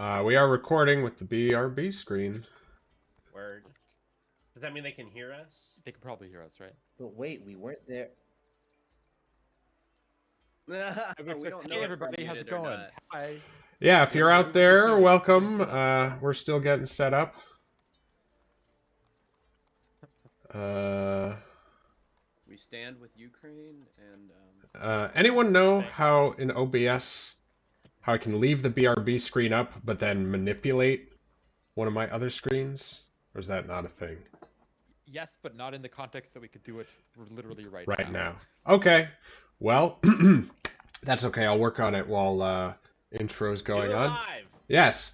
We are recording with the BRB screen. Word. Does that mean they can hear us? They can probably hear us, right? But wait, we weren't there. We don't know. Hey, everybody, how's it going? Hi. Yeah, if you're out there, welcome. We're still getting set up. We stand with Ukraine and. Anyone know how in OBS, how I can leave the BRB screen up, but then manipulate one of my other screens? Or is that not a thing? Yes, but not in the context that we could do it literally right now. Okay. Well, that's okay. I'll work on it while intro's going on. Live. Yes.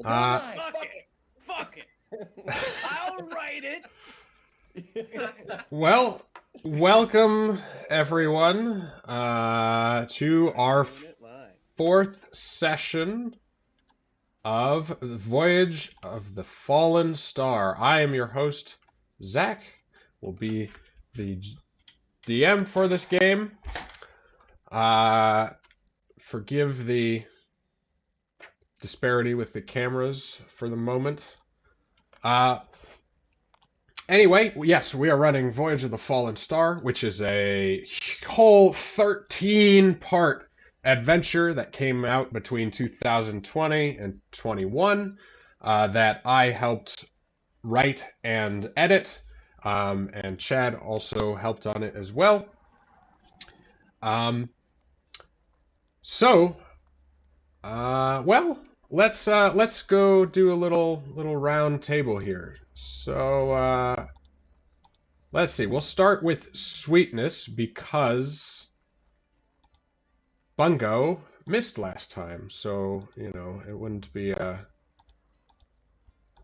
Fuck it. I'll write it. Well, welcome everyone to our fourth session of Voyage of the Fallen Star. I am your host, Zach. Will be the DM for this game. Forgive the disparity with the cameras for the moment. Anyway, yes, we are running Voyage of the Fallen Star, which is a whole 13-part adventure that came out between 2020 and 21 that I helped write and edit, and Chad also helped on it as well. Well, let's go do a little round table here. So let's see. We'll start with sweetness because Bungo missed last time, so you know it wouldn't be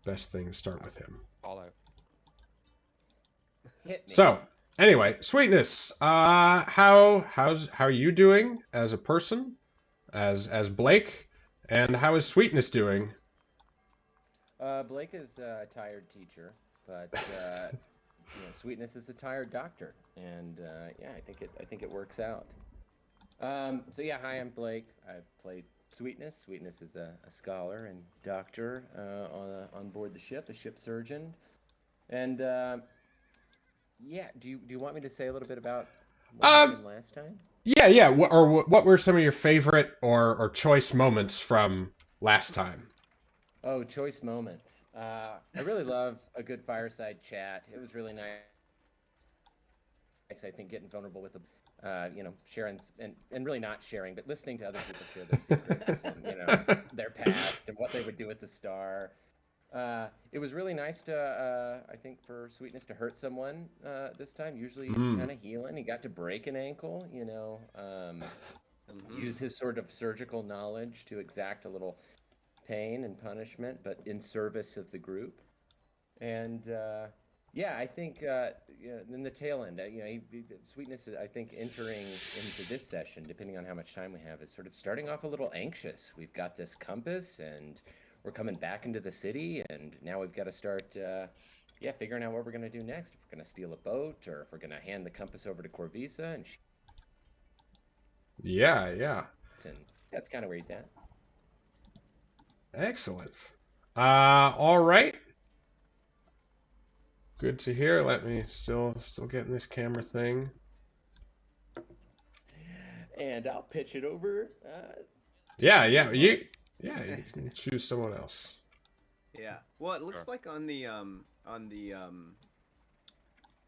best thing to start with him. All out. Hit me. So anyway, sweetness. How are you doing as a person, as Blake, and how is sweetness doing? Blake is a tired teacher, but Sweetness is a tired doctor, and yeah, I think it works out. So yeah, hi, I'm Blake. I played Sweetness. Sweetness is a scholar and doctor on board the ship, a ship surgeon, and yeah. Do you want me to say a little bit about what happened last time? Yeah. What were some of your favorite or choice moments from last time? Oh, choice moments. I really love a good fireside chat. It was really nice. I think getting vulnerable with sharing and really not sharing, but listening to other people share their secrets and their past and what they would do with the star. It was really nice to, I think, for Sweetness to hurt someone this time. Usually he's kind of healing. He got to break an ankle, use his sort of surgical knowledge to exact a little pain and punishment, but in service of the group. And yeah, I think in the tail end, Sweetness, I think, entering into this session, depending on how much time we have, is sort of starting off a little anxious. We've got this compass, and we're coming back into the city, and now we've got to start, figuring out what we're going to do next. If we're going to steal a boat, or if we're going to hand the compass over to Corvisa, and yeah. And that's kind of where he's at. Excellent. All right. Good to hear. Let me still getting this camera thing. And I'll pitch it over. Yeah. You can choose someone else. Yeah. Well, it looks like on the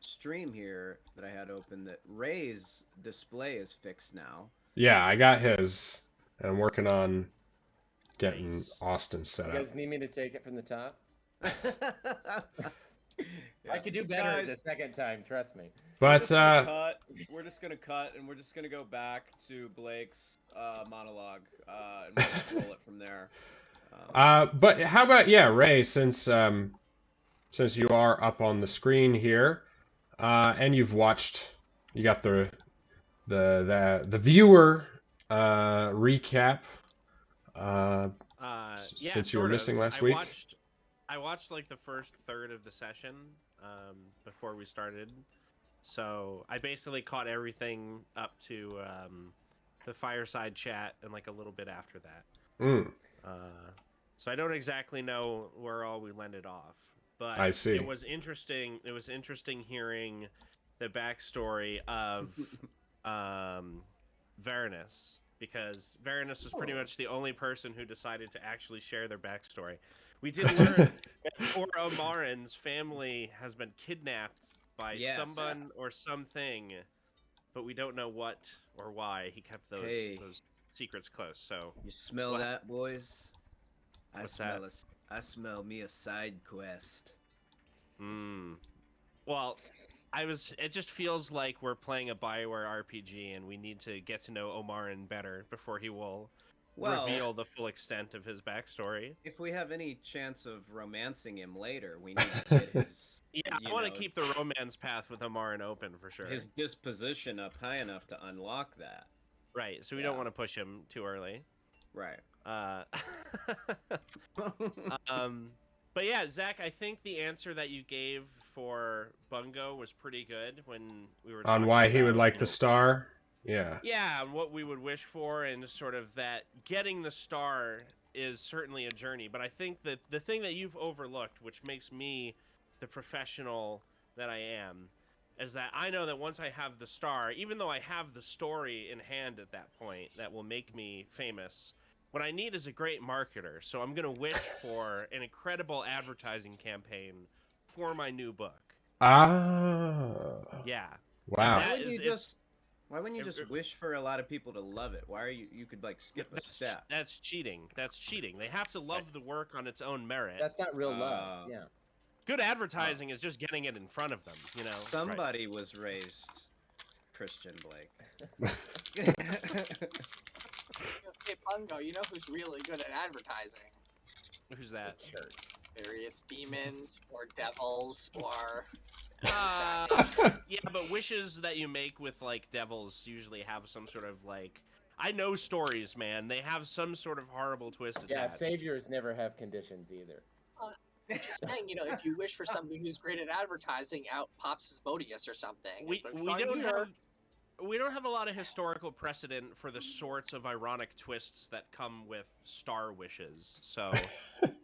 stream here that I had open that Ray's display is fixed now. Yeah, I got his, and I'm working on getting Austin set up. You guys need me to take it from the top? I could do better the second time, trust me. But we're just gonna cut, and we're just gonna go back to Blake's monologue, and we'll just roll it from there. But how about Ray? Since you are up on the screen here, and you've watched, you got the viewer recap. Since you were missing last week. I watched like the first third of the session before we started, so I basically caught everything up to the fireside chat and like a little bit after that. So I don't exactly know where all we landed off, but I see. it was interesting. It was interesting hearing the backstory of Varanus, because Varanus was pretty much the only person who decided to actually share their backstory. We did learn that poor Omarin's family has been kidnapped by Yes. someone or something, but we don't know what or why he kept Hey. those secrets close. So You smell What- that, boys? What's that? I smell me a side quest. Well, it just feels like we're playing a BioWare RPG and we need to get to know Omarin better before he will Well, reveal the full extent of his backstory. if we have any chance of romancing him later, we need to get his Yeah, I want to keep the romance path with Omarin open for sure. his disposition up high enough to unlock that. Right, so we Yeah. don't want to push him too early. Right. But yeah, Zach, I think the answer that you gave for Bungo was pretty good when we were On talking why he would about, like you the know, star. Yeah. Yeah, and what we would wish for, and sort of that getting the star is certainly a journey. But I think that the thing that you've overlooked, which makes me the professional that I am, is that I know that once I have the star, even though I have the story in hand at that point that will make me famous, what I need is a great marketer. So I'm going to wish for an incredible advertising campaign for my new book. Ah. Yeah. Wow. That Why wouldn't is- you it's- just Why wouldn't you just wish for a lot of people to love it? Why are you could like skip a step? That's cheating. That's cheating. They have to love the work on its own merit. That's not real love. Yeah. Good advertising is just getting it in front of them, you know. Somebody was raised Christian, Blake. Hey, Bungo, you know who's really good at advertising? Who's that? Church. Various demons or devils or. Yeah, but wishes that you make with like devils usually have some sort of like. I know stories, man. They have some sort of horrible twist Yeah, attached. saviors never have conditions either. Just saying, you know, if you wish for somebody who's great at advertising, out pops Asmodeus or something. We It's like, we "Sign don't here." have. We don't have a lot of historical precedent for the sorts of ironic twists that come with star wishes, so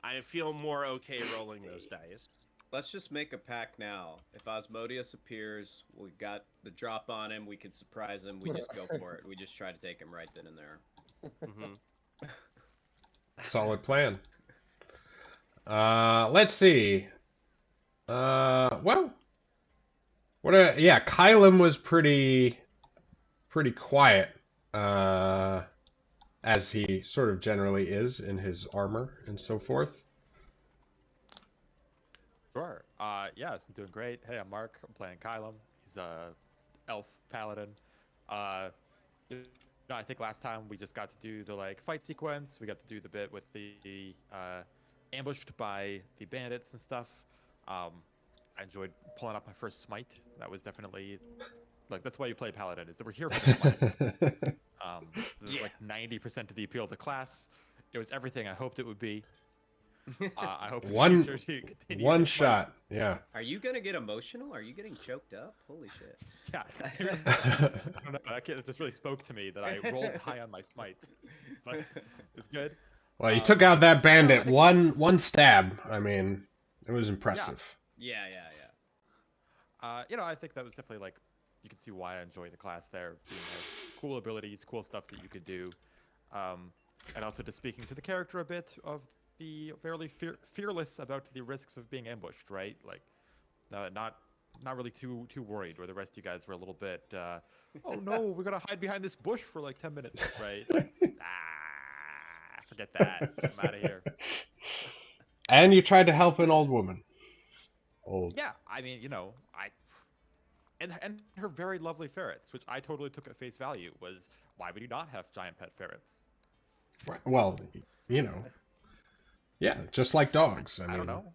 I feel more okay rolling those dice. Let's just make a pact now. If Osmodeus appears, we got the drop on him, we can surprise him, we just go for it. We just try to take him right then and there. Mm-hmm. Solid plan. Let's see. Well, yeah, Kylam was pretty quiet, as he sort of generally is in his armor and so forth. Sure. Yeah, I'm doing great. Hey, I'm Mark. I'm playing Kylam. He's a elf paladin. You know, I think last time we just got to do the like fight sequence. We got to do the bit with the ambushed by the bandits and stuff. I enjoyed pulling up my first smite. That was definitely like that's why you play paladin, is that we're here for the smites. This is like 90% of the appeal of the class. It was everything I hoped it would be. I hope One- the future to continue One this fight. shot, yeah. Are you gonna get emotional? Are you getting choked up? Holy shit. Yeah. I don't know. That kid just really spoke to me that I rolled high on my smite. But it's good. Well, you took out that bandit one stab. I mean, it was impressive. Yeah. You know, I think that was definitely like you can see why I enjoy the class there. Being cool abilities, cool stuff that you could do, and also just speaking to the character a bit of the fairly fearless about the risks of being ambushed, right? Like, not really too worried. Where the rest of you guys were a little bit, oh no, we're gonna hide behind this bush for like 10 minutes, right? Forget that. I'm out of here. And you tried to help an old woman. Yeah, I mean, you know, and her very lovely ferrets, which I totally took at face value, was why would you not have giant pet ferrets? Well, you know, yeah, just like dogs. I mean, don't know.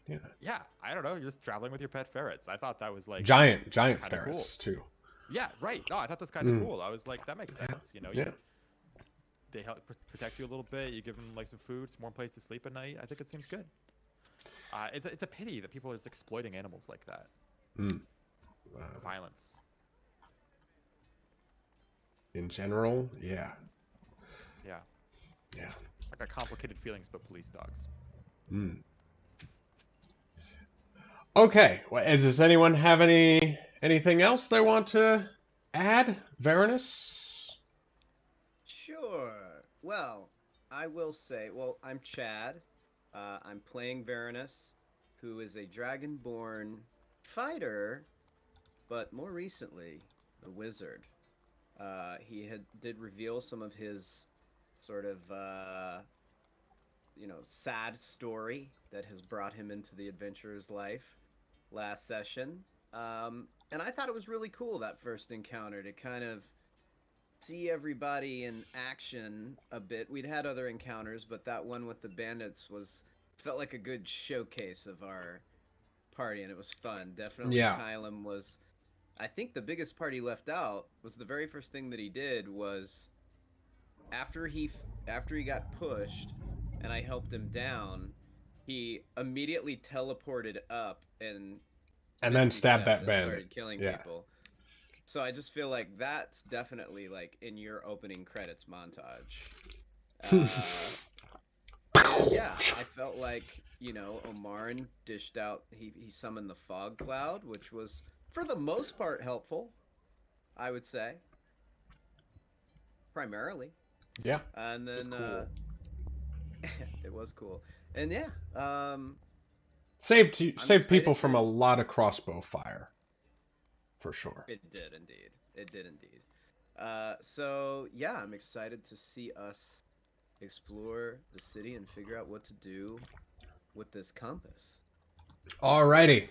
Yeah. Yeah, I don't know. You're just traveling with your pet ferrets. I thought that was like Giant kinda ferrets too. Yeah, right. No, I thought that's kind of cool. I was like, that makes sense. You know, Yeah. They help protect you a little bit. You give them like some food, some warm place to sleep at night. I think it seems good. It's a pity that people are just exploiting animals like that. Violence. In general, yeah. Yeah. Yeah. Like a complicated feelings about police dogs. Hmm. Okay. Well, does anyone have anything else they want to add? Varanus? Sure. Well, I will say, well, I'm Chad. I'm playing Varanus, who is a dragonborn fighter, but more recently, a wizard. He did reveal some of his sort of sad story that has brought him into the adventurer's life last session. And I thought it was really cool that first encounter to kind of see everybody in action a bit. We'd had other encounters, but that one with the bandits felt like a good showcase of our party, and it was fun. Definitely, Yeah. Kylam was. I think the biggest part he left out was the very first thing that he did was after he got pushed, and I helped him down. He immediately teleported up and And then misty stab stepped that and bandit. started killing Yeah. people. So I just feel like that's definitely like in your opening credits montage. And yeah, I felt like, Omarin dished out, he summoned the fog cloud, which was for the most part helpful, I would say. Primarily. Yeah. And It was then cool. it was cool. And yeah, Saved I'm saved people excited from to a lot of crossbow fire, for sure. It did indeed. It did indeed. So yeah, I'm excited to see us explore the city and figure out what to do with this compass. Alrighty.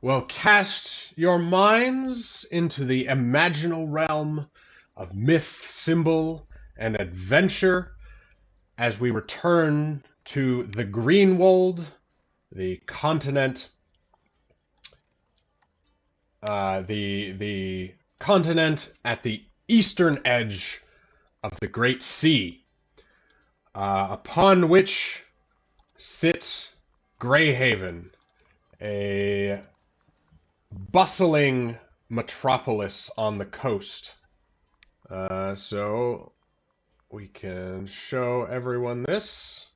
Well, cast your minds into the imaginal realm of myth, symbol, and adventure as we return to the Greenwold, the continent, the continent at the eastern edge of the Great Sea, upon which sits Greyhaven, a bustling metropolis on the coast. So we can show everyone this.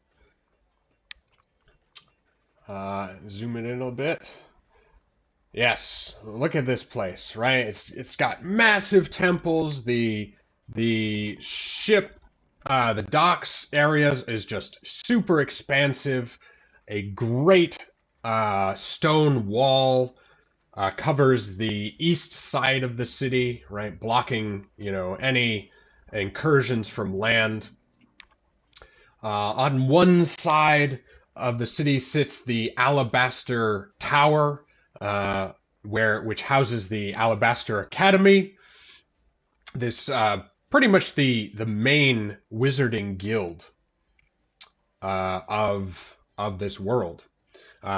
Zoom it in a bit. Yes, look at this place, right? It's got massive temples. The ship, the docks areas is just super expansive. A great stone wall covers the east side of the city, right, blocking any incursions from land. On one side of the city sits the Alabaster Tower, which houses the Alabaster Academy. This pretty much the main wizarding guild of this world.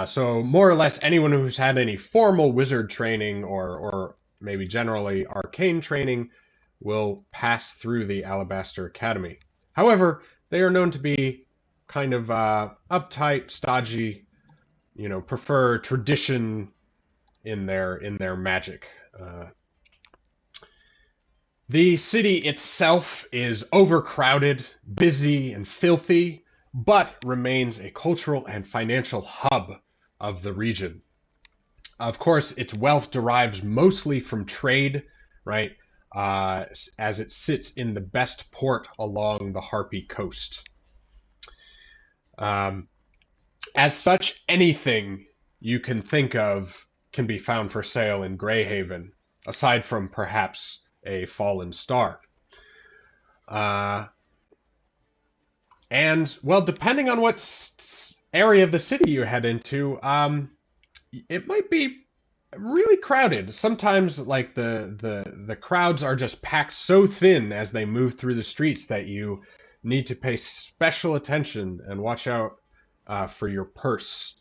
So more or less anyone who's had any formal wizard training or maybe generally arcane training will pass through the Alabaster Academy. However, they are known to be kind of uptight, stodgy, prefer tradition in their magic. The city itself is overcrowded, busy, and filthy, but remains a cultural and financial hub of the region. Of course, its wealth derives mostly from trade, right? As it sits in the best port along the Harpy coast. As such, anything you can think of can be found for sale in Greyhaven, aside from perhaps a fallen star. And, well, depending on what area of the city you head into, it might be really crowded. Sometimes, like, the crowds are just packed so thin as they move through the streets that you need to pay special attention and watch out for your purse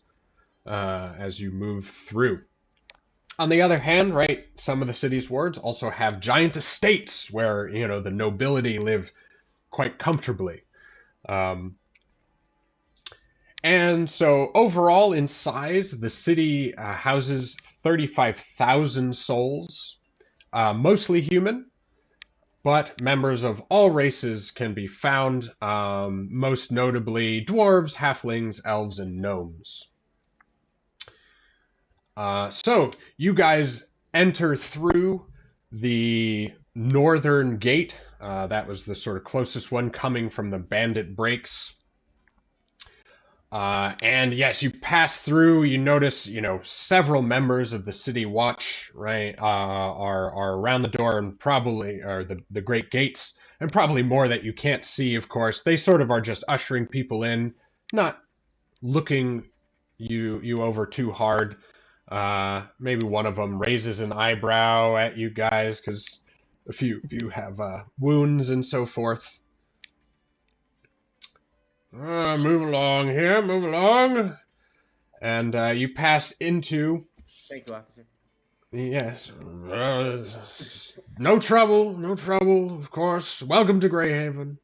as you move through. On the other hand, right, some of the city's wards also have giant estates where, the nobility live quite comfortably. And so overall in size, the city houses 35,000 souls, mostly human. but members of all races can be found, most notably dwarves, halflings, elves, and gnomes. So you guys enter through the northern gate. That was the sort of closest one coming from the bandit breaks. And yes, you pass through. You notice, several members of the city watch, right, are around the door and probably are the great gates, and probably more that you can't see. Of course, they sort of are just ushering people in, not looking you over too hard. Maybe one of them raises an eyebrow at you guys because a few of you have wounds and so forth. Move along here, move along. And you pass into... Thank you, officer. Yes. No trouble, no trouble, of course. Welcome to Greyhaven.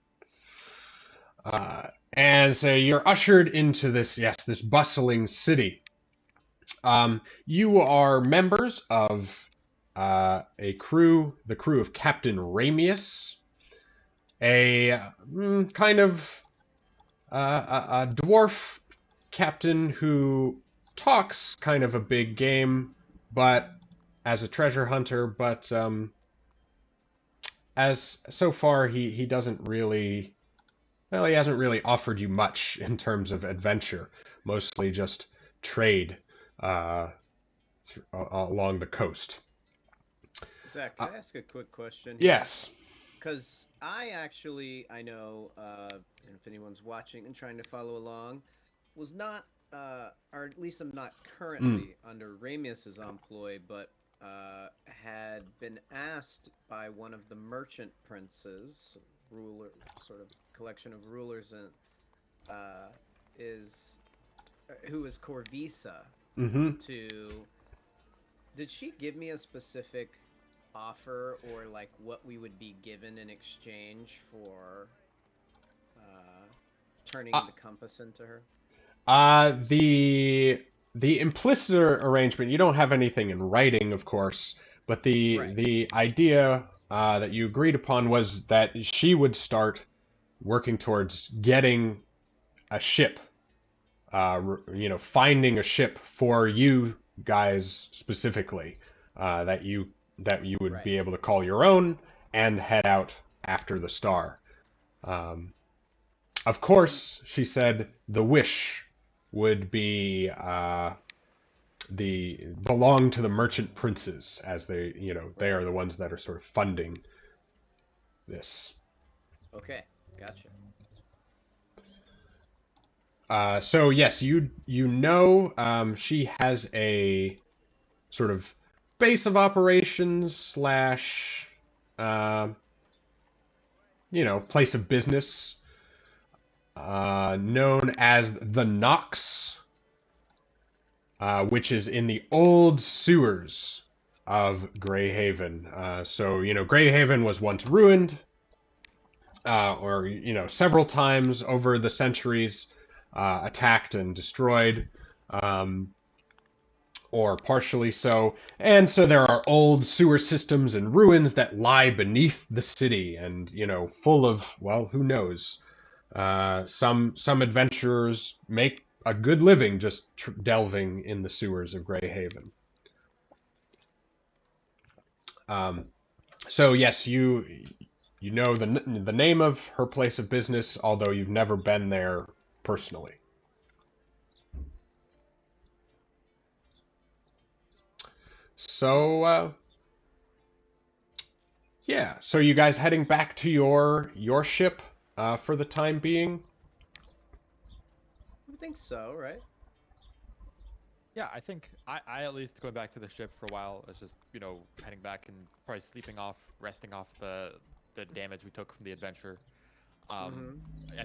And so you're ushered into this bustling city. You are members of the crew of Captain Ramius, a kind of a dwarf captain who talks kind of a big game, but as a treasure hunter, but as so far he doesn't really, well, he hasn't really offered you much in terms of adventure, mostly just trade along the coast. Zach, can I ask a quick question? Yes. Because I know, and if anyone's watching and trying to follow along, was not, or at least I'm not currently under Ramius's employ, but had been asked by one of the merchant princes, sort of collection of rulers, and who is Corvisa, did she give me a specific offer or like what we would be given in exchange for turning the compass into her? The implicit arrangement, you don't have anything in writing, of course, but the idea that you agreed upon was that she would start working towards getting a ship, finding a ship for you guys specifically, that you would be able to call your own and head out after the star. Of course, she said the wish would be belong to the merchant princes, as they are the ones that are sort of funding this. Okay, gotcha. So yes, she has a sort of base of operations slash place of business known as the Knox, which is in the old sewers of Greyhaven. So Greyhaven was once ruined, or several times over the centuries, attacked and destroyed, or partially so. And so there are old sewer systems and ruins that lie beneath the city, and full of, well, who knows. Some adventurers make a good living just delving in the sewers of Greyhaven. So yes, you know the name of her place of business, although you've never been there personally. So yeah, so you guys heading back to your ship for the time being? I think so, right? Yeah, I think I at least going back to the ship for a while is just, heading back and probably sleeping off, resting off the damage we took from the adventure. I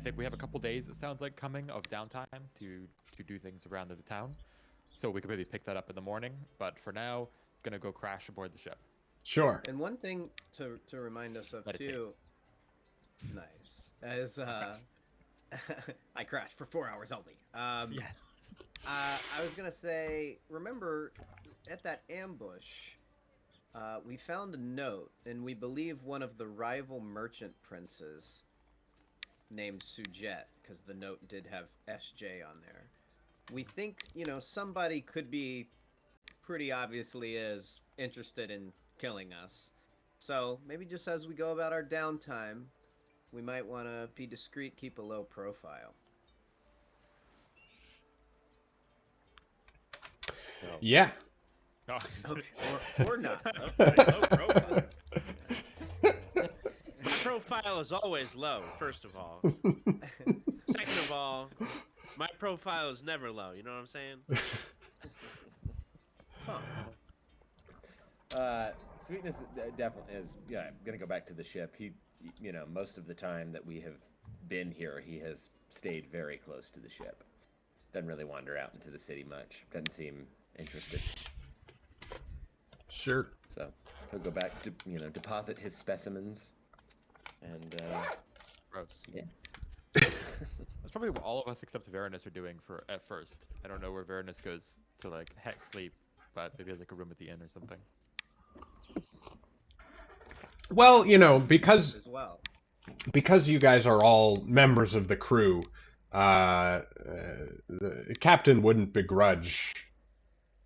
think we have a couple days, it sounds like, coming of downtime to do things around the town. So we could maybe pick that up in the morning, but for now, gonna go crash aboard the ship. Sure. And one thing to remind us of too, nice, as I crashed for 4 hours only. Yeah. I was gonna say, remember at that ambush, We found a note, and we believe one of the rival merchant princes named Sujet, because the note did have SJ on there. We think, somebody could be pretty obviously is interested in killing us. So maybe just as we go about our downtime, we might want to be discreet, keep a low profile. No. Yeah. No. Okay. Or not. Okay, low profile. My profile is always low, first of all. Second of all, my profile is never low. You know what I'm saying? Sweetness definitely is. Yeah, I'm gonna go back to the ship. Most of the time that we have been here, he has stayed very close to the ship. Doesn't really wander out into the city much. Doesn't seem interested. Sure. So he'll go back to deposit his specimens, and Gross. yeah. That's probably what all of us except Varanus are doing for at first. I don't know where Varanus goes to like sleep, but maybe he has like a room at the inn or something. Well, because As well. you guys are all members of the crew, the captain wouldn't begrudge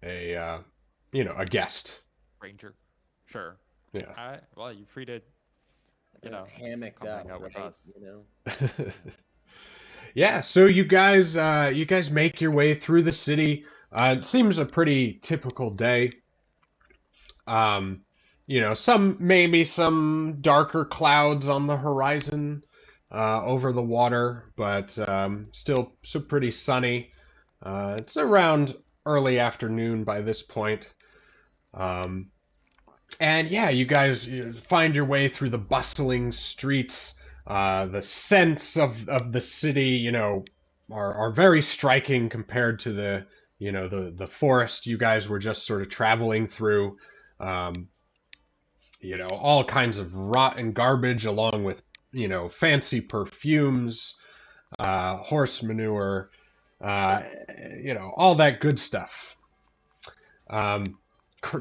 a guest. Ranger. Sure. Yeah. All right. Well, you're free to, Hammocked come up, hang out with right? us. Yeah, so you guys make your way through the city. It seems a pretty typical day. Maybe some darker clouds on the horizon over the water, but still pretty sunny. It's around early afternoon by this point. And yeah, you guys find your way through the bustling streets. The scents of the city, are very striking compared to the forest you guys were just sort of traveling through. Um, all kinds of rotten garbage along with, fancy perfumes, horse manure, all that good stuff. Um,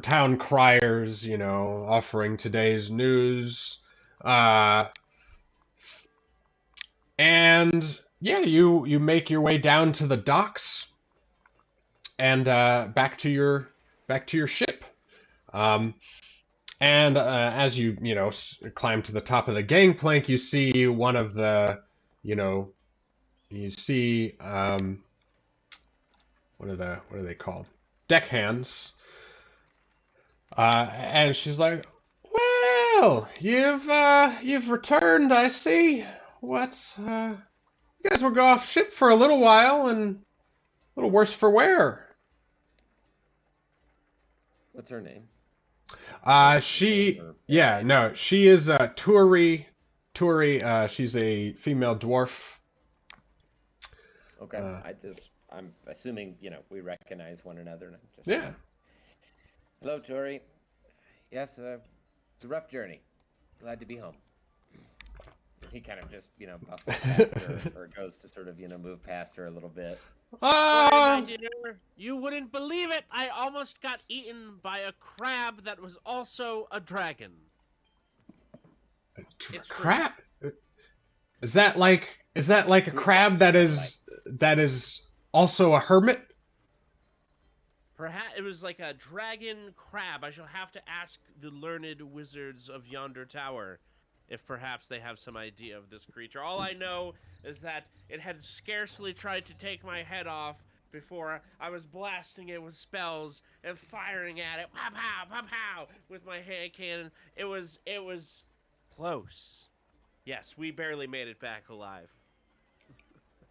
Town criers, offering today's news. Uh, and yeah, you make your way down to the docks and back to your ship. Um, and as you climb to the top of the gangplank, you see one of the, you see what are they called? Deckhands. And she's like, "Well, you've returned, I see. What's you guys will go off ship for a little while and a little worse for wear." What's her name? She Or- yeah, no, she is Turi. She's a female dwarf. Okay. I'm assuming we recognize one another. And I'm just, Yeah. Hello, Tori. Yes, it's a rough journey. Glad to be home. He kind of just bustles past her, or goes to sort of move past her a little bit. Sorry, my dear. You wouldn't believe it. I almost got eaten by a crab that was also a dragon. It's true. Crab. Is that like a crab that is also a hermit? Perhaps it was like a dragon crab. I shall have to ask the learned wizards of yonder tower if perhaps they have some idea of this creature. All I know is that it had scarcely tried to take my head off before I was blasting it with spells and firing at it, pow pow pow pow, with my hand cannon. It was close. Yes, we barely made it back alive.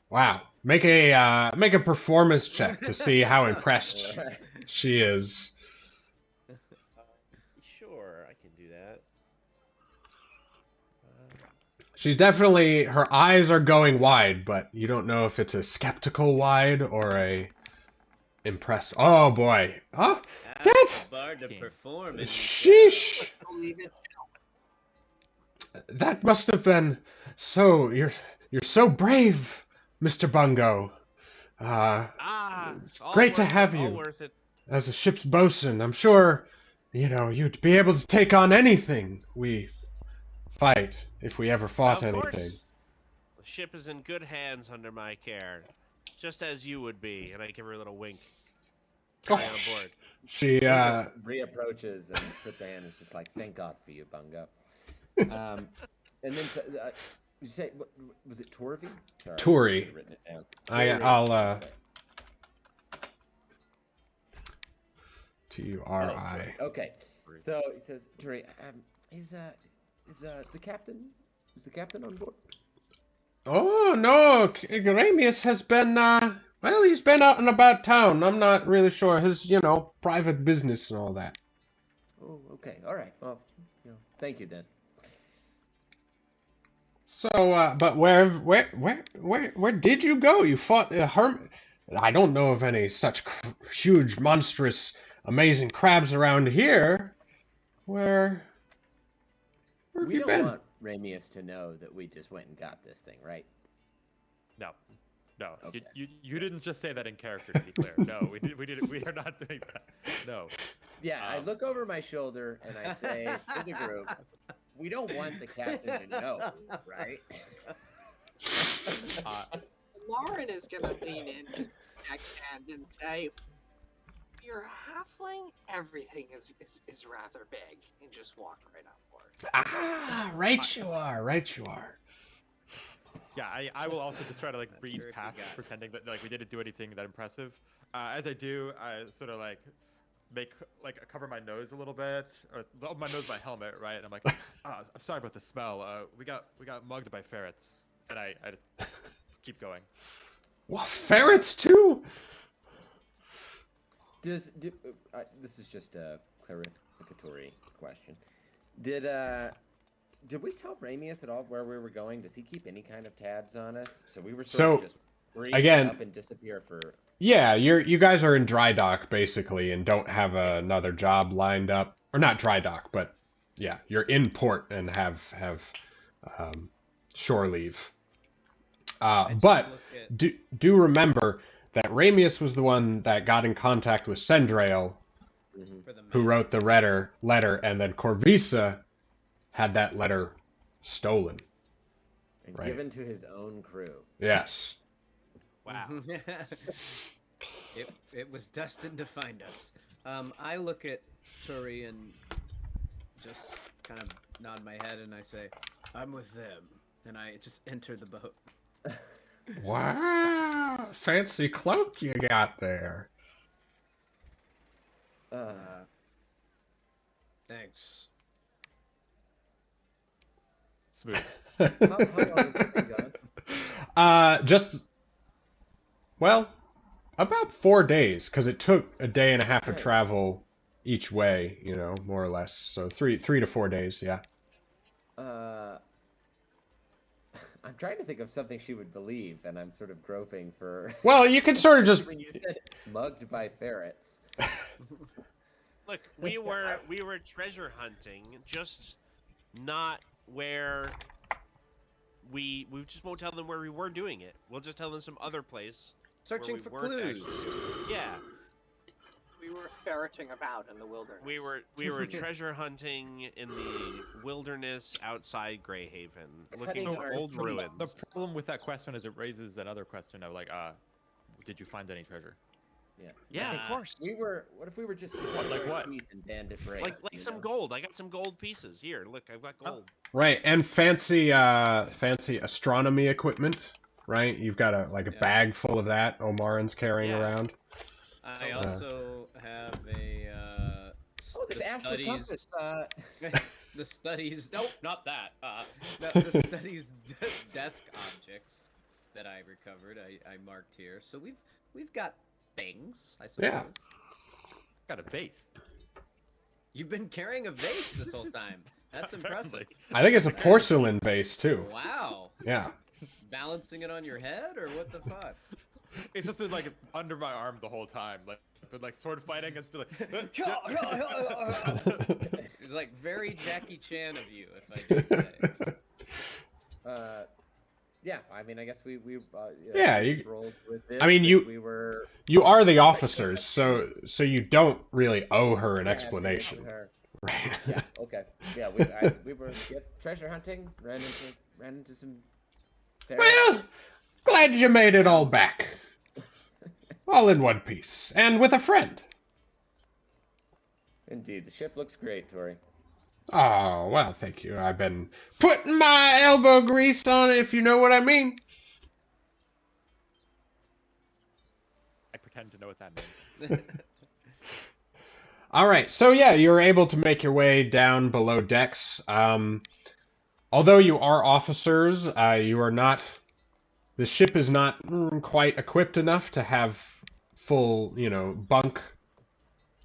Wow. Make a performance check to see how impressed she is. Sure, I can do that. She's definitely, her eyes are going wide, but you don't know if it's a skeptical wide or a impressed. Oh boy. Oh, that. Bard to perform. Sheesh. Believe it. That must have been so. You're so brave, Mr. Bungo. All great to worth have it, you. All worth it. As a ship's bosun, I'm sure you'd be able to take on anything we fight if we ever fought Of anything. course, the ship is in good hands under my care, just as you would be. And I give her a little wink. Carry on board. She just reapproaches and puts a hand. It's just like, thank God for you, Bungo. And then you say, what, was it Torvi? Sorry, Turi. I should have written it down. I'll Okay. Turi. Okay. So he says, Turi, is the captain on board? Oh no, Gramius has been well, he's been out and about town. I'm not really sure his, private business and all that. Oh, okay. All right. Well, thank you then. So, but where did you go? You fought a hermit. I don't know of any such huge, monstrous, amazing crabs around here. Where have We you don't been? want Ramius to know that we just went and got this thing, right? No. Okay. You didn't just say that in character, to be clear. No, we are not doing that. No. Yeah, I look over my shoulder and I say to the group, we don't want the captain to know, right? Lauren is gonna lean in backhand and say, "You're halfling. Everything is rather big," and just walk right on board. Ah, right you are. Yeah, I will also just try to breeze sure if you past got it. pretending that we didn't do anything that impressive. As I do, I sort of make cover my nose a little bit, or my nose, my helmet, right? And I'm like, I'm sorry about the smell. We got mugged by ferrets, and I just keep going. Well, ferrets too. This is just a clarificatory question. Did we tell Ramius at all where we were going? Does he keep any kind of tabs on us? So we were sort of just breathe again, up and disappear for. Yeah, you guys are in dry dock basically, and don't have another job lined up, or not dry dock, but yeah, you're in port and have shore leave. But do remember that Ramius was the one that got in contact with Sendrail, who wrote the letter, and then Corvisa had that letter stolen And right. given to his own crew. Yes. Wow. It was destined to find us. I look at Turi and just kind of nod my head and I say, "I'm with them," and I just enter the boat. Wow, fancy cloak you got there. Thanks. Smooth. How long have we been gone? Just about 4 days, because it took a day and a half of travel each way, more or less. So three to 4 days, yeah. I'm trying to think of something she would believe, and I'm sort of groping for. Well, you can sort of just. When you said mugged by ferrets. Look, we were treasure hunting, just not where we just won't tell them where we were doing it. We'll just tell them some other place. Searching where we for weren't clues. Yeah. We were ferreting about in the wilderness. We were treasure hunting in the wilderness outside Greyhaven, looking for old ruins. The problem with that question is it raises another question of did you find any treasure? Yeah, of course. What if we were just like what? And bandit brains, Like some gold. I got some gold pieces here. Look, I've got gold. Right, and fancy astronomy equipment. Right, you've got a bag full of that. Omaran's carrying around. I also have a this astral compass. the studies. Nope, not that. The studies desk objects that I recovered. I marked here. So we've got things. I suppose. Yeah. Got a vase. You've been carrying a vase this whole time. That's impressive. I think it's a porcelain vase too. Wow. Yeah. Balancing it on your head, or what the fuck? It's just been under my arm the whole time, been sword fighting. It's been It's very Jackie Chan of you, if I do say. Yeah, I mean, I guess we yeah, you. rolled with this. I mean, you. We were You are the officers, so you don't really owe her an Yeah, I have to give explanation, her. right? Yeah. Okay. Yeah. We were treasure hunting. Ran into some ferrets. Well, glad you made it all back, all in one piece, and with a friend. Indeed, the ship looks great, Tori. Oh, well, thank you. I've been putting my elbow grease on it, if you know what I mean. I pretend to know what that means. All right, so yeah, you're able to make your way down below decks. Although you are officers, you are not. The ship is not quite equipped enough to have full,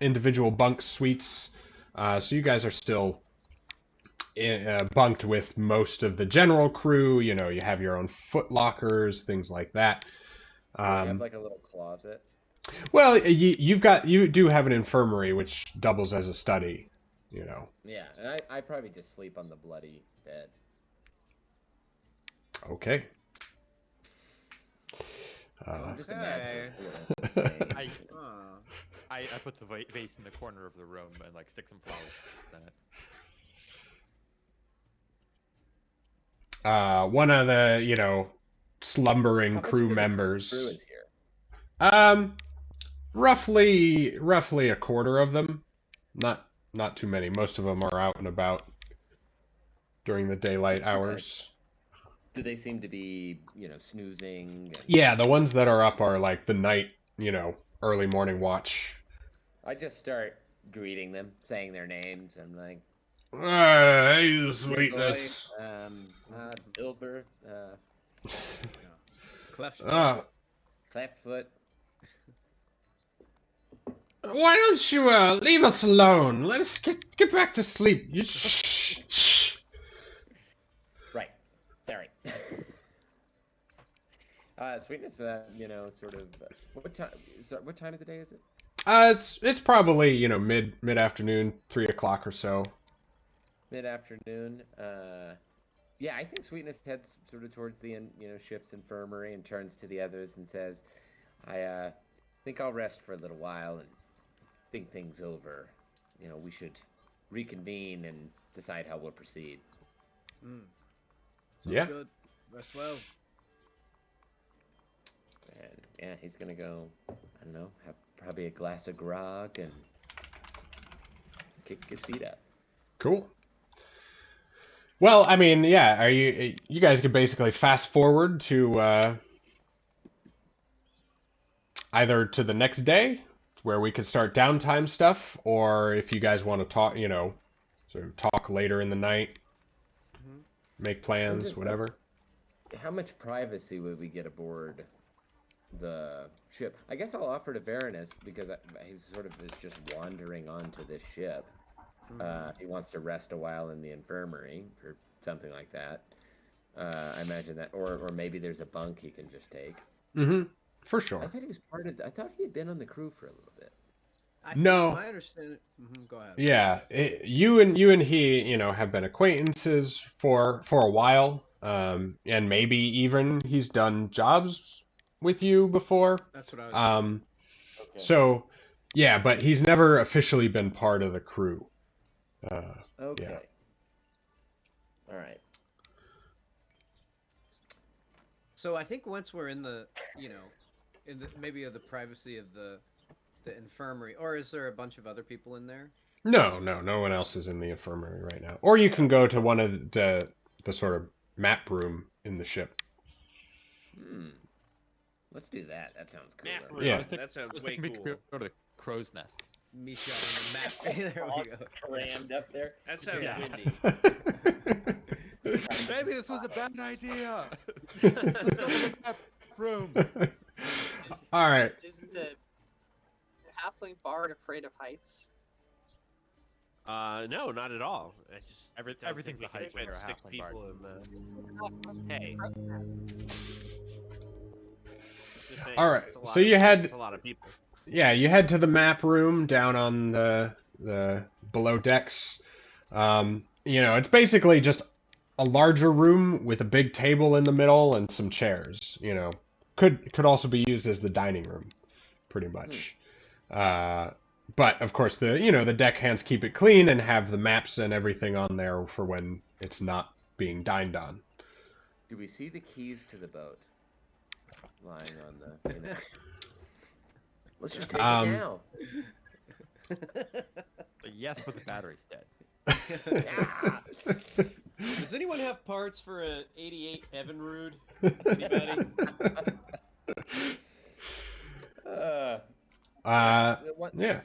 individual bunk suites. So you guys are still bunked with most of the general crew. You know, you have your own foot lockers, things like that. Do I have like a little closet? Well, you do have an infirmary which doubles as a study. You know. Yeah, and I probably just sleep on the bloody bed. Okay. I'm just imagining. I, Aw. I put the vase in the corner of the room and like stick some flowers in it. One of the slumbering How much crew of the members. crew is here? Roughly a quarter of them. Not too many. Most of them are out and about during the daylight hours. Do they seem to be, snoozing? Yeah, the ones that are up are like the night, early morning watch. I just start greeting them, saying their names. I'm like, Hey, sweetness. Ilber, Cleft. Clapfoot. Why don't you leave us alone? Let us get back to sleep. You shh. Right. Sorry. Sweetness, sort of. What time? What time of the day is it? It's probably mid afternoon, 3 o'clock or so. Mid-afternoon. Yeah, I think Sweetness heads sort of towards the ship's infirmary and turns to the others and says, "I think I'll rest for a little while and think things over. We should reconvene and decide how we'll proceed." Sounds Yeah. good. Rest well. And yeah, he's gonna go. I don't know, have probably a glass of grog and kick his feet up. Cool. Well, I mean, yeah. You guys could basically fast forward to either to the next day, where we could start downtime stuff, or if you guys want to talk, sort of talk later in the night, make plans, whatever. How much privacy would we get aboard the ship? I guess I'll offer to Varanus because he sort of is just wandering onto this ship. He wants to rest a while in the infirmary or something like that. I imagine that, or maybe there's a bunk he can just take. For I sure. thought he was part of. I thought he had been on the crew for a little bit. No. My understanding. Go ahead. Yeah, you and he, have been acquaintances for a while, and maybe even he's done jobs with you before. That's what I was. Okay. So, yeah, but he's never officially been part of the crew. Okay. Yeah. All right. So I think once we're in the, maybe of the privacy of the infirmary, or is there a bunch of other people in there? No one else is in the infirmary right now. Or you can go to one of the sort of map room in the ship. Let's do that. That sounds cool. Map room. Yeah. That sounds way We cool. could go to the crow's nest. Meet you on the map. There we go. Crammed up there. That sounds Yeah. windy. Maybe this was a bad idea. Let's go to the map room. All right. Isn't the halfling bard afraid of heights? No, not at all. I just don't Everything's think a we height can when fit you're a 6 halfling people bard. in the. Hey. Just saying, All right, it's a lot so of- you had- it's a lot of people. Yeah, you head to the map room down on the below decks. It's basically just a larger room with a big table in the middle and some chairs. Could also be used as the dining room. pretty much. But of course, the deckhands keep it clean and have the maps and everything on there for when it's not being dined on. Do we see the keys to the boat lying on the? Let's just take it now. Yes, but the battery's dead. Does anyone have parts for a 88 Evinrude? Anybody? Yeah.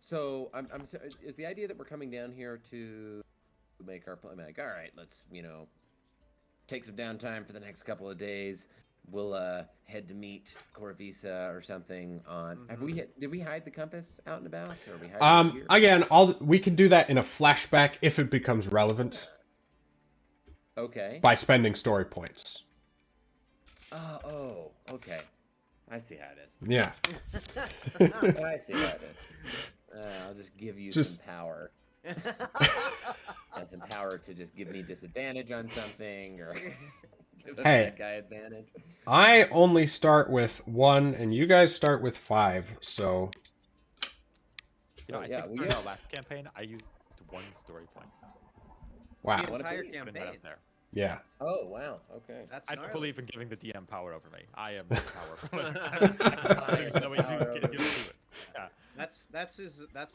So is the idea that we're coming down here to make our plan? Like, all right, let's take some downtime for the next couple of days. We'll head to meet Corvisa or something on. Mm-hmm. Did we hide the compass out and about, or we hide it here? Again, we can do that in a flashback if it becomes relevant. Okay. By spending story points. Oh, okay. I see how it is. Yeah. I see how it is. I'll just give you some power. Some power to just give me disadvantage on something, or give the bad guy advantage. I only start with 1, and you guys start with 5, so... I think during our last campaign, I used 1 story point. Wow. The entire campaign. There. Yeah. Oh, wow. Okay. I don't believe in giving the DM power over me. I am the power over me. Yeah. That's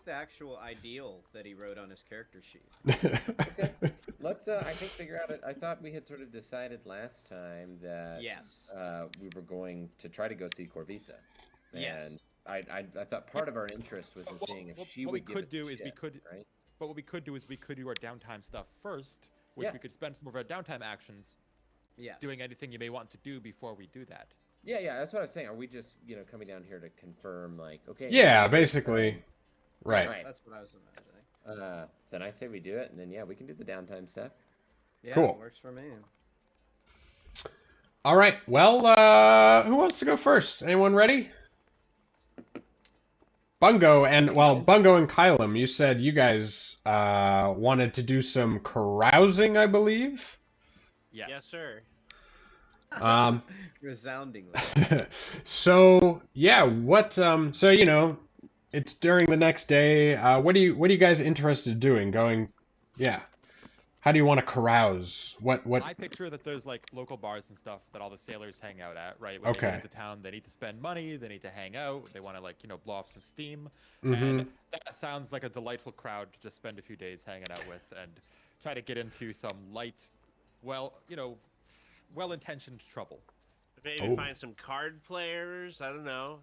the actual ideal that he wrote on his character sheet. Okay. Let's I think figure out it. I thought we had sort of decided last time that we were going to try to go see Corvisa. And I thought part of our interest was in seeing if she would give us right? But what we could do is we could do our downtime stuff first, which we could spend some of our downtime actions doing anything you may want to do before we do that. Yeah, that's what I was saying. Are we just, coming down here to confirm, like, okay? Yeah, basically. Right. That's what I was imagining. Then I say we do it, and then, we can do the downtime stuff. Yeah, cool. It works for me. All right, well, who wants to go first? Anyone ready? Bungo and Kylum, you said you guys wanted to do some carousing, I believe? Yes, sir. Resoundingly. So it's during the next day. What are you guys interested in doing? How do you want to carouse? What I picture that there's like local bars and stuff that all the sailors hang out at, right? When they get into town, they need to spend money, they need to hang out, they want to blow off some steam. And that sounds like a delightful crowd to just spend a few days hanging out with and try to get into some light, well-intentioned trouble. Maybe find some card players. I don't know.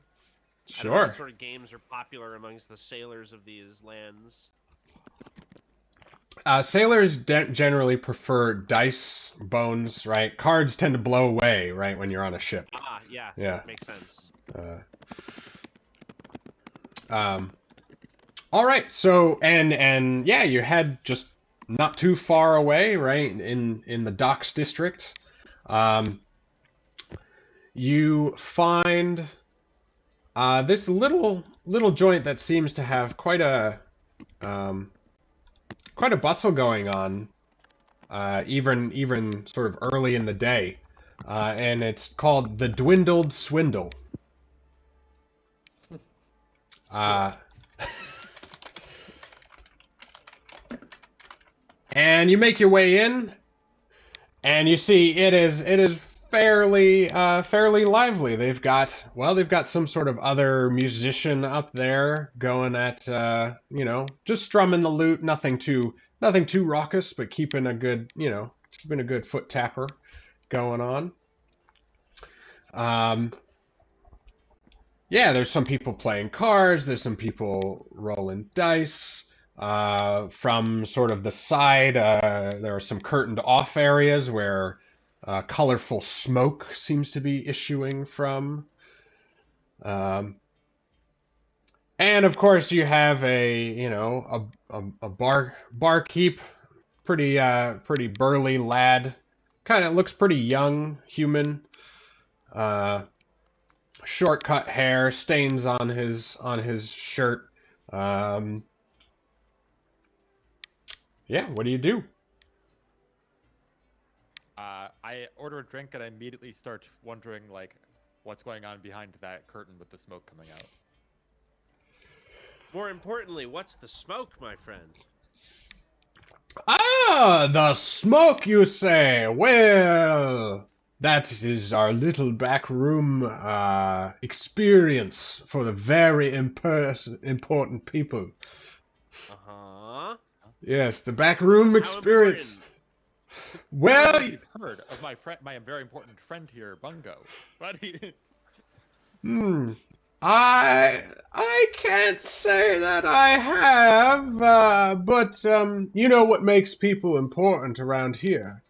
Sure. I don't know what sort of games are popular amongst the sailors of these lands. Sailors generally prefer dice, bones, right? Cards tend to blow away, right, when you're on a ship. Yeah. Makes sense. All right. So and you head just not too far away, right, in the docks district. You find this little joint that seems to have quite a bustle going on, even sort of early in the day, and it's called the Dwindled Swindle. And you make your way in, and you see it is fairly lively. They've got some sort of other musician up there going at just strumming the lute, nothing too raucous, but keeping a good foot tapper going on. There's some people playing cards, there's some people rolling dice. From sort of the side, there are some curtained off areas where colorful smoke seems to be issuing from. And of course you have a barkeep, pretty burly lad, kind of looks pretty young, human. Short cut hair, stains on his shirt. What do you do? I order a drink and I immediately start wondering like what's going on behind that curtain with the smoke coming out. More importantly, what's the smoke, my friend? Ah, the smoke, you say? Well, that is our little back room experience for the very important people. Uh-huh. Yes, the back room How experience. important? I don't know Well, if you've heard of my friend, my very important friend here, Bungo. But hmm, I can't say that I have, but you know what makes people important around here?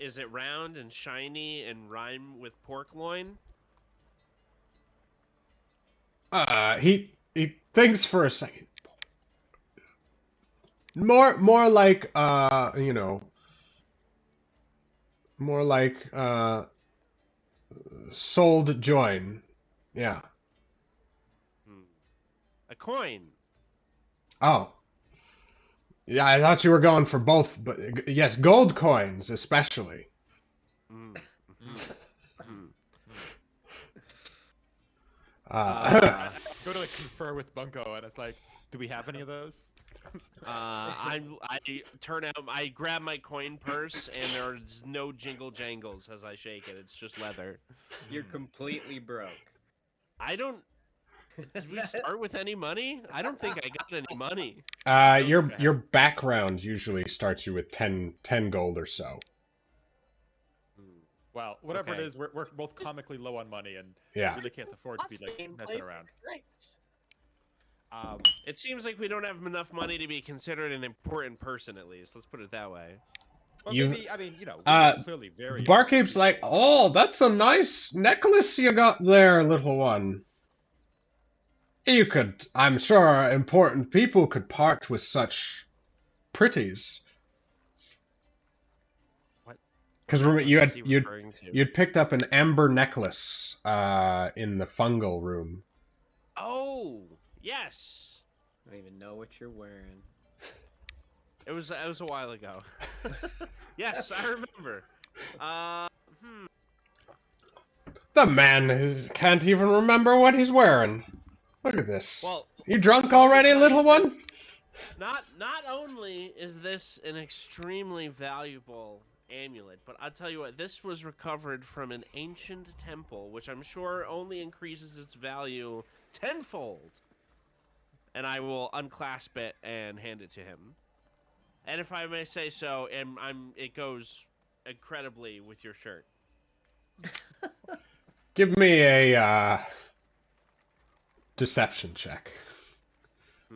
Is it round and shiny and rhyme with pork loin? He thinks for a second. More like you know, more like sold join. Yeah. Hmm. A coin. Oh. Yeah, I thought you were going for both, but yes, gold coins especially. Hmm. Hmm. Uh, go to like confer with Bungo, and it's like, do we have any of those? I turn out, I grab my coin purse, and there's no jingle jangles as I shake it. It's just leather. You're completely broke. I don't. Did we start with any money? I don't think I got any money. your background usually starts you with 10 gold or so. Well, whatever Okay. it is, we're both comically low on money and Yeah. really can't afford to be like messing around. Drinks. It seems like we don't have enough money to be considered an important person, at least. Let's put it that way. Well, You- maybe, I mean, you know, we are clearly very. Barkeep's like, oh, that's a nice necklace you got there, little one. You could, I'm sure, important people could part with such pretties. What? Because remember, What is he referring to? you'd picked up an amber necklace in the fungal room. Oh, yes. I don't even know what you're wearing. It was a while ago. Yes, I remember. The man can't even remember what he's wearing. Look at this. Well, You drunk let me already, tell little you, one? Not only is this an extremely valuable amulet, but I'll tell you what, this was recovered from an ancient temple, which I'm sure only increases its value tenfold. And I will unclasp it and hand it to him. And if I may say so, it goes incredibly with your shirt. Give me a deception check.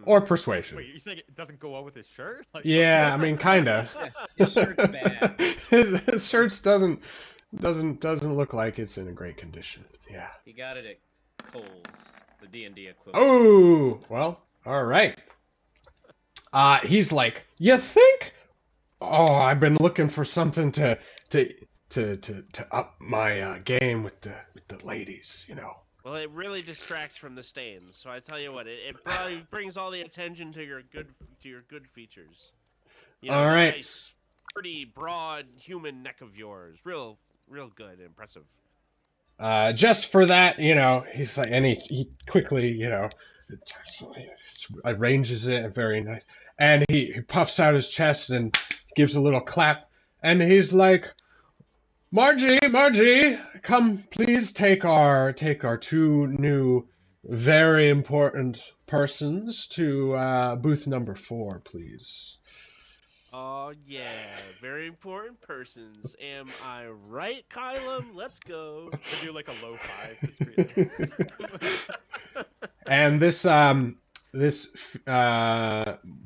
Or persuasion. Wait, you saying it doesn't go well with his shirt? Like, Yeah, I mean, kinda. His shirt's bad. His shirt doesn't look like it's in a great condition. Yeah. He got it at Kohl's, the D&D equivalent. Oh, well, all right. He's like, you think? Oh, I've been looking for something to up my game with the ladies, you know. Well, it really distracts from the stains. So I tell you what, it probably brings all the attention to your good features. You know, All that right. nice, pretty, broad human neck of yours. Real good, impressive. Just for that, you know, he's like, and he quickly, you know, arranges it very nice, and he puffs out his chest and gives a little clap, and he's like, Margie, come, please take our two new, very important persons to booth number 4, please. Oh yeah, very important persons. Am I right, Kylum? Let's go. They do like a low 5 discreetly. And this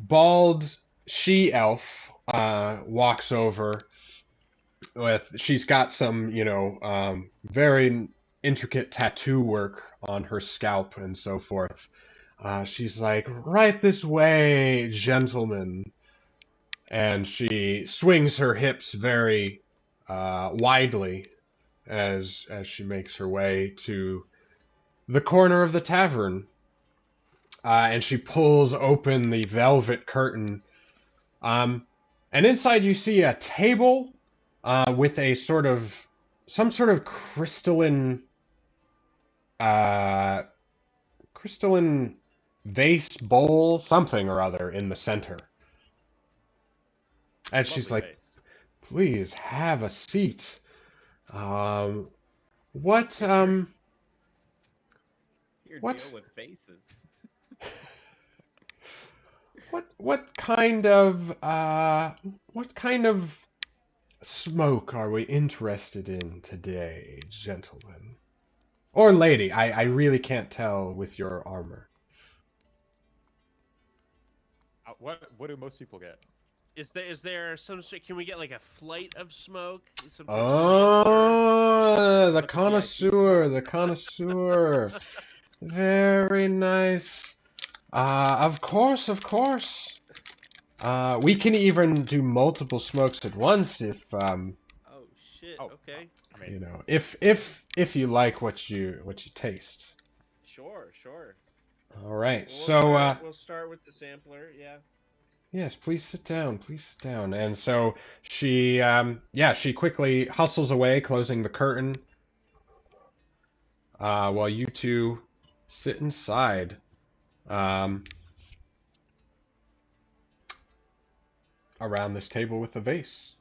bald she elf walks over she's got some, you know, very intricate tattoo work on her scalp and so forth. She's like, right this way, gentlemen. And she swings her hips very widely as she makes her way to the corner of the tavern. And she pulls open the velvet curtain. And inside you see a table with a some sort of crystalline vase, bowl, something or other in the center. And she's Lovely like, vase. please have a seat. What, Your what, deal with faces. what kind of smoke are we interested in today, gentlemen? Or lady, I really can't tell with your armor. What do most people get? Is there some sort? Can we get like a flight of smoke? Some sort of sampler? Oh, the What's VIP connoisseur, smoke? the connoisseur. Very nice. Of course, of course. We can even do multiple smokes at once if, Oh shit. Oh, Okay. I mean, you know, if you like what you taste. Sure. All right. Well, So, we'll start with the sampler. Yeah. yes, please sit down. Please sit down. And so she quickly hustles away, closing the curtain, while you two sit inside. Um, Around this table with the vase.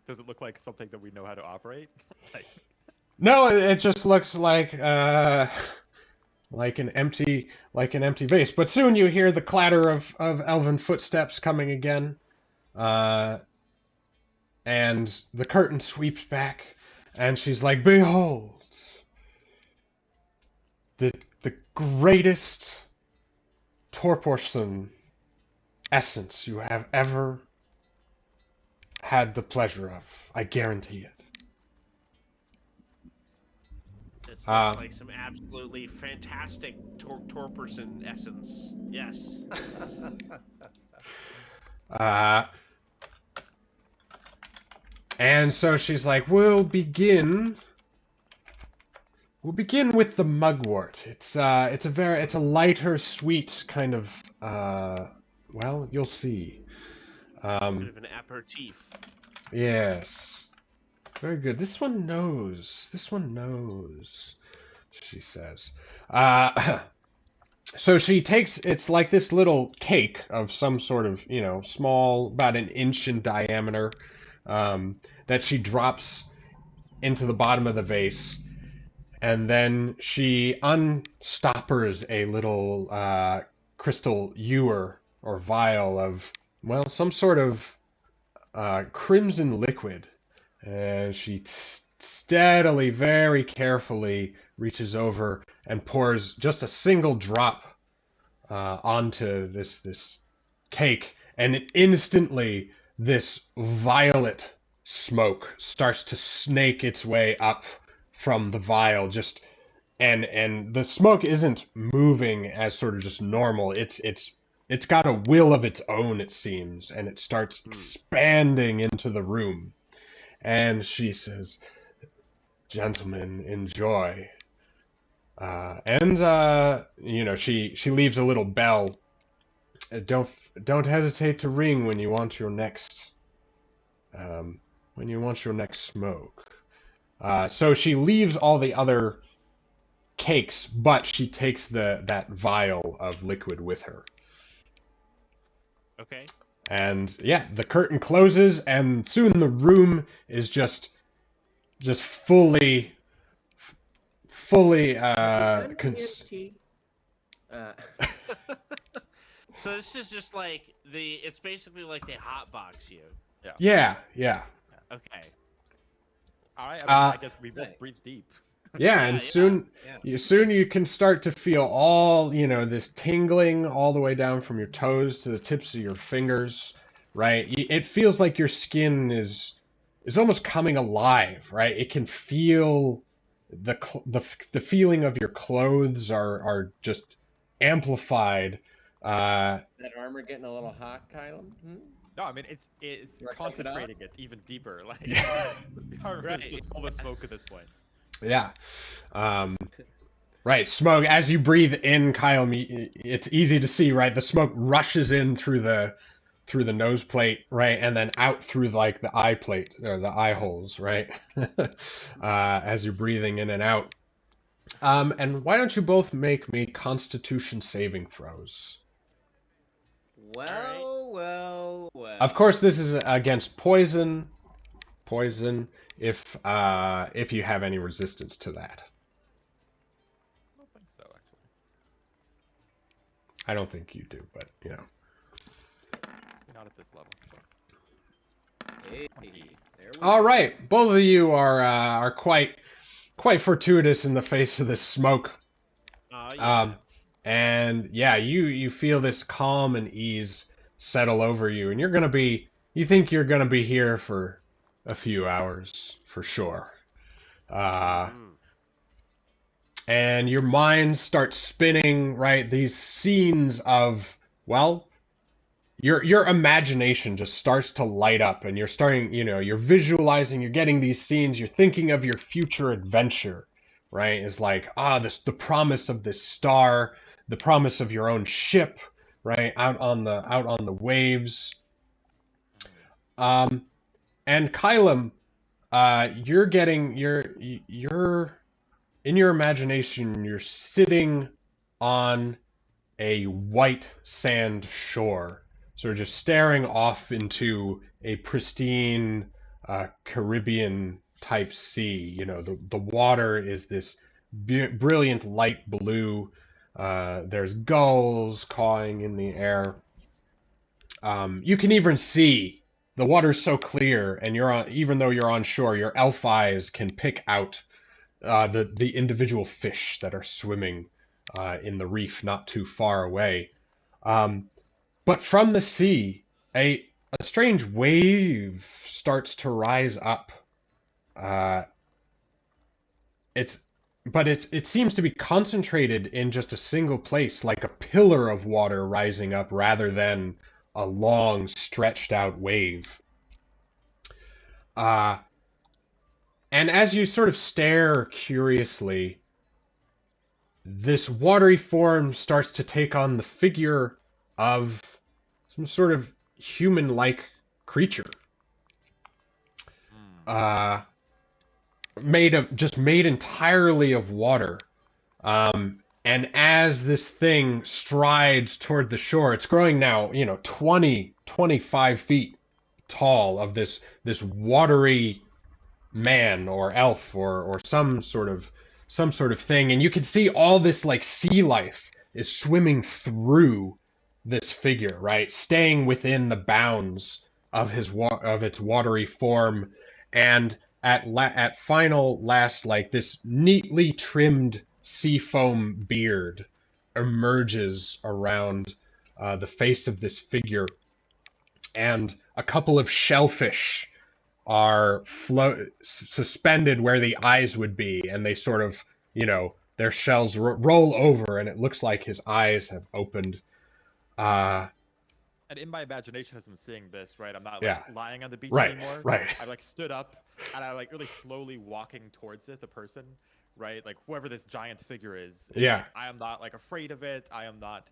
does it look like something that we know how to operate? Like, No, it just looks like an empty vase. But soon you hear the clatter of elven footsteps coming again, and the curtain sweeps back, and she's like, "Behold, the greatest Torporson essence you have ever had the pleasure of. I guarantee it." This looks like some absolutely fantastic Torperson essence. Yes. Uh, and so she's like, We'll begin with the mugwort. It's a lighter, sweet kind of well, you'll see. Bit of an aperitif. Yes. Very good. This one knows. This one knows, she says. So she takes, it's like this little cake of some sort of, small, about an inch in diameter, that she drops into the bottom of the vase. And then she unstoppers a little crystal ewer or vial of, well, some sort of crimson liquid. And she steadily, very carefully reaches over and pours just a single drop onto this cake, and instantly this violet smoke starts to snake its way up from the vial, just and the smoke isn't moving as sort of just normal. It's got a will of its own, it seems, and it starts expanding into the room. And she says, "Gentlemen, enjoy." She leaves a little bell. Don't hesitate to ring when you want your next smoke. So she leaves all the other cakes, but she takes that vial of liquid with her. Okay. And yeah, the curtain closes, and soon the room is just fully Empty. So this is just like it's basically like they hotbox you. yeah. Okay. all right. I guess we both Right. breathe deep. Yeah, and soon you can start to feel all, this tingling all the way down from your toes to the tips of your fingers, right? It feels like your skin is almost coming alive, right? It can feel the feeling of your clothes are just amplified. That armor getting a little hot, Kyle? No, I mean it's You wanna cook it up? concentrating it even deeper. Like Yeah. the armor Right. is just full of smoke at this point. Yeah. Right, smoke. As you breathe in, Kyle, it's easy to see, right? The smoke rushes in through the nose plate, right, and then out through like the eye plate or the eye holes, right? As you're breathing in and out. And why don't you both make me Constitution saving throws? Well, well, Of well. course, this is against poison. Poison, if you have any resistance to that. I don't think so, actually. I don't think you do, but you know. Not at this level. Hey, 20. there we All go. right, both of you are quite fortuitous in the face of this smoke. Oh yeah. And yeah, you feel this calm and ease settle over you, and you think you're gonna be here for a few hours for sure. Uh, Mhm. and your mind starts spinning, right? These scenes of, well, your imagination just starts to light up, and you're starting, you're visualizing, you're getting these scenes, you're thinking of your future adventure, right? It's like, the promise of this star, the promise of your own ship, right? Out on the waves. Um, and Kylam, you're in your imagination, you're sitting on a white sand shore, sort of just staring off into a pristine Caribbean type sea. The water is this brilliant light blue. There's gulls cawing in the air. You can even see the water's so clear, and even though you're on shore, your elf eyes can pick out the individual fish that are swimming in the reef not too far away. Um, but from the sea, a strange wave starts to rise up. Uh, it's it seems to be concentrated in just a single place, like a pillar of water rising up rather than a long stretched out wave. Uh, and as you sort of stare curiously, this watery form starts to take on the figure of some sort of human-like creature, Hmm. uh, made entirely of water. And as this thing strides toward the shore, it's growing now, 25 feet tall, of this watery man or elf or some sort of thing, and you can see all this like sea life is swimming through this figure, right, staying within the bounds of of its watery form. And at final last, like, this neatly trimmed seafoam beard emerges around the face of this figure, and a couple of shellfish are suspended where the eyes would be, and they sort of, their shells roll over, and it looks like his eyes have opened. Uh, And in my imagination, as I'm seeing this, right, I'm not like yeah, lying on the beach right, anymore. right. I like stood up and I like really slowly walking towards it, the person, right? Like whoever this giant figure is Yeah. like, I am not like afraid of it. I am not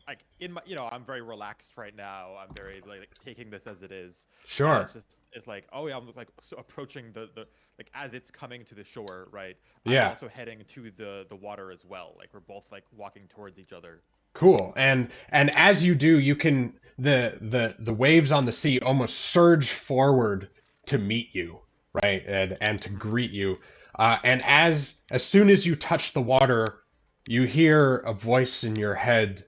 like in my, I'm very relaxed right now. I'm very like taking this as it is. And Sure. it's like, oh yeah, I'm just like so approaching the like as it's coming to the shore, right? I'm Yeah. also heading to the water as well. Like we're both like walking towards each other. Cool. And as you do, you can the waves on the sea almost surge forward to meet you, right, and to greet you. And as soon as you touch the water, you hear a voice in your head,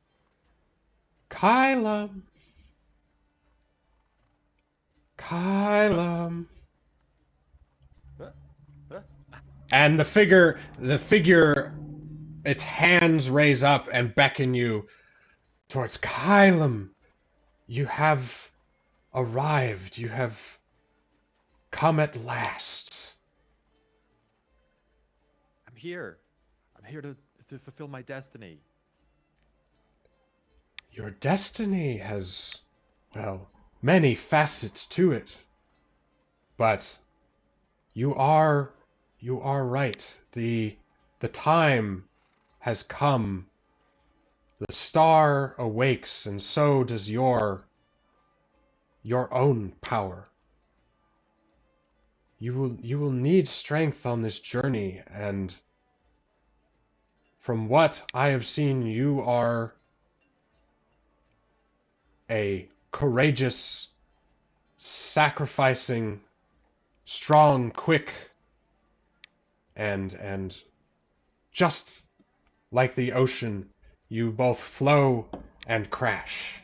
Kylam, Kylam. Huh? Huh? And the figure, its hands raise up and beckon you towards Kylam. You have arrived. You have come at last. I'm here. I'm here to fulfill my destiny. Your destiny has, well, many facets to it. But you are right. The time has come. The star awakes, and so does your own power. You will need strength on this journey, and from what I have seen, you are a courageous, sacrificing, strong, quick, and just like the ocean, you both flow and crash.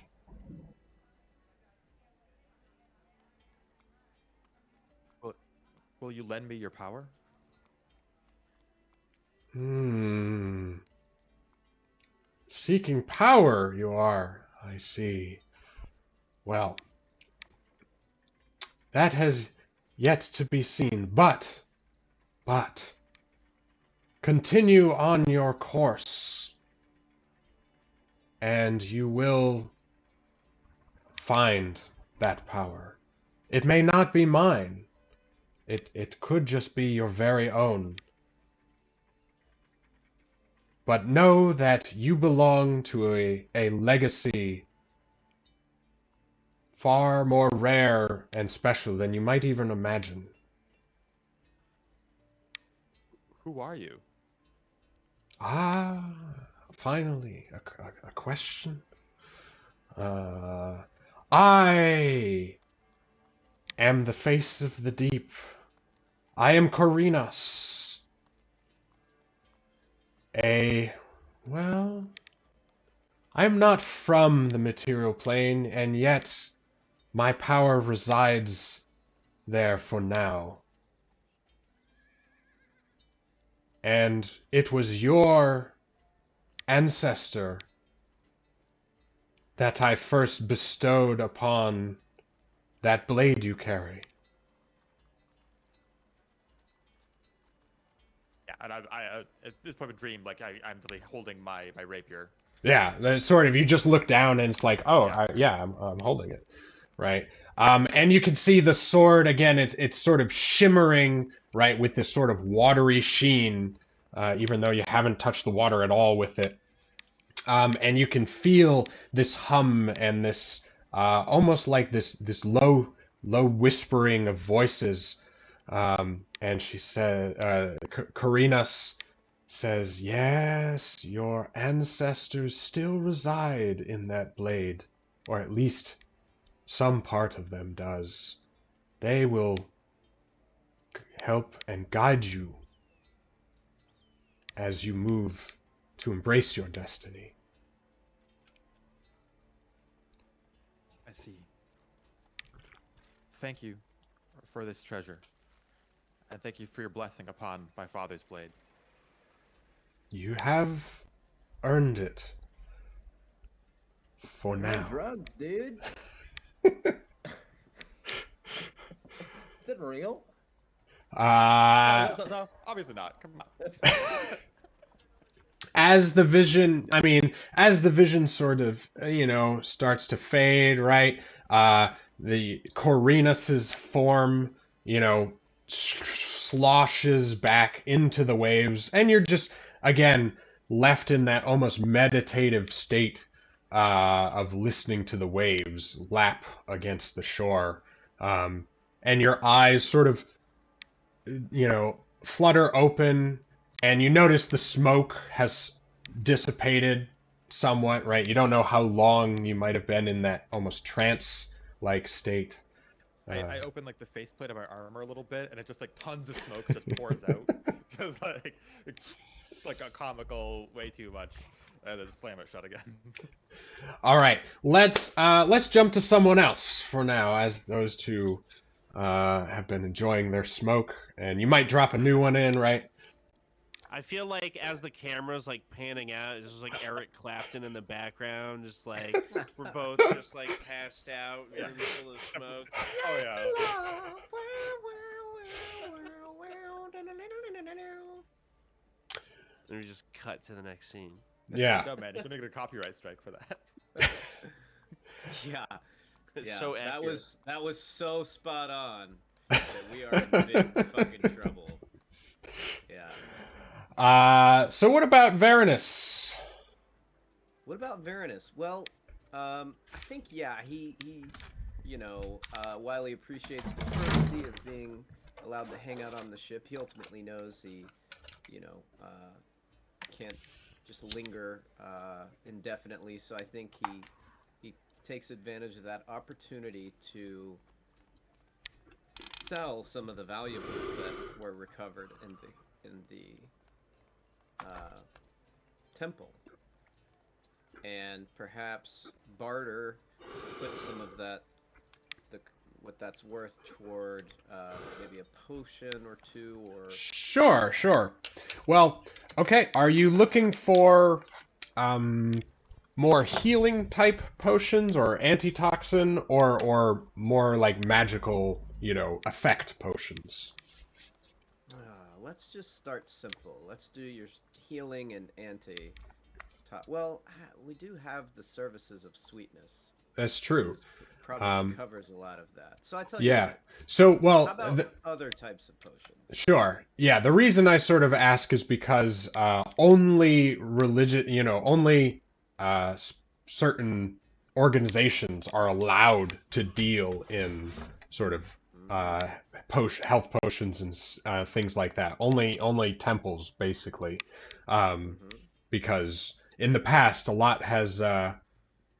Will you lend me your power? Seeking power, you are. I see. Well, that has yet to be seen, but, continue on your course, and you will find that power. It may not be mine. It could just be your very own. But know that you belong to a legacy far more rare and special than you might even imagine. Who are you? Ah, finally, a question. I am the face of the deep. I am Corinas. Well, I am not from the material plane, and yet my power resides there for now. And it was your ancestor that I first bestowed upon that blade you carry. Yeah, and I at this point of dream, like I'm literally holding my rapier. Yeah, sort of. You just look down and it's like, oh, Yeah. I'm holding it, right? And you can see the sword again. It's sort of shimmering, right, with this sort of watery sheen, even though you haven't touched the water at all with it. And you can feel this hum and this almost like this low whispering of voices. And she said, Carinas says, yes, your ancestors still reside in that blade, or at least some part of them does. They will help and guide you as you move to embrace your destiny. I see. Thank you for this treasure, and thank you for your blessing upon my father's blade. You have earned it. For You're on now. drugs, dude. Is it real? No, obviously not. Come on. As the vision sort of, starts to fade, right? The Corinus's form, sloshes back into the waves, and you're just, again, left in that almost meditative state of listening to the waves lap against the shore. And your eyes sort of, flutter open, and you notice the smoke has dissipated somewhat, right? You don't know how long you might have been in that almost trance-like state. I open like the faceplate of my armor a little bit, and it just like tons of smoke just pours out, just like it's like a comical way too much, and then slam it shut again. All right, let's jump to someone else for now, as those two have been enjoying their smoke, and you might drop a new one in, right? I feel like as the camera's like panning out, it's just like Eric Clapton in the background, just like we're both just like passed out, room full of smoke. Oh yeah. And we just cut to the next scene. Yeah. Good job, man. You're gonna get a copyright strike for that. Yeah. It's Yeah, so accurate. that was so spot on that we are in big fucking trouble. Yeah. So what about Varanus? What about Varanus? Well, I think yeah, he while he appreciates the courtesy of being allowed to hang out on the ship, he ultimately knows he, you know, can't just linger indefinitely. So I think he takes advantage of that opportunity to sell some of the valuables that were recovered in the temple, and perhaps barter, put some of that the what that's worth toward maybe a potion or two, or Sure, sure. Well, okay. Are you looking for um, more healing type potions or antitoxin or more like magical, effect potions? let's just start simple. Let's do your healing and anti. Well, we do have the services of sweetness, That's which true. probably Um, covers a lot of that. So I tell you yeah. what, So, how well, about other types of potions? sure. Yeah, the reason I sort of ask is because only only certain organizations are allowed to deal in sort of Mm, uh, health potions and things like that. Only temples, basically, um, mm-hmm. because in the past a lot has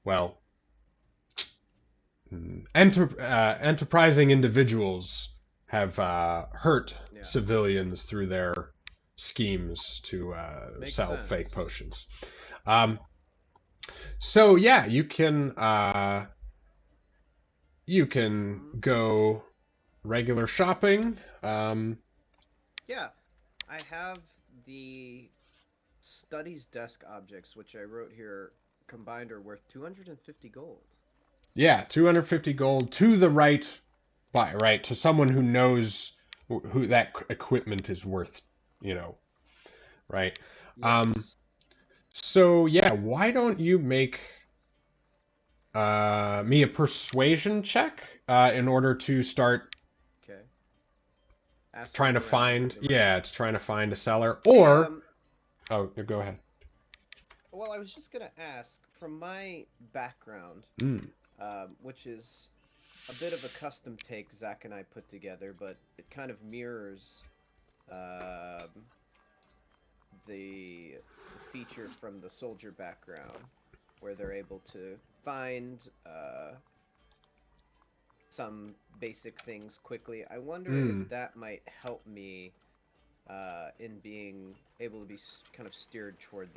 well, enterprising individuals have hurt Yeah, civilians through their schemes to makes sell fake sense. potions. Um, so yeah, you can Mm-hmm. go regular shopping. Yeah, I have the studies desk objects, which I wrote here, combined are worth 250 gold. Yeah, 250 gold to the right to someone who knows who that equipment is worth. You know, right? Um, Yes. so yeah, why don't you make me a persuasion check in order to start Okay. trying Asking to around find, with the right. yeah, it's trying to find a seller. Hey, Or, oh, go ahead. well, I was just gonna ask, from my background, Mm, which is a bit of a custom take Zach and I put together, but it kind of mirrors um, the feature from the soldier background, where they're able to find some basic things quickly. I wonder if mm, that might help me in being able to be kind of steered toward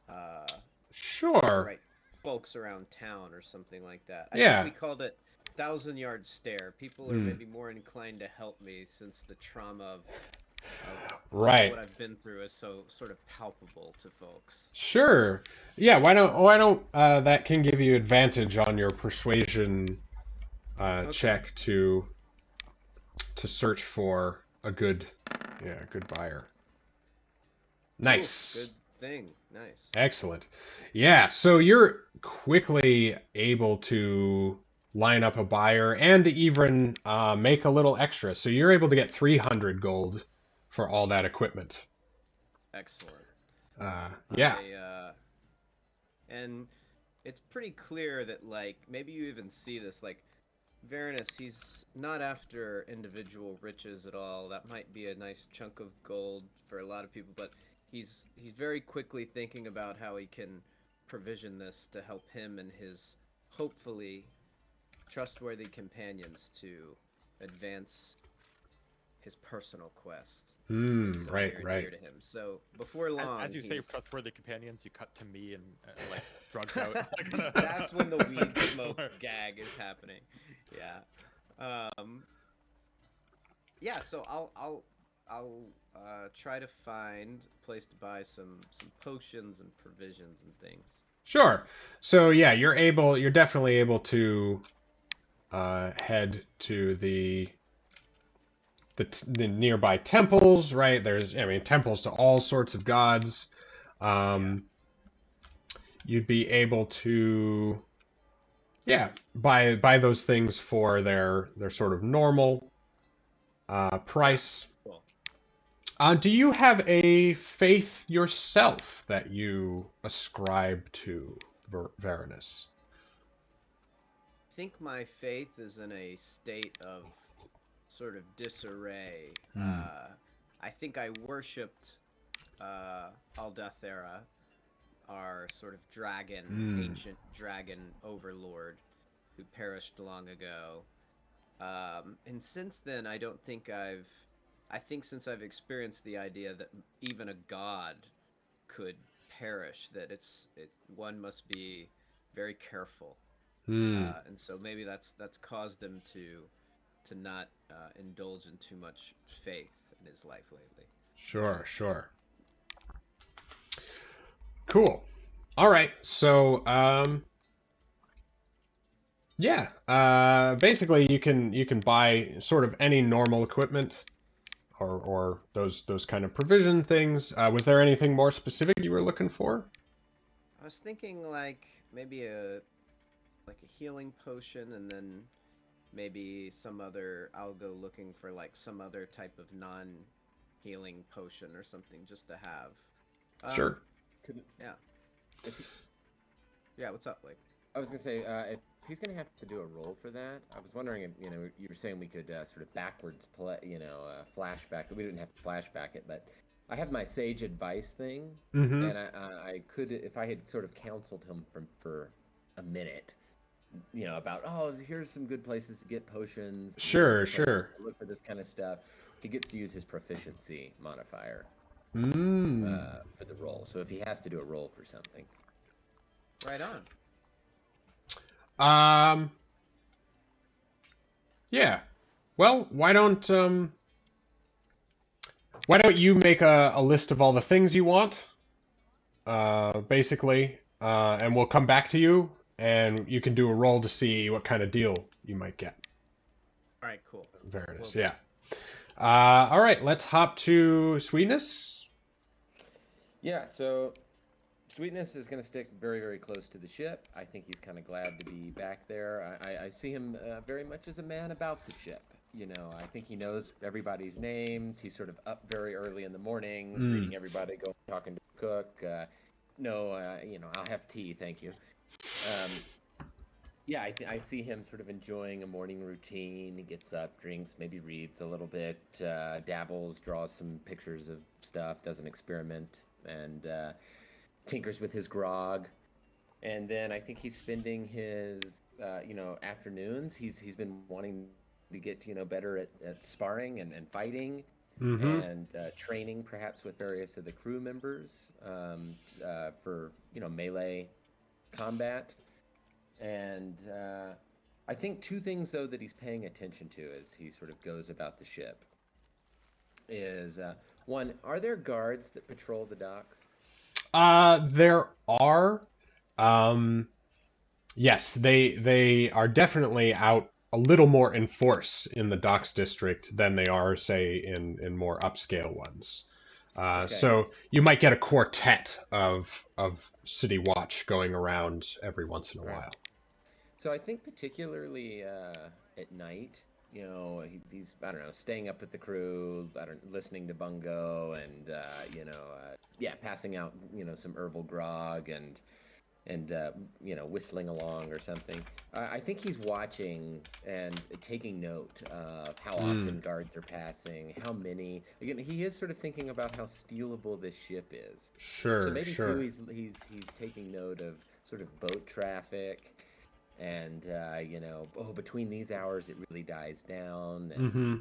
uh, the sure. right folks around town or something like that. I think Yeah. we called it 1,000 yard stare. People are Mm, maybe more inclined to help me since the trauma of right. what I've been through is so sort of palpable to folks. Sure. Yeah, why don't that can give you advantage on your persuasion Okay. check to search for a good, yeah, good buyer. Oof, Nice. good thing. Nice. Excellent. Yeah, so you're quickly able to line up a buyer and to even make a little extra. So you're able to get 300 gold for all that equipment. Excellent. Yeah. And it's pretty clear that, like, maybe you even see this, like, Varanus, he's not after individual riches at all. That might be a nice chunk of gold for a lot of people, but he's very quickly thinking about how he can provision this to help him and his hopefully trustworthy companions to advance his personal quest that's so Right, near and right. dear to him. So before As long, you say, he's trustworthy companions, you cut to me and like drugged out, like that's when the weed smoke somewhere. gag is happening. Yeah. Um, yeah, so I'll try to find a place to buy some potions and provisions and things. Sure. So yeah, you're definitely able to head to the nearby temples, right? I mean, temples to all sorts of gods. Yeah. Um, you'd be able to, yeah, buy those things for their sort of normal Yeah. price. Cool. Do you have a faith yourself that you ascribe to, Varanus? I think my faith is in a state of sort of disarray. Hmm. I think I worshipped Aldathera, our sort of dragon, Hmm. ancient dragon overlord who perished long ago. And since then, I don't think I've. I think since I've experienced the idea that even a god could perish, that one must be very careful, Hmm. and so maybe that's caused him to not indulge in too much faith in his life lately. Sure, sure. Cool. All right. So, yeah. Basically, you can buy sort of any normal equipment, or those kind of provision things. Was there anything more specific you were looking for? I was thinking like maybe a healing potion, and then maybe some other. I'll go looking for like some other type of non-healing potion or something just to have. Sure. Could, Yeah, if he, yeah. What's up, like? I was gonna say, if he's gonna have to do a roll for that, I was wondering if you were saying we could sort of backwards play, flashback. We didn't have to flashback it, but I have my sage advice thing, Mm-hmm. and I could, if I had sort of counseled him for a minute, about, oh, here's some good places to get potions, here are Sure, good places sure. to look for this kind of stuff. He gets to use his proficiency modifier Mm. for the roll. So if he has to do a roll for something, Right on. Um. Yeah. Well, why don't you make a list of all the things you want, basically, and we'll come back to you, and you can do a roll to see what kind of deal you might get. All right, cool. Will Varanus, do. yeah. All right, let's hop to Sweetness. yeah. So Sweetness is going to stick very, very close to the ship. I think he's kind of glad to be back there. I see him very much as a man about the ship. I think he knows everybody's names. He's sort of up very early in the morning, Mm. greeting everybody, going talking to the cook. No, I'll have tea, thank you. Um, yeah, I see him sort of enjoying a morning routine. He gets up, drinks, maybe reads a little bit, dabbles, draws some pictures of stuff, does an experiment, and tinkers with his grog. And then I think he's spending his afternoons. He's been wanting to get better at sparring and fighting Mm-hmm. and training perhaps with various of the crew members for melee combat. And I think two things though that he's paying attention to as he sort of goes about the ship is one, are there guards that patrol the docks? There are, um, yes, they are definitely out a little more in force in the docks district than they are, say, in more upscale ones. Okay. So you might get a quartet of City Watch going around every once in a Right. while. So I think particularly at night, he's I don't know, staying up with the crew, I don't listening to Bungo and yeah, passing out some herbal grog and whistling along or something. I think he's watching and taking note of how Mm, often guards are passing, how many. Again, he is sort of thinking about how stealable this ship is. So sure, maybe too, sure. he's taking note of sort of boat traffic and between these hours it really dies down and Mm-hmm.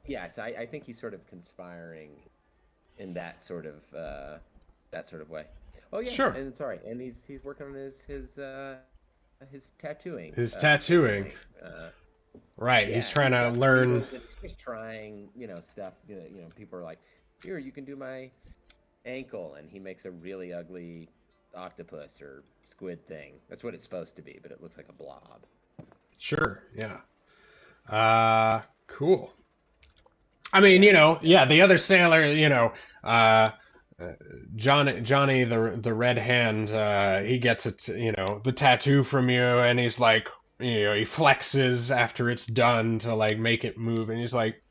yeah, so I think he's sort of conspiring in that sort of way. Oh yeah, Sure. and sorry, and he's working on his tattooing His tattooing. occasionally. Right. He's Yeah, trying he's to got some learn. needles and he's just trying stuff. People are like, here, you can do my ankle, and he makes a really ugly octopus or squid thing. That's what it's supposed to be, but it looks like a blob. Sure. Yeah. Cool. I mean, Yeah, yeah, the other sailor, uh, uh, Johnny, the red hand, he gets it, the tattoo from you, and he's like, he flexes after it's done to like make it move, and he's like,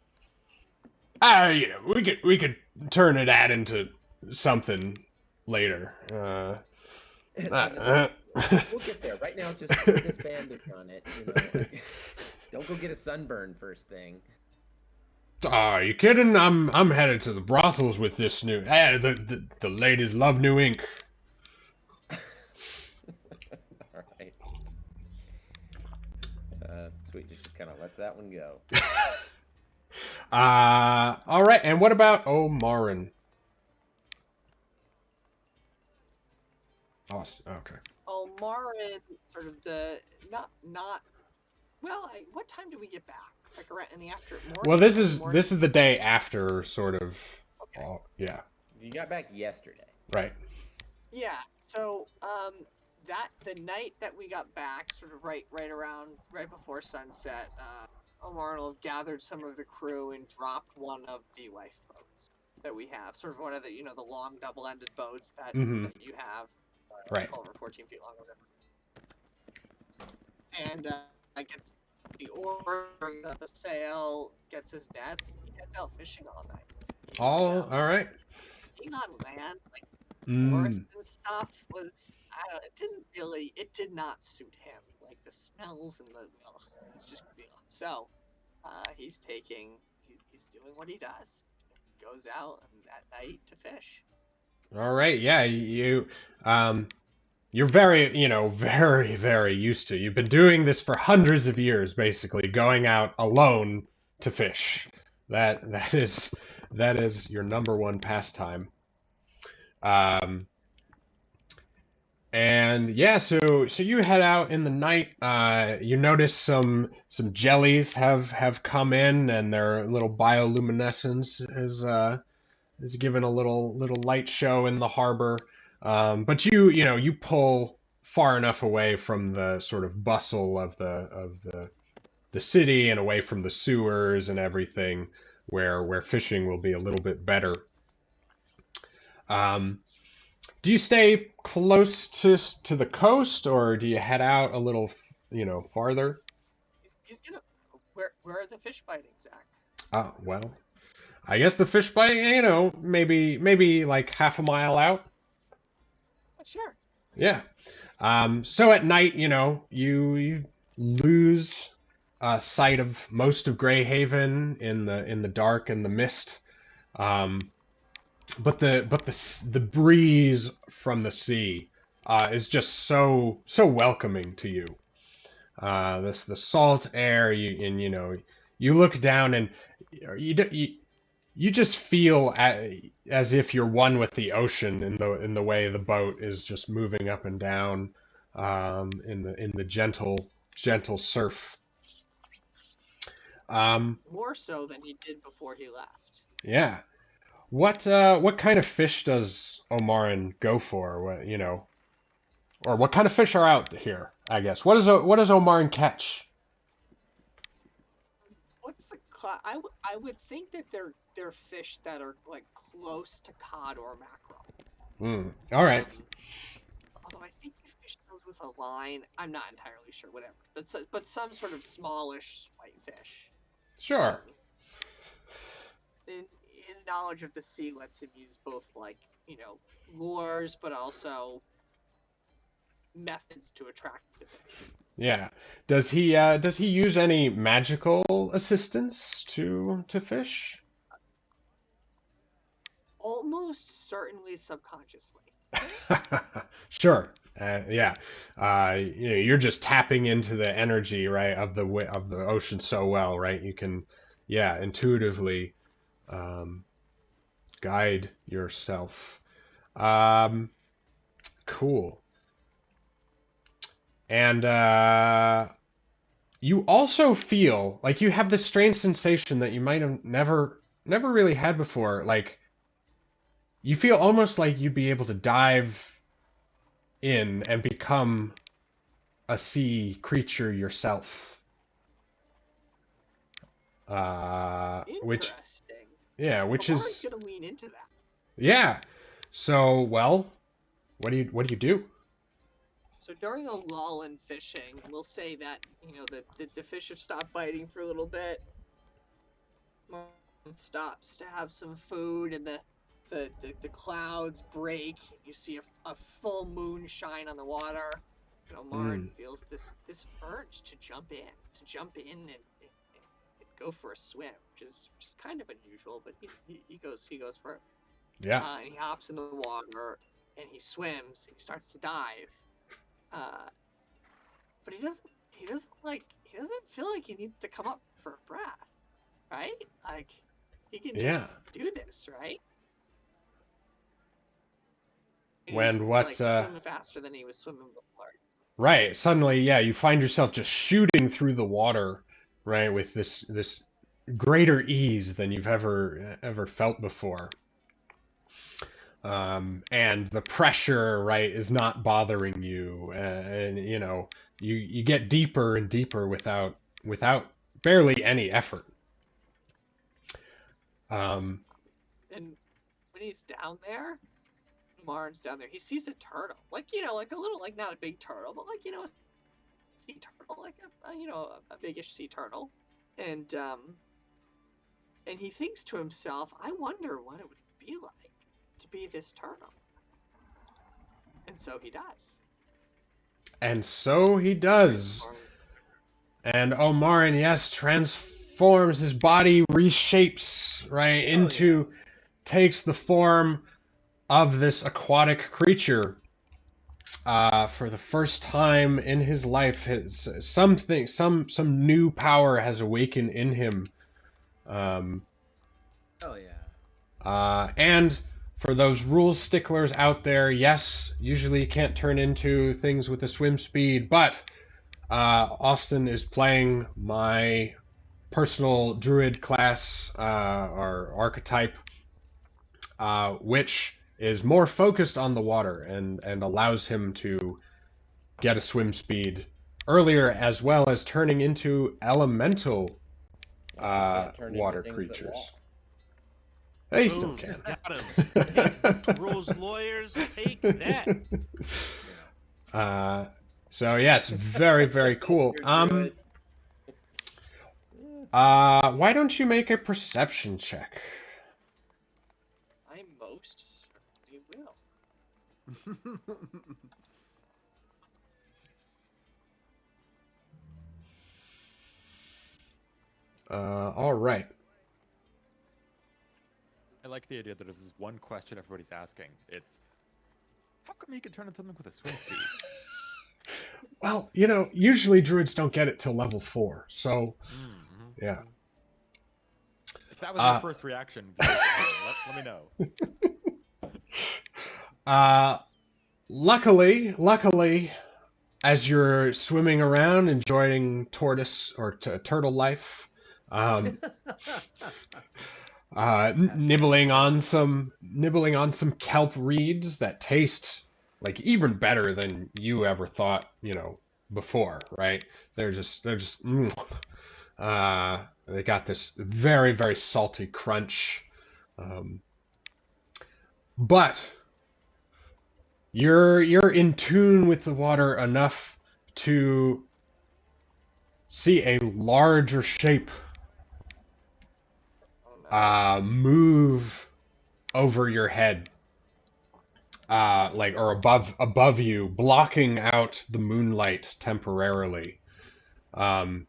we could turn that into something later. We'll get there. Right now, just put this bandage on it. Don't go get a sunburn first thing. Are you kidding? I'm headed to the brothels with this new. The ladies love new ink. All right. Sweet just kind of lets that one go. All right. And what about Omarin? Oh, okay. Marin, sort of the not. Well, what time do we get back? Like around in the morning. Well, this is the day after, sort of. Okay. Yeah. You got back yesterday. Right. Yeah. So that the night that we got back, sort of right before sunset, Omar will have gathered some of the crew and dropped one of the lifeboats that we have, sort of one of the the long double-ended boats that, that you have, right, 12 or 14 feet long, or whatever. And I get the oar, brings up a sail, gets his nets, and he heads out fishing all night. All right. Being on land, like forest and stuff, was it did not suit him. Like the smells and it's just so he's doing what he does. He goes out at night to fish. All right. Yeah, you're very, very, very used to. You've been doing this for hundreds of years, basically, going out alone to fish. That is your number one pastime. And yeah, so you head out in the night. You notice some jellies have come in, and their little bioluminescence is given a little light show in the harbor. But you pull far enough away from the sort of bustle of the city and away from the sewers and everything, where fishing will be a little bit better. Do you stay close to the coast, or do you head out a little, farther? He's gonna. Where are the fish biting, Zach? Oh, well, I guess the fish bite, maybe like half a mile out. Sure. Yeah. So at night, you lose sight of most of Greyhaven in the dark and the mist. But the breeze from the sea is just so welcoming to you. The salt air, you look down and you just feel as if you're one with the ocean in the way the boat is just moving up and down in the gentle surf. More so than he did before he left. Yeah. What kind of fish does Omarin go for? Or what kind of fish are out here? I guess. What does Omarin catch? What's the I would think that they're fish that are like close to cod or mackerel. All right. Although I think he fished those with a line. I'm not entirely sure. Whatever. But some sort of smallish white fish. Sure. His knowledge of the sea lets him use both, lures, but also methods to attract the fish. Yeah. Does he use any magical assistance to fish? Almost certainly subconsciously. Sure. Yeah. You're just tapping into the energy, right, of the ocean so well, right? You can, yeah, intuitively guide yourself. Cool. And you also feel like you have this strange sensation that you might have never really had before. Like, you feel almost like you'd be able to dive in and become a sea creature yourself. Which is gonna lean into that. Yeah. So, well, what do you do? So during a lull in fishing, we'll say that the fish have stopped biting for a little bit. stops to have some food, and the clouds break. You see a full moon shine on the water. And Omarin feels this urge to jump in and go for a swim, which is kind of unusual, but he goes for it. Yeah. And he hops in the water and he swims. And he starts to dive, but he doesn't feel like he needs to come up for a breath, right? Like he can just do this, right? When what? Like swim faster than he was swimming before. Right. Suddenly, yeah, you find yourself just shooting through the water, right, with this greater ease than you've ever felt before. And the pressure, right, is not bothering you, and you know you get deeper and deeper without barely any effort. And when he's down there, Marn's down there. He sees a turtle, like like a little, like not a big turtle, but like a sea turtle, like a biggish sea turtle, and he thinks to himself, I wonder what it would be like to be this turtle. And so he does. And so he does. And Omarin, yes, transforms, his body reshapes, right, into, takes the form of this aquatic creature. For the first time in his life, some new power has awakened in him. And for those rules sticklers out there, yes, usually you can't turn into things with a swim speed, but Austin is playing my personal druid class, or archetype, which is more focused on the water and allows him to get a swim speed earlier, as well as turning into elemental water creatures. They still can. Got him. Take rules lawyers, take that. So yes, very, very cool. Why don't you make a perception check? I most certainly will. All right. I like the idea that there's this one question everybody's asking. It's, how come you can turn into something with a swim speed? Well, usually druids don't get it till level 4, so yeah. If that was your first reaction, let me know. Luckily, as you're swimming around enjoying tortoise or turtle life, nibbling on some kelp reeds that taste like even better than you ever thought, before, right? They're just they got this very, very salty crunch, but you're in tune with the water enough to see a larger shape move over your head, or above you, blocking out the moonlight temporarily. And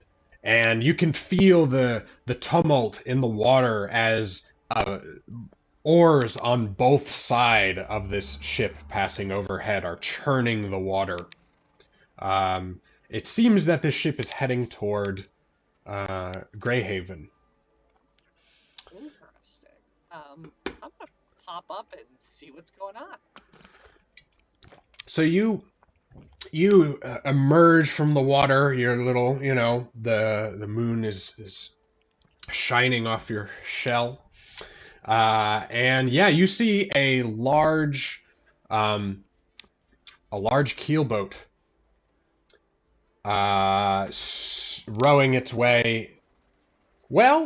you can feel the tumult in the water as oars on both sides of this ship passing overhead are churning the water. It seems that this ship is heading toward Greyhaven. Interesting. I'm gonna pop up and see what's going on. So you emerge from the water. You're a little, the moon is shining off your shell. And yeah, you see a large keelboat rowing its way. Well,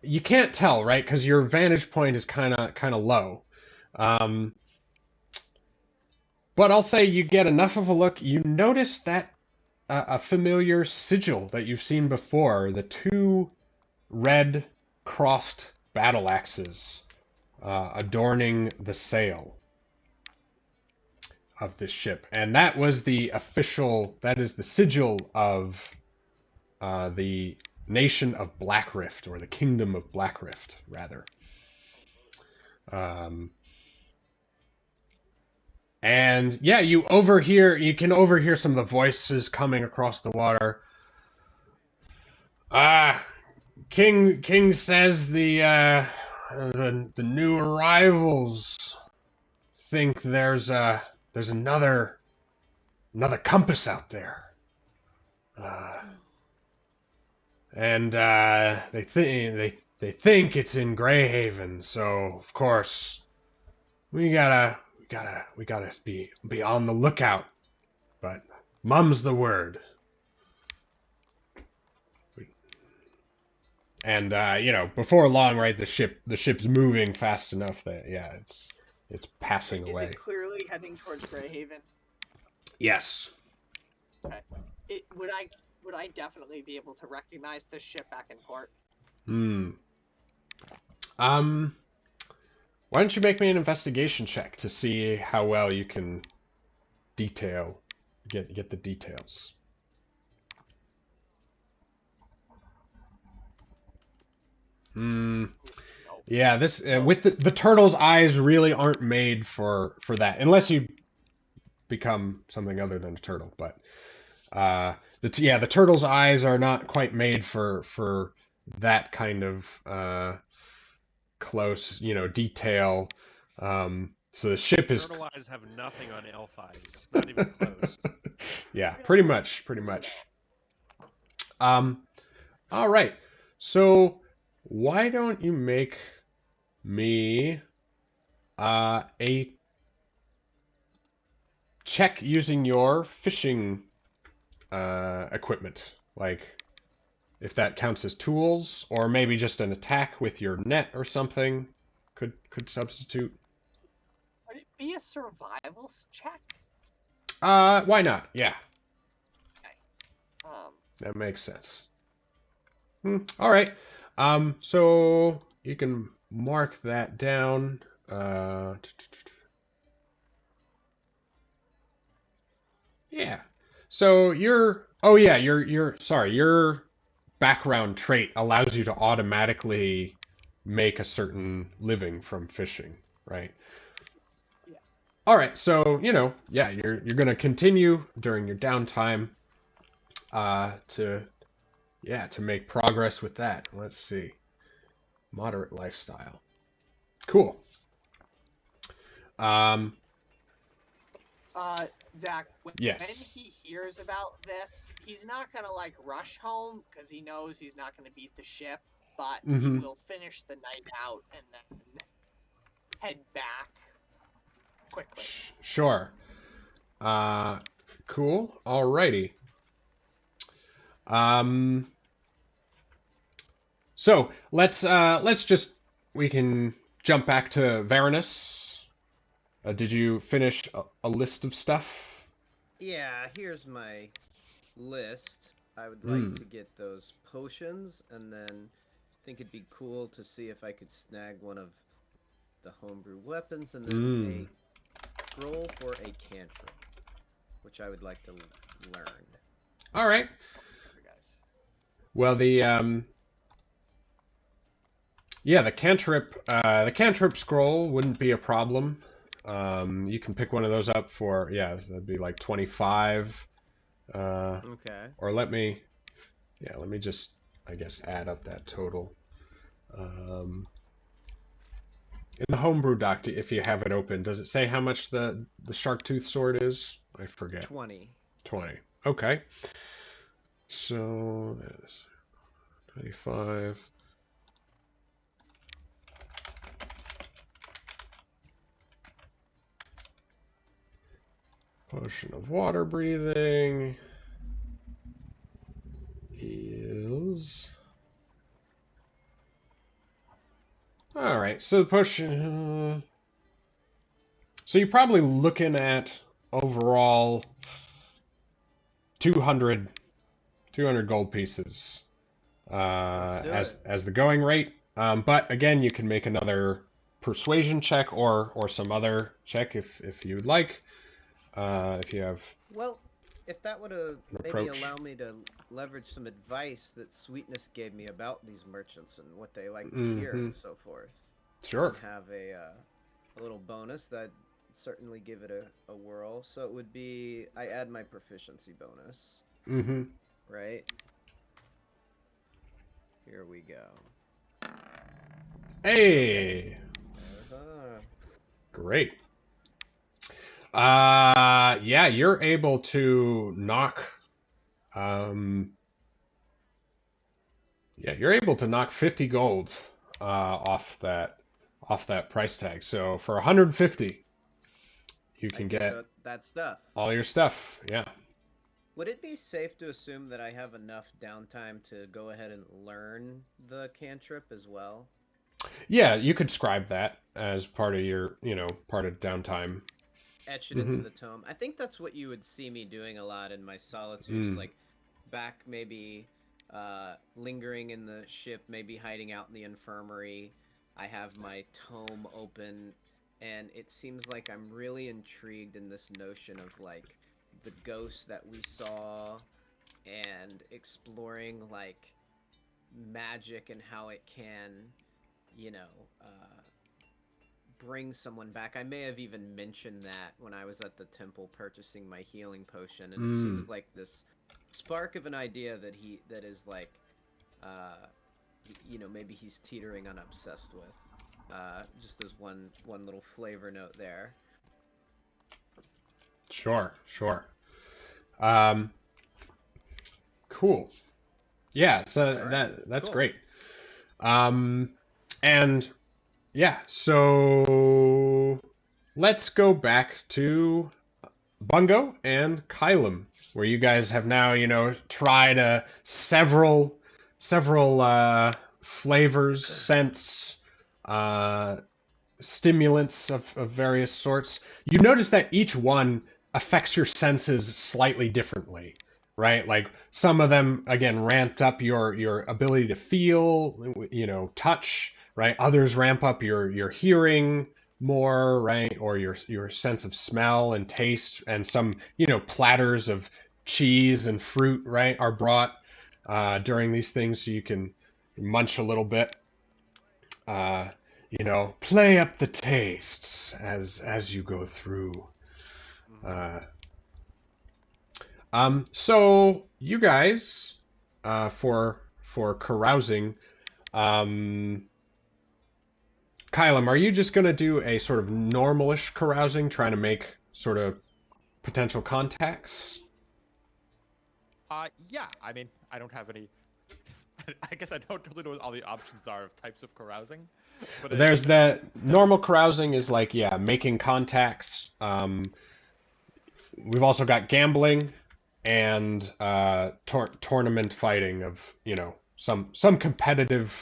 you can't tell, right? Because your vantage point is kind of low. But I'll say you get enough of a look. You notice that a familiar sigil that you've seen before, the two red crossed battle axes adorning the sail of this ship. And that is the sigil of the nation of Blackrift, or the kingdom of Blackrift, rather. And yeah, you can overhear some of the voices coming across the water. King says the new arrivals think there's another compass out there. And they think it's in Greyhaven, so of course we gotta be on the lookout. But mum's the word. And before long, right, the ship's moving fast enough that it's passing away. Is it clearly heading towards Greyhaven? Yes. Okay. Would I definitely be able to recognize this ship back in port? Why don't you make me an investigation check to see how well you can get the details. Yeah, this with the turtle's eyes really aren't made for that, unless you become something other than a turtle. But the turtle's eyes are not quite made for that kind of close, detail. So the ship is. Turtle eyes have nothing on elf eyes, not even close. Yeah, pretty much. All right. So why don't you make me a check using your fishing equipment, like if that counts as tools, or maybe just an attack with your net or something could substitute. Would it be a survival check? Why not? Yeah. Okay. That makes sense. All right. So you can mark that down. Yeah. So your background trait allows you to automatically make a certain living from fishing, right? Yeah. All right. So, you're going to continue during your downtime to make progress with that. Let's see. Moderate lifestyle. Cool. Zach, Yes. when he hears about this, he's not gonna rush home because he knows he's not gonna beat the ship, but he will finish the night out and then head back quickly. Sure. Cool. Alrighty. So we can jump back to Varanus. Did you finish a list of stuff? Yeah, here's my list. I would like to get those potions, and then I think it'd be cool to see if I could snag one of the homebrew weapons, and then a scroll for a cantrip, which I would like to learn. All right. Well, the cantrip scroll wouldn't be a problem. You can pick one of those up for that'd be like 25. Okay. Or let me just, I guess, add up that total. In the homebrew doc, if you have it open, does it say how much the shark tooth sword is? I forget. 20. 20. Okay. So that's 25. Potion of water breathing is... Alright, so the potion... So you're probably looking at overall 200 gold pieces as the going rate. But again, you can make another persuasion check or some other check if you'd like. If you have Well, if that would an maybe approach. allow me to leverage some advice that Sweetness gave me about these merchants and what they like to hear Mm-hmm. and so forth, Sure. and have a little bonus that certainly give it a whirl. So it would be I add my proficiency bonus, Mm-hmm. right? Here we go. Hey, Uh-huh. great. Yeah, you're able to knock. Um, yeah, you're able to knock 50 gold off that price tag. So for 150, you I can get get that stuff. all your stuff. Yeah. Would it be safe to assume that I have enough downtime to go ahead and learn the cantrip as well? Yeah, you could scribe that as part of your, part of downtime. Etch it Mm-hmm. into the tome. I think that's what you would see me doing a lot in my solitudes, Mm. like back maybe lingering in the ship, maybe hiding out in the infirmary. I have my tome open, and it seems like I'm really intrigued in this notion of like the ghosts that we saw and exploring like magic and how it can, you know, bring someone back. I may have even mentioned that when I was at the temple purchasing my healing potion, and it Mm. seems like this spark of an idea that is like, uh, maybe he's teetering on obsessed with. Just as one little flavor note there. Sure, sure. Um, cool. Yeah, so All right, that's cool. great. Um, and yeah, so let's go back to Bungo and Kylum, where you guys have now, tried several flavors, scents, uh, stimulants of various sorts. You notice that each one affects your senses slightly differently, right? Like some of them again ramped up your ability to feel, touch, right? Others ramp up your hearing more, right? Or your sense of smell and taste, and some, platters of cheese and fruit, right, are brought during these things so you can munch a little bit. Uh, play up the tastes as you go through. Mm-hmm. Uh, so you guys, for carousing, um, Kylum, are you just gonna do a sort of normalish carousing, trying to make sort of potential contacts? Yeah. I mean, I don't have any. I guess I don't really know what all the options are of types of carousing, but There's if the normal it's carousing is like, yeah, making contacts. We've also got gambling and tournament fighting of, some competitive.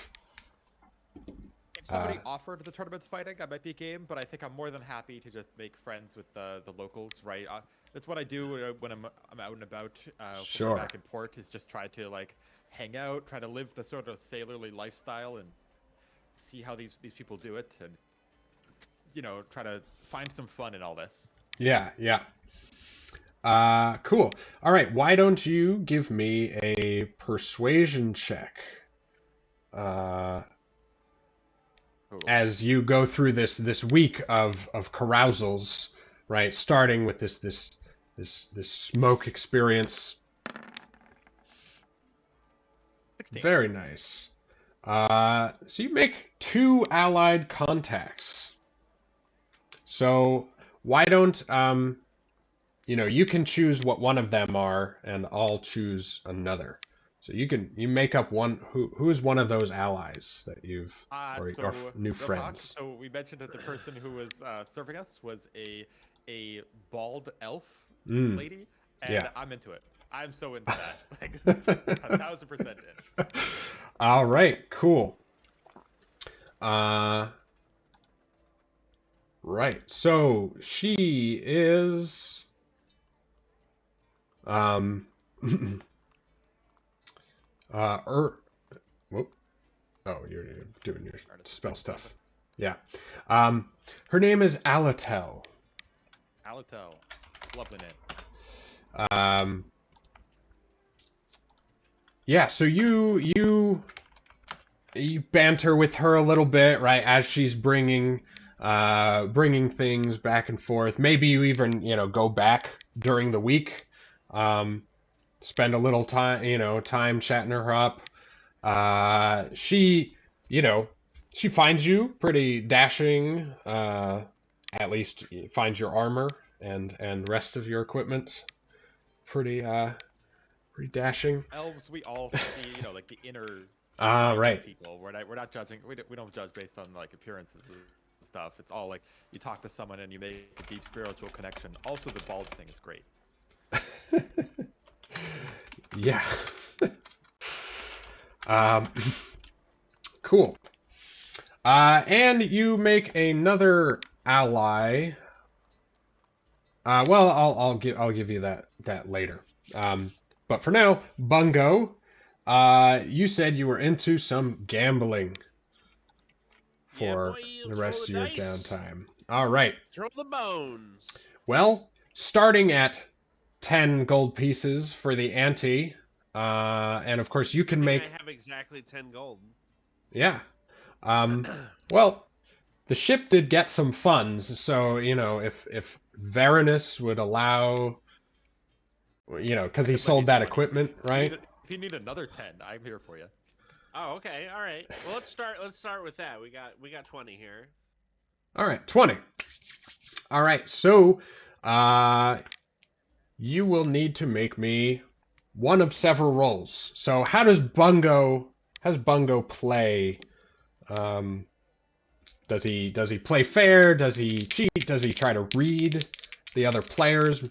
if Uh, somebody offered the tournament fighting, I might be game. But I think I'm more than happy to just make friends with the locals, right? That's what I do when I'm out and about when we're sure. back in port. Is just try to like hang out, try to live the sort of sailorly lifestyle, and see how these people do it, and try to find some fun in all this. Yeah, yeah. Cool. All right. Why don't you give me a persuasion check uh, Cool. as you go through this week of carousals, right? Starting with this smoke experience. 16. Very nice. So you make two allied contacts. So why don't you can choose what one of them are, and I'll choose another. So you make up one. Who is one of those allies that you've or So new real talk. friends? So we mentioned that the person who was serving us was a bald elf Mm, lady, and yeah. I'm into it. I'm so into that. Like 1,000% in. All right. Cool. Uh, right. So she is um uh er, whoop. Oh, you're doing your Artist spell is stuff. something. Yeah. Her name is Alatel. Alatel. Lovely name. Um, yeah, so you banter with her a little bit, right, as she's bringing things back and forth. Maybe you even, go back during the week, um, spend a little time chatting her up. She, you know, she finds you pretty dashing. At least finds your armor and rest of your equipment pretty pretty dashing. As elves, we all see, like the inner Ah, life of right. people. We're not judging. We don't judge based on like appearances and stuff. It's all like you talk to someone and you make a deep spiritual connection. Also, the bald thing is great. Yeah. Um, cool. And you make another ally. Well, I'll give you that later. But for now, Bungo, you said you were into some gambling Yeah, for boy, the let's roll rest the of your dice. downtime. All right. Throw the bones. Well, starting at 10 gold pieces for the ante, and of course you Good can thing make, I have exactly 10 gold. yeah. Well, the ship did get some funds, so if Varanus would allow, because I he could lend you sold some that money. equipment, right? If you need another 10, I'm here for you. Oh, okay, all right. Well, let's start with that. We got 20 here. All right, 20. All right, so you will need to make me one of several rolls. So how does Bungo play? Um, does he play fair? Does he cheat? Does he try to read the other players?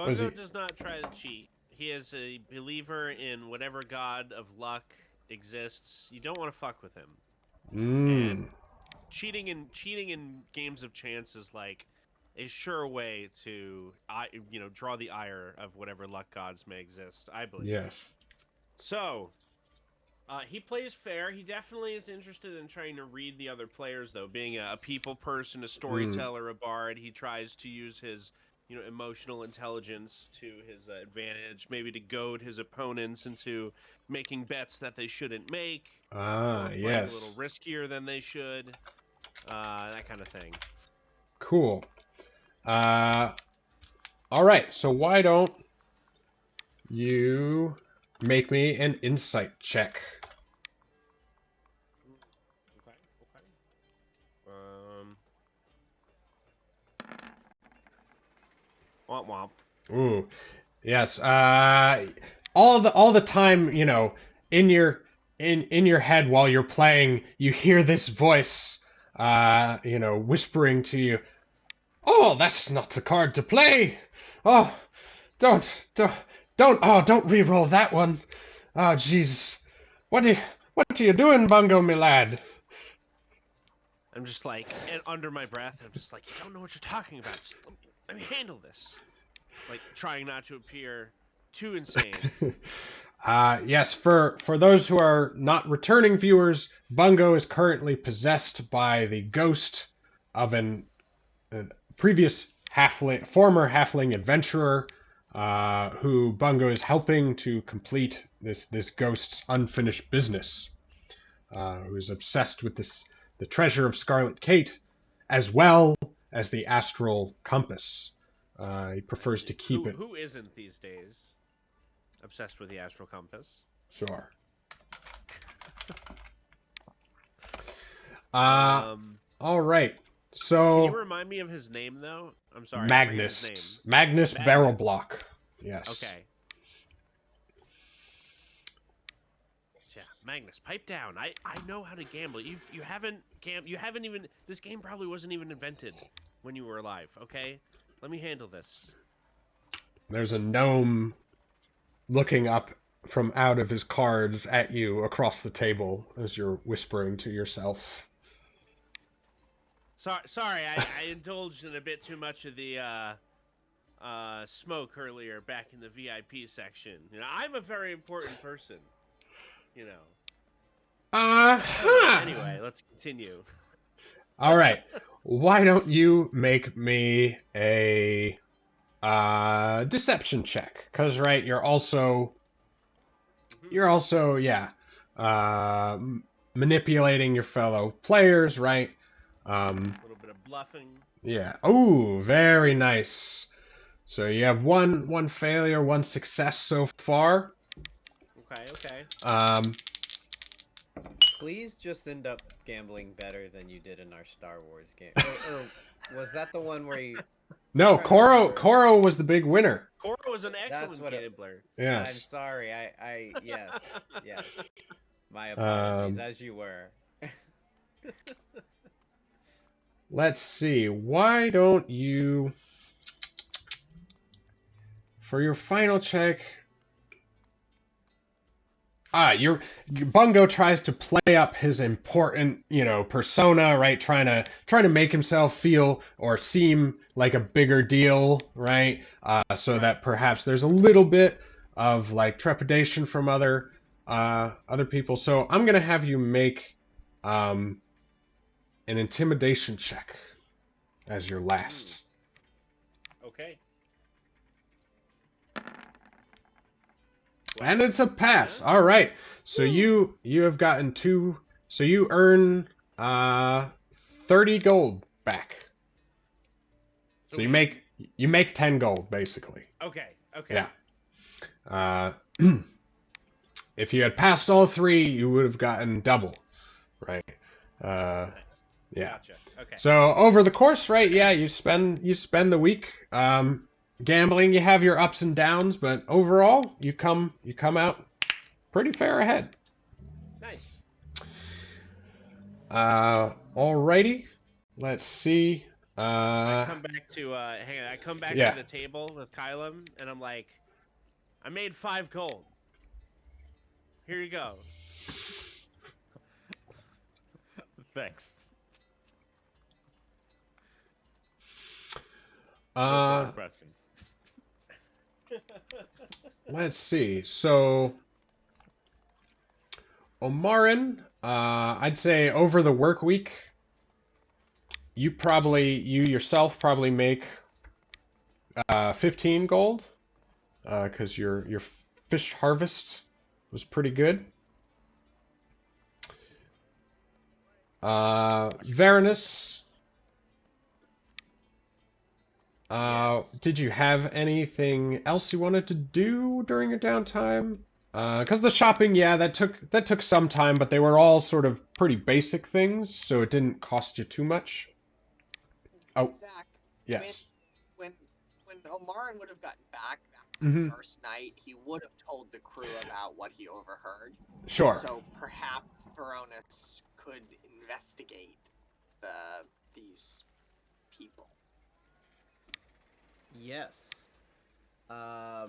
Was Bungo he? does not try to cheat. He is a believer in whatever god of luck exists. You don't want to fuck with him. And Mm, cheating in games of chance is like a sure way to draw the ire of whatever luck gods may exist, I believe. yes. So, he plays fair. He definitely is interested in trying to read the other players, though. Being a people person, a Mm, storyteller, a bard, he tries to use his emotional intelligence to his advantage, maybe to goad his opponents into making bets that they shouldn't make, or playing a yes. little riskier than they should, that kind of thing. Cool. Uh, all right. So why don't you make me an insight check? Okay, okay. Um, womp womp. Ooh, yes. All the time, in your head while you're playing, you hear this voice, whispering to you, "Oh, that's not the card to play. Oh, don't, don't, don't re-roll that one. Oh, Jesus, what are you doing, Bungo, me lad?" I'm just like, and under my breath, I'm just like, you don't know what you're talking about. Just let me handle this. Like, trying not to appear too insane. Yes, for those who are not returning viewers, Bungo is currently possessed by the ghost of a previous former halfling adventurer, who Bungo is helping to complete this ghost's unfinished business. Who is obsessed with the treasure of Scarlet Kate, as well as the astral compass. He prefers to keep it. Who isn't these days obsessed with the astral compass? Sure. Um, All right. can you So remind me of his name though? I'm sorry, I forget his name. Magnus Magnus. Varelblock. Yes. Okay. Yeah, Magnus, pipe down. I know how to gamble. You haven't even, this game probably wasn't even invented when you were alive. Okay, let me handle this. There's a gnome looking up from out of his cards at you across the table as you're whispering to yourself. Sorry, I indulged in a bit too much of the smoke earlier back in the VIP section. I'm a very important person. Uh-huh. Anyway, let's continue. All right. Why don't you make me a deception check? Because, right, you're also, yeah, uh, manipulating your fellow players, right? A little bit of bluffing. Yeah. Oh, very nice. So you have one failure, one success so far. Okay. Please just end up gambling better than you did in our Star Wars game. Or was that the one where you... No, I'm trying to remember. Koro was the big winner. Cora was an That's excellent what gambler. Yes. I'm sorry. Yes. My apologies, as you were. Let's see. Why don't you, for your final check? Your Bungo tries to play up his important, persona, right? Trying to make himself feel or seem like a bigger deal, right? So that perhaps there's a little bit of like trepidation from other people. So I'm gonna have you make an intimidation check as your last. Okay. And it's a pass. All right. So you have gotten 2. So you earn 30 gold back. So you make 10 gold basically. Okay. Yeah. If you had passed all 3, you would have gotten double, right? Nice. Yeah. Gotcha. Okay. So over the course, right? Yeah, you spend the week gambling. You have your ups and downs, but overall, you come out pretty fair ahead. Nice. Alrighty. Let's see. I come back to hang on. I come back to the table with Kylam, and I'm like, I made 5 gold. Here you go. Thanks. Questions. Let's see. So, Omarin, I'd say over the work week, you yourself probably make 15 gold, because your fish harvest was pretty good. Varanus, did you have anything else you wanted to do during your downtime? Because the shopping, that took some time, but they were all sort of pretty basic things, so it didn't cost you too much. Oh, Zach, yes. When Omarin would have gotten back after the first night, he would have told the crew about what he overheard. Sure. So perhaps Varanus could investigate these people. Yes. I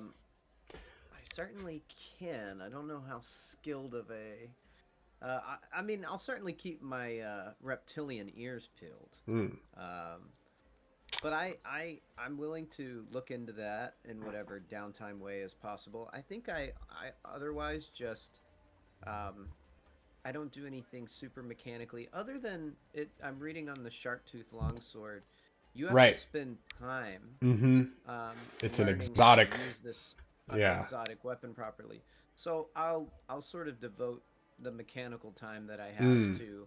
certainly can. I don't know how skilled of a... I mean, I'll certainly keep my reptilian ears peeled. But I'm willing to look into that in whatever downtime way is possible. I think I otherwise just... I don't do anything super mechanically other than it. I'm reading on the Sharktooth Longsword. You have to spend time. It's an learning exotic. how to use this exotic weapon properly. So I'll sort of devote the mechanical time that I have to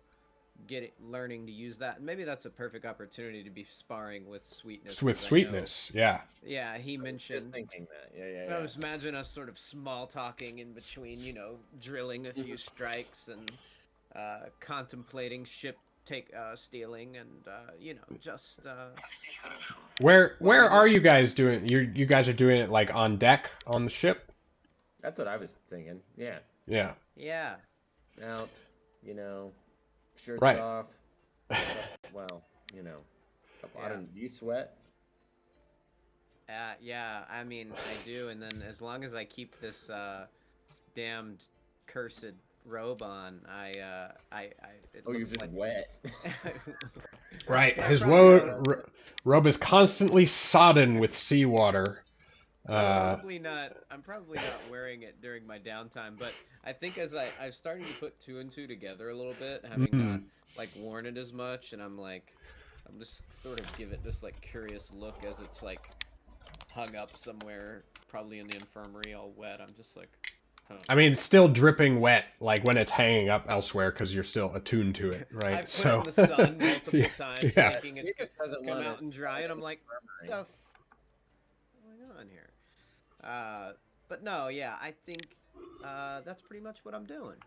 learning to use that. And maybe that's a perfect opportunity to be sparring with Sweetness. With Sweetness, yeah. Yeah, he mentioned. Just thinking that. Yeah. I was imagining us sort of small talking in between, drilling a few strikes and contemplating ship stealing and just. Where are you guys doing? You guys are doing it like on deck on the ship? That's what I was thinking. Yeah. Yeah. Yeah. Out, shirts Right. off. Well, do you sweat? Yeah, I mean, I do, and then as long as I keep this damned cursed robe on, You're just wet. Right, his robe is constantly sodden with seawater. I'm probably not wearing it during my downtime, but I think as I'm starting to put two and two together a little bit, having not like worn it as much, and I'm just sort of give it this like curious look as it's like hung up somewhere, probably in the infirmary, all wet. I'm just like, huh. I mean, it's still dripping wet, like when it's hanging up elsewhere, because you're still attuned to it, right? I've put it in the sun multiple Yeah, times, yeah. thinking it's Sweetness doesn't come want out it and dry, and I'm like, infirmary. what's going on here? But no, yeah, I think that's pretty much what I'm doing.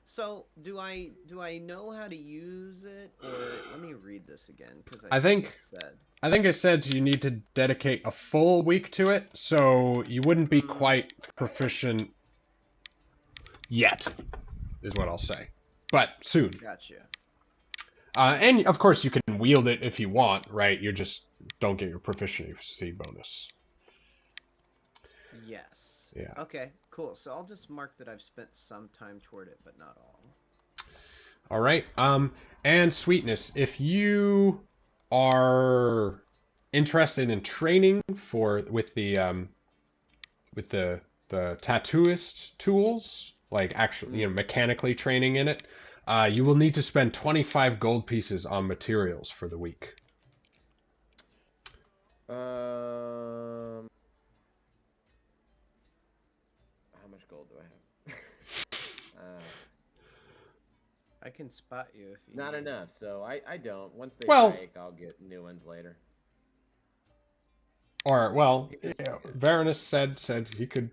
So, do I know how to use it, or let me read this again because I I think think it said. I think it says you need to dedicate a full week to it, so you wouldn't be quite proficient yet, is what I'll say. But soon. Gotcha. And of course you can wield it if you want, right? You just don't get your proficiency bonus. Yes. Yeah. Okay, cool. So I'll just mark that I've spent some time toward it, but not all. All right. And Sweetness, if you are interested in training with the tattooist tools, like actually mechanically training in it, you will need to spend 25 gold pieces on materials for the week. How much gold do I have? I can spot you if you Not need. enough, so I don't. Once they Well- break, I'll get new ones later. Or well, Varanus said he could.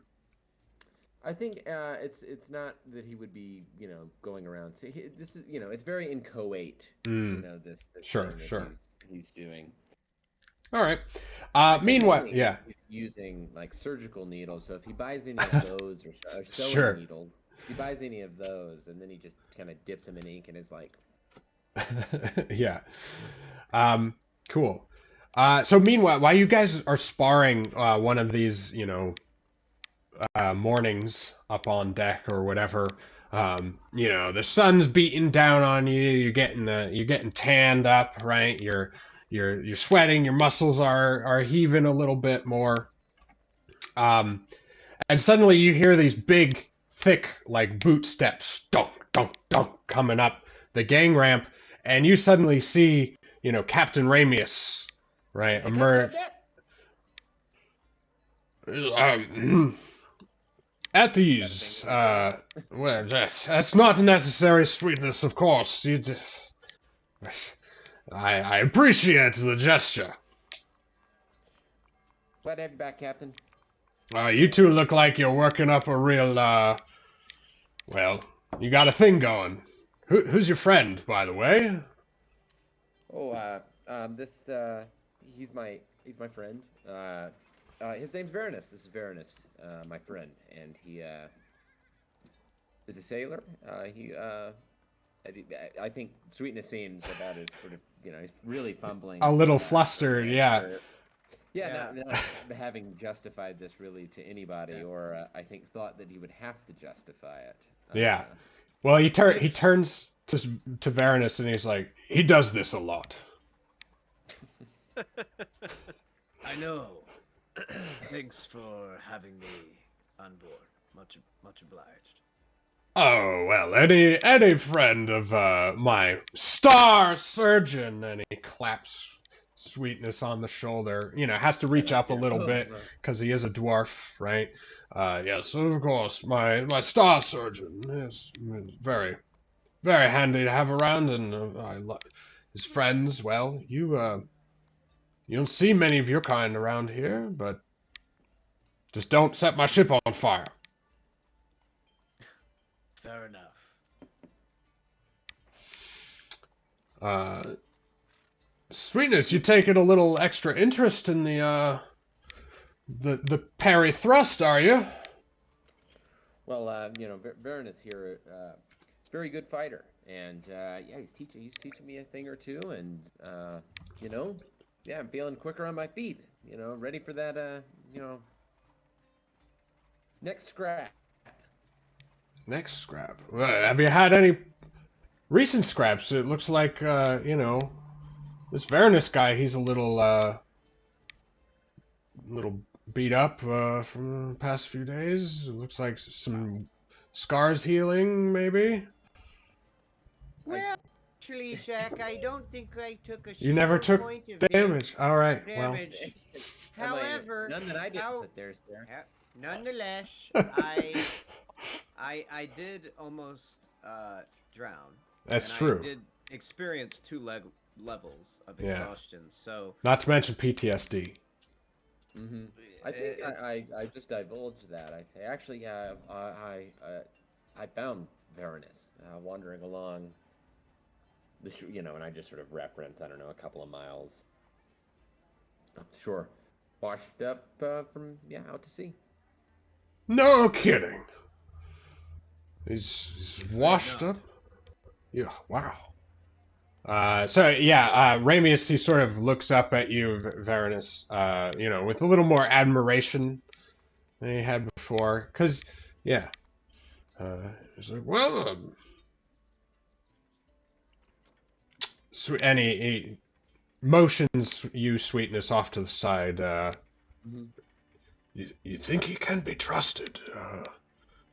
I think it's not that he would be going around. See, this is it's very inchoate. This Sure, thing that sure. he's doing. All right. I think Meanwhile, mainly yeah. he's using like surgical needles. So if he buys any of those or sewing Sure. needles, if he buys any of those, and then he just kind of dips them in ink and is like, Yeah. Cool. So meanwhile, while you guys are sparring one of these, mornings up on deck or whatever, the sun's beating down on you. You're getting tanned up, right? You're sweating. Your muscles are heaving a little bit more. And suddenly you hear these big, thick, like boot steps, dunk, dunk, dunk, coming up the gang ramp, and you suddenly see, Captain Ramius, right, emerge. At ease, well, that's not necessary, Sweetness, of course. I appreciate the gesture. "Glad to have you back, Captain." You two look like you're working up a real, well, you got a thing going. Who's your friend, by the way? Oh, he's my friend. His name's Varanus. This is Varanus, my friend, and he is a sailor. I think Sweetness seems about as sort of, he's really fumbling. A little flustered, yeah. Yeah, not having justified this really to anybody, or I think thought that he would have to justify it. Yeah. Well, he turns to Varanus and he's like, he does this a lot. I know. Thanks for having me on board. Much obliged. Oh, well, any friend of my star surgeon, and he claps Sweetness on the shoulder, has to reach up a little bit because he is a dwarf, right? Yes, of course, my star surgeon is very, very handy to have around, and I love his friends. Well, you don't see many of your kind around here, but just don't set my ship on fire. Fair enough. Sweetness, you taking a little extra interest in the parry thrust, are you? Well, Varanus here is a very good fighter, and he's teaching me a thing or two, and I'm feeling quicker on my feet. Ready for that. Next scrap. Next scrap. Well, have you had any recent scraps? It looks like this Varanus guy. He's a little beat up from the past few days. It looks like some scars healing, maybe. Well, actually, Zach, I don't think I took a You never single took point of damage. All right. Well, damage. I might- However, none that I didn't how- put there, sir. nonetheless, I did almost drown. that's and true. I did experience two levels of Yeah. exhaustion. So Not to mention PTSD. Mm-hmm. I think I just divulged that. I say actually, yeah, I found Varanus wandering along the and I just sort of reference, I don't know, a couple of miles up the shore, washed up from out to sea. No kidding. He's washed not. up. Yeah. Wow. Ramius, he sort of looks up at you, Varanus, with a little more admiration than he had before. Cause, yeah. He's like, well, and he motions you, Sweetness, off to the side. Mm-hmm. You think he can be trusted?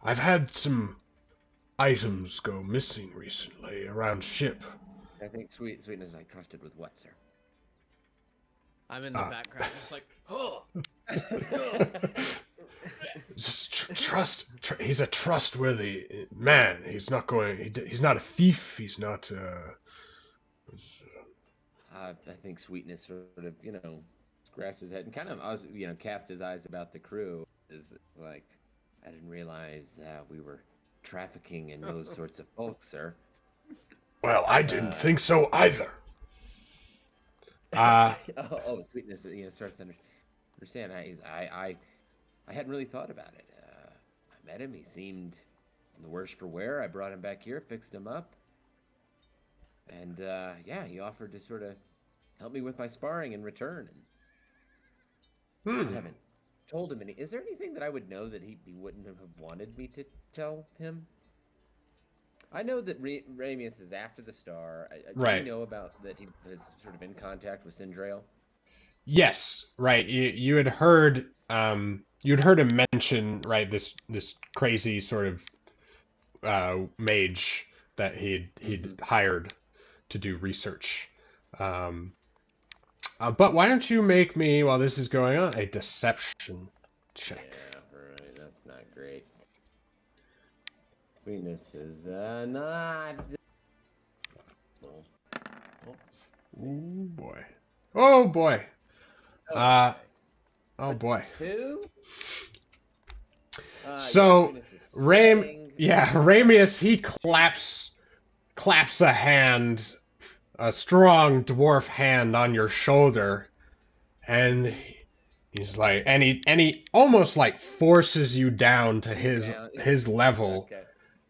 I've had some items go missing recently around ship. I think Sweetness I trusted with what, sir? I'm in the background, just like, oh. Just trust. He's a trustworthy man. He's not going. He's not a thief. He's not. I think Sweetness sort of, scratched his head and kind of, cast his eyes about the crew. Is like, I didn't realize we were trafficking in those sorts of folk, sir. Well, I didn't think so either. Sweetness, starts to understand. I hadn't really thought about it. I met him. He seemed the worse for wear. I brought him back here, fixed him up, and he offered to sort of help me with my sparring in return. And I haven't told him any. Is there anything that I would know that he wouldn't have wanted me to tell him? I know that Ramius is after the star. Do you know about that he is sort of in contact with Sindrail? Yes, right. You had heard him mention, right, this crazy sort of mage that he'd hired to do research. But why don't you make me, while this is going on, a deception check? Yeah, right. That's not great. Sweetness is not. Oh boy. Oh boy. Okay. Oh boy. 2? So Sweetness is Ramius, he claps a hand, a strong dwarf hand on your shoulder, and he's like, and he almost like forces you down to his level. Okay.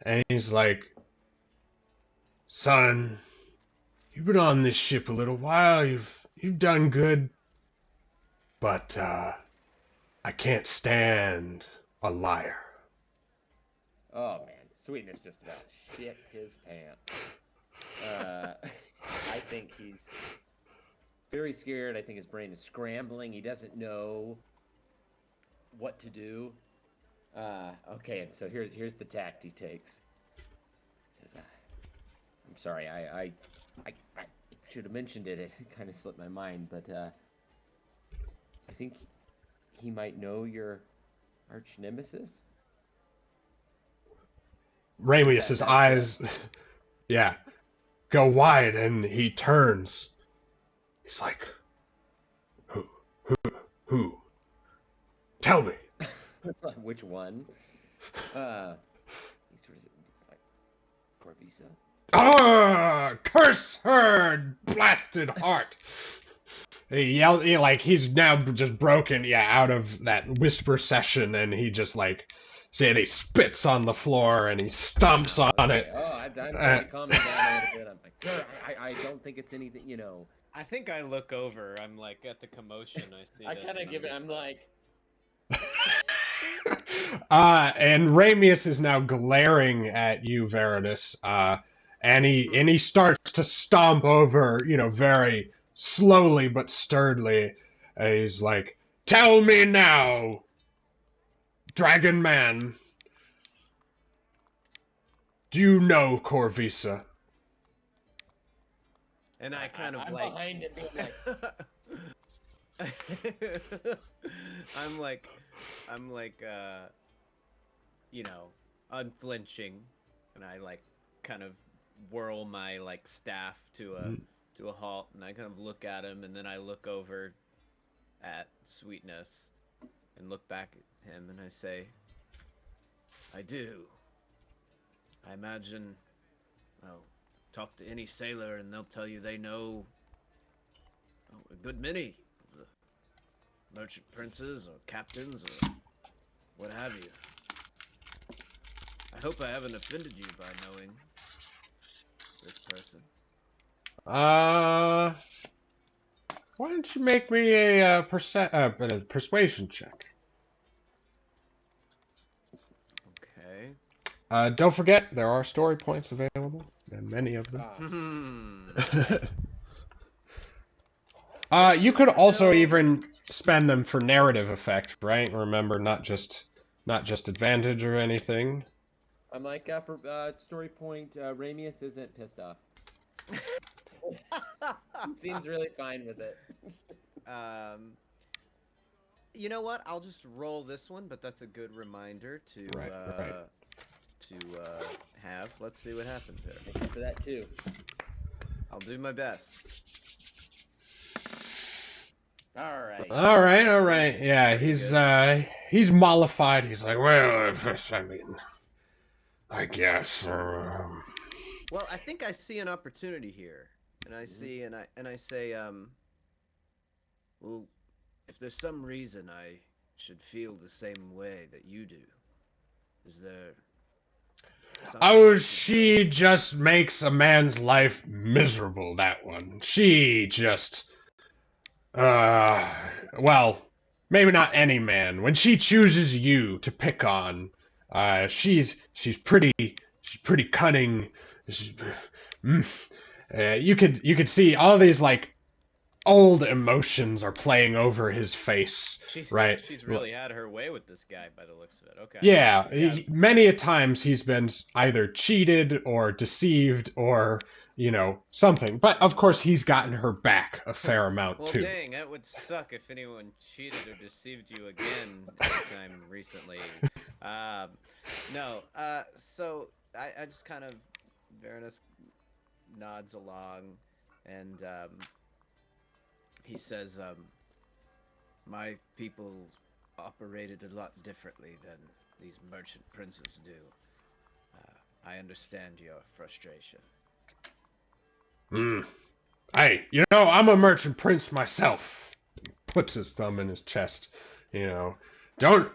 And he's like, son, you've been on this ship a little while, you've done good, but I can't stand a liar. Oh man, Sweetness just about shits his pants. I think he's very scared. I think his brain is scrambling. He doesn't know what to do. Okay, so here's the tact he takes. He says, I'm sorry, I should have mentioned it. It kind of slipped my mind, but I think he might know your arch nemesis. Ramius's eyes, go wide, and he turns. He's like, who? Tell me. Which one? He's sort of like Corvisa. Ah, curse her blasted heart! He yelled, he's now just broken, out of that whisper session, and he just he spits on the floor and he stomps on it. Oh, I'm trying to calm him down a little bit. I'm like, sir, I don't think it's anything, I think I look over. I'm like at the commotion. I see. I kind of give it. I'm like. And Ramius is now glaring at you, Varanus, and he starts to stomp over, very slowly but sturdily. And he's like, Tell me now, Dragon Man. Do you know Corvisa? And I kind of I'm like. behind it, being like, I'm like, unflinching, and I like kind of whirl my like staff to a halt, and I kind of look at him, and then I look over at Sweetness, and look back at him, and I say, I do. I imagine, well, talk to any sailor, and they'll tell you they know a good many of the merchant princes or captains or what have you. I hope I haven't offended you by knowing this person. Why don't you make me a persuasion check? Okay. Don't forget, there are story points available, and many of them. You could also even spend them for narrative effect, right? Remember, not just advantage or anything. I'm like, for story point, Ramius isn't pissed off. Seems really fine with it. You know what? I'll just roll this one, but that's a good reminder to Right. have. Let's see what happens there. Thank you for that too. I'll do my best. All right. All right. Yeah, he's mollified. He's like, well, I mean, I guess. Well, I think I see an opportunity here, and I see, and I say, well, if there's some reason I should feel the same way that you do, is there? Oh, she just makes a man's life miserable, that one. She just, well, maybe not any man. When she chooses you to pick on, she's pretty cunning. You could see all these like old emotions are playing over his face, right? She's really had her way with this guy by the looks of it. Okay. Yeah, many a times he's been either cheated or deceived or, something. But of course he's gotten her back a fair amount too. Well, dang, that would suck if anyone cheated or deceived you again anytime recently. No, so I just kind of, Varanus nods along, and he says, my people operated a lot differently than these merchant princes do. I understand your frustration. Hey, I'm a merchant prince myself. Puts his thumb in his chest. Don't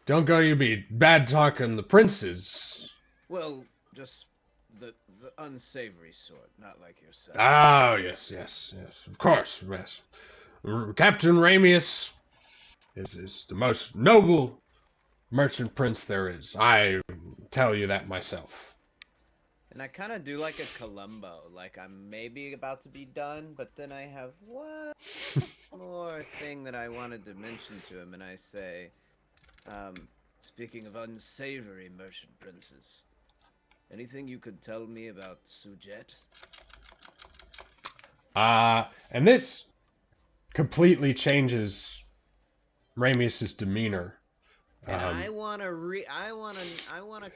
go you be bad talking the princes. Well, just the unsavory sort, not like yourself. Oh, yes, of course, yes. Captain Ramius is the most noble merchant prince there is. I tell you that myself. And I kind of do like a Columbo, like I'm maybe about to be done, but then I have one more thing that I wanted to mention to him, and I say, speaking of unsavory merchant princes, anything you could tell me about Sujet? And this completely changes Ramius's demeanor. And I wanna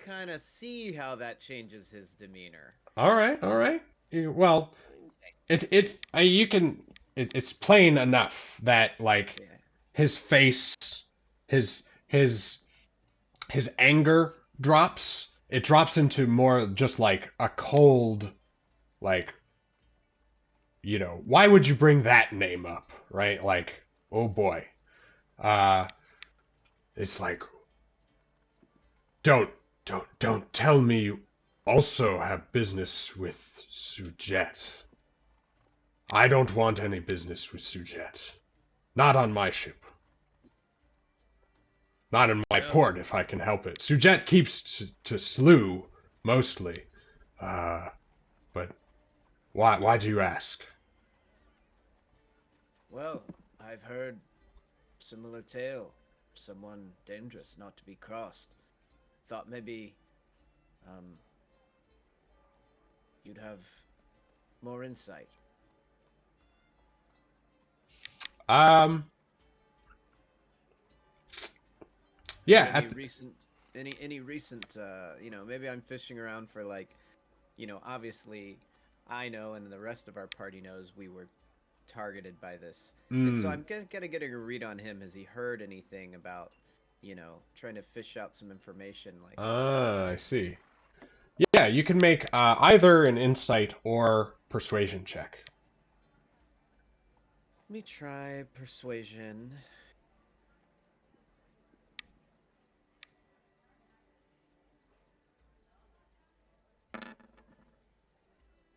kind of see how that changes his demeanor. All right. Well, it's plain enough that like his face, his anger drops. It drops into more just like a cold, like, why would you bring that name up, right? Like, oh boy. It's like, don't tell me you also have business with Sujet. I don't want any business with Sujet. Not on my ship. Not in my port, if I can help it. Sujet keeps to Slew, mostly. But why do you ask? Well, I've heard similar tale. Someone dangerous, not to be crossed. Thought maybe um, you'd have more insight. Um, yeah, Any recent, any recent, maybe I'm fishing around for like, obviously, I know and the rest of our party knows we were targeted by this, and so I'm gonna get a read on him. Has he heard anything about, trying to fish out some information like? I see. Yeah, you can make either an insight or persuasion check. Let me try persuasion.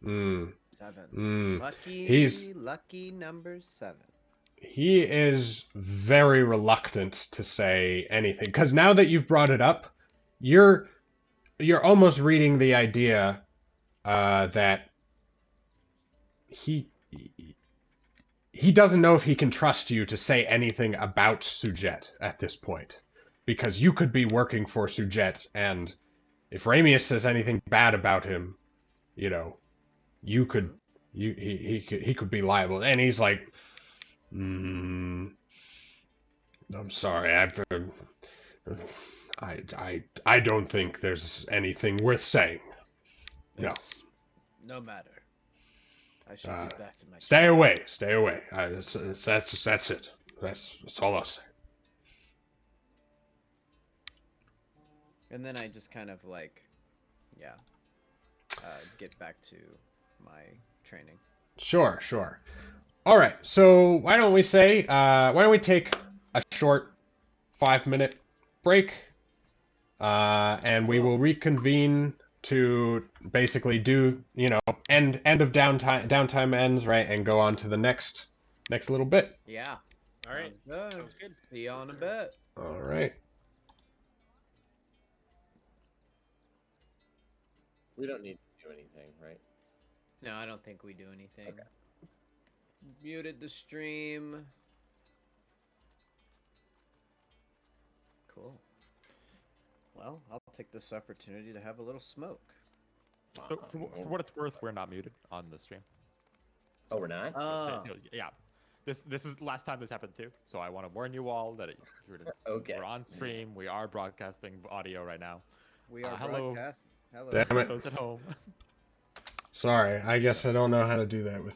Mm. 7. Mm. Lucky, lucky number 7. He is very reluctant to say anything because now that you've brought it up, you're almost reading the idea that he doesn't know if he can trust you to say anything about Sujet at this point, because you could be working for Sujet, and if Ramius says anything bad about him, you know, you could he could be liable, and he's like, I'm sorry, I don't think there's anything worth saying. No. It's no matter. I should get back to my. Stay away. Stay away. That's it. That's all I'll say. And then I just kind of like, get back to my training. Sure, sure. All right. So why don't we take a short 5-minute break, and we will reconvene to basically do, end of downtime ends, right, and go on to the next little bit. Yeah. All right. Sounds good. See you on a bit. All right. We don't need to do anything, right? No, I don't think we do anything. Okay. Muted the stream. Cool. Well, I'll take this opportunity to have a little smoke. So for what it's worth, we're not muted on the stream. Oh, we're not? Yeah. This is last time this happened too, so I want to warn you all that Okay. we're on stream. We are broadcasting audio right now. We are hello. broadcast. Hello. Damn it. Those at home. Sorry. I guess I don't know how to do that with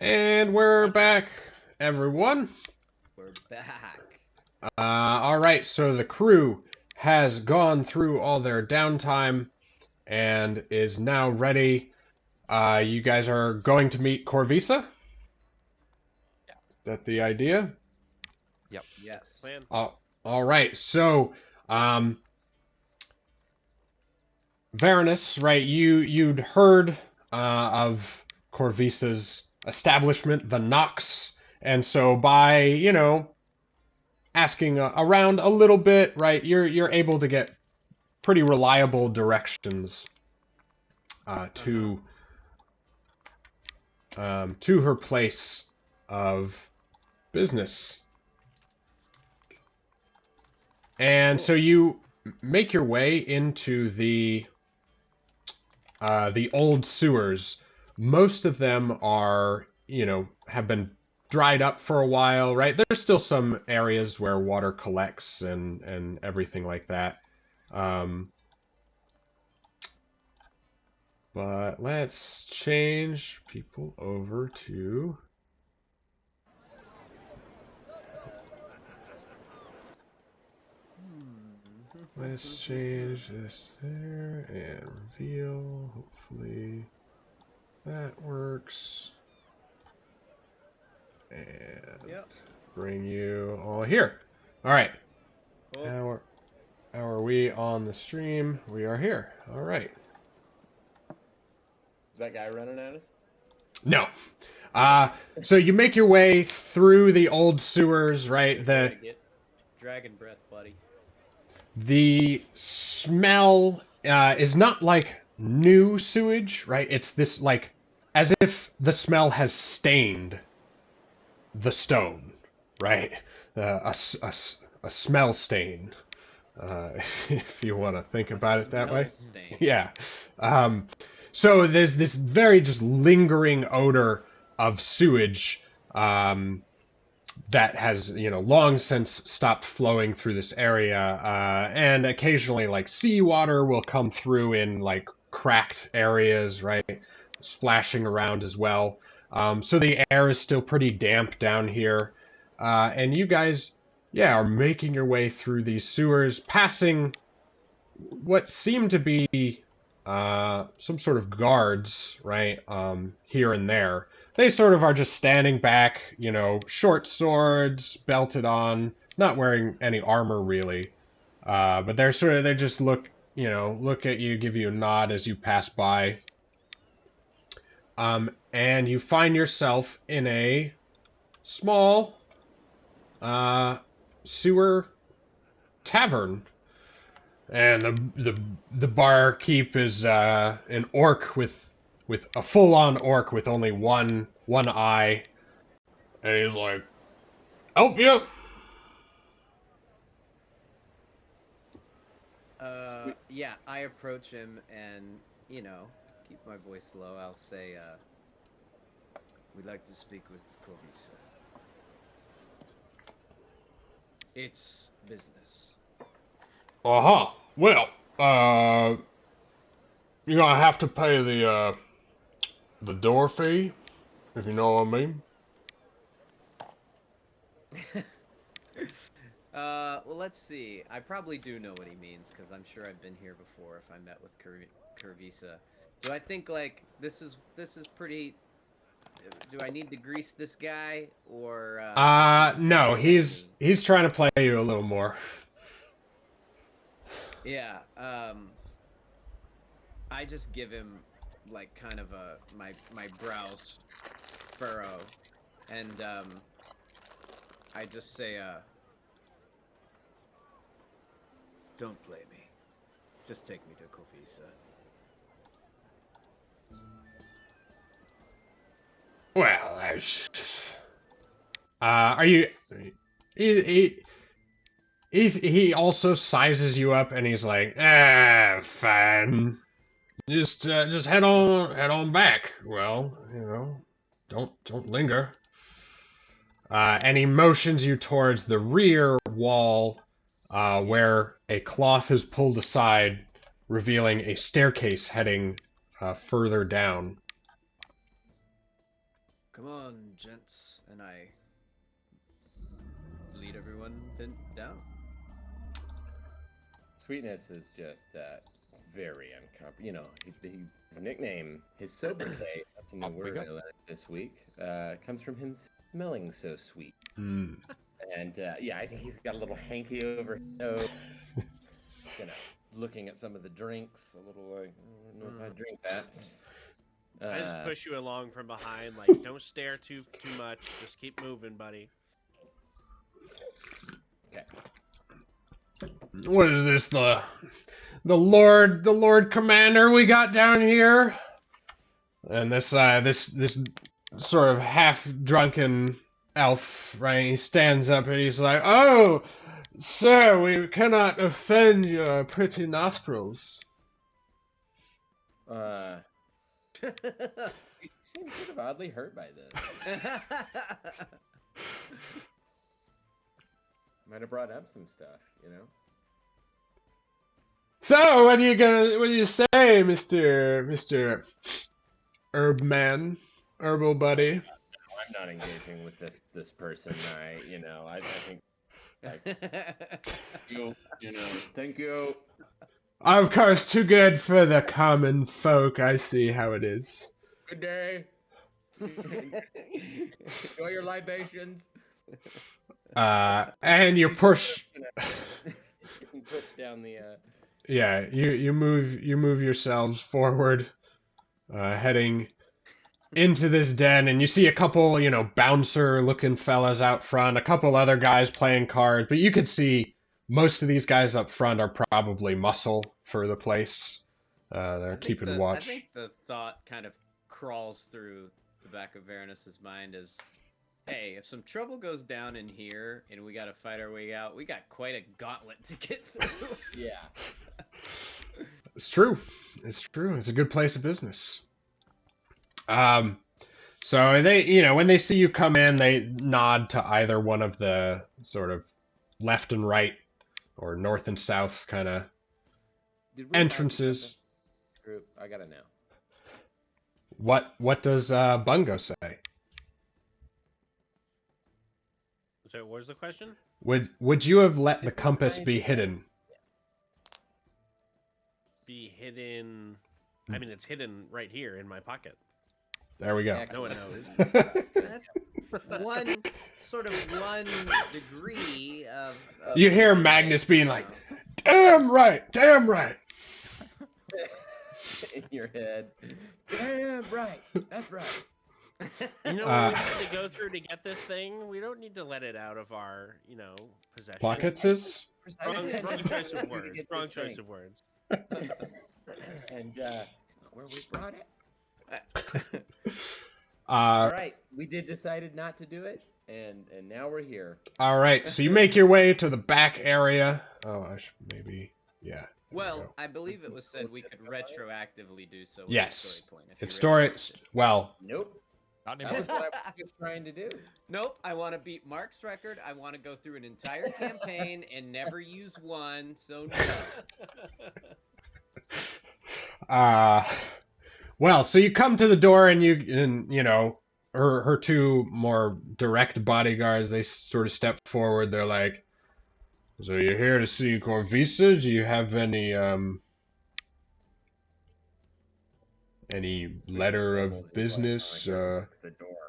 And we're back, everyone. We're back. All right, so the crew has gone through all their downtime and is now ready. You guys are going to meet Corvisa? Yeah. Is that the idea? Yes. Plan. All right, so Varanus, right? You'd heard of Corvisa's establishment, the Nox, and so by asking around a little bit, right, you're able to get pretty reliable directions to her place of business. And so you make your way into the old sewers. Most of them are, have been dried up for a while, right? There's still some areas where water collects and everything like that. But let's change people over to... Let's change this there and reveal. Hopefully that works. And bring you all here. All right. Cool. How are we on the stream? We are here. All right. Is that guy running at us? No. So you make your way through the old sewers, right? Dragon breath, buddy. The smell is not like new sewage, right? It's this like as if the smell has stained the stone, right? A smell stain, if you want to think about it that way. Stain. Yeah. So there's this very just lingering odor of sewage that has, long since stopped flowing through this area. And occasionally, like, seawater will come through in, like, cracked areas, right? Splashing around as well. So the air is still pretty damp down here. And you guys, are making your way through these sewers, passing what seem to be some sort of guards, right, here and there. They sort of are just standing back, short swords, belted on, not wearing any armor really. But they just look at you, give you a nod as you pass by. And you find yourself in a small sewer tavern. And the barkeep is an orc with a full-on orc with only one eye, and he's like, "Help you?" Yeah, I approach him and, keep my voice low. I'll say, we'd like to speak with Corvisa. It's business. Uh-huh. Well, you're gonna have to pay the door fee, if you know what I mean. Well, let's see. I probably do know what he means, because I'm sure I've been here before if I met with Curvisa. Do I think, like, this is pretty... Do I need to grease this guy, or... No, he's trying to play you a little more. Yeah, I just give him, like, kind of my brows furrow, and, I just say, don't play me. Just take me to Corvisa. Well, are you... he also sizes you up, and he's like, fine. Just head on back. Well, don't linger. And he motions you towards the rear wall, where a cloth is pulled aside, revealing a staircase heading further down. Come on, gents, and I lead everyone down. Sweetness is just very uncomfortable. You know, his nickname, his sobriquet, that's a new Up we word go. I learned this week, comes from him smelling so sweet. Mm. And yeah, I think he's got a little hanky over his nose. You know, looking at some of the drinks, a little like, I don't know if I drink that. I just Uh, push you along from behind, like, don't stare too much. Just keep moving, buddy. Okay. What is this? The Lord Commander we got down here? And this sort of half drunken elf, right? He stands up and he's like, "Oh, sir, we cannot offend your pretty nostrils." You seem sort of oddly hurt by this. Might have brought up some stuff, you know. So, what do you say, Mister Herb Herbal Buddy? I'm not engaging with this person. I think thank you. Of course, too good for the common folk. I see how it is. Good day. Enjoy your libations. And you push. Getting pushed down the. Yeah, you move yourselves forward, heading into this den, and you see a couple, bouncer-looking fellas out front, a couple other guys playing cards, but you could see most of these guys up front are probably muscle for the place. They're keeping watch. I think the thought kind of crawls through the back of Varanus's mind is, hey, if some trouble goes down in here and we got to fight our way out, we got quite a gauntlet to get through. Yeah. It's true. It's true. It's a good place of business. So they, when they see you come in, they nod to either one of the sort of left and right or north and south kind of entrances. Group, I gotta know. What does Bungo say? So, what was the question? Would you have let the compass be hidden? Be hidden. I mean, it's hidden right here in my pocket. There we go. No one knows. That's one degree of You hear Magnus being like, "Damn right, damn right." In your head. Damn right. That's right. You know what we had to go through to get this thing? We don't need to let it out of our, possession. Pockets is? Wrong choice of words. Wrong choice of words. And look where we brought it. All right, we decided not to do it, and now we're here. All right, so you make your way to the back area. Oh, yeah. Well, I believe it was said we could retroactively do so. With yes. story point, It's story. Well. Nope. Not That was what I was trying to do. Nope. I want to beat Mark's record. I want to go through an entire campaign and never use one. So no. Well, so you come to the door and her two more direct bodyguards, they sort of step forward. They're like, "So you're here to see Corvisa? Do you have any letter of business?" The door.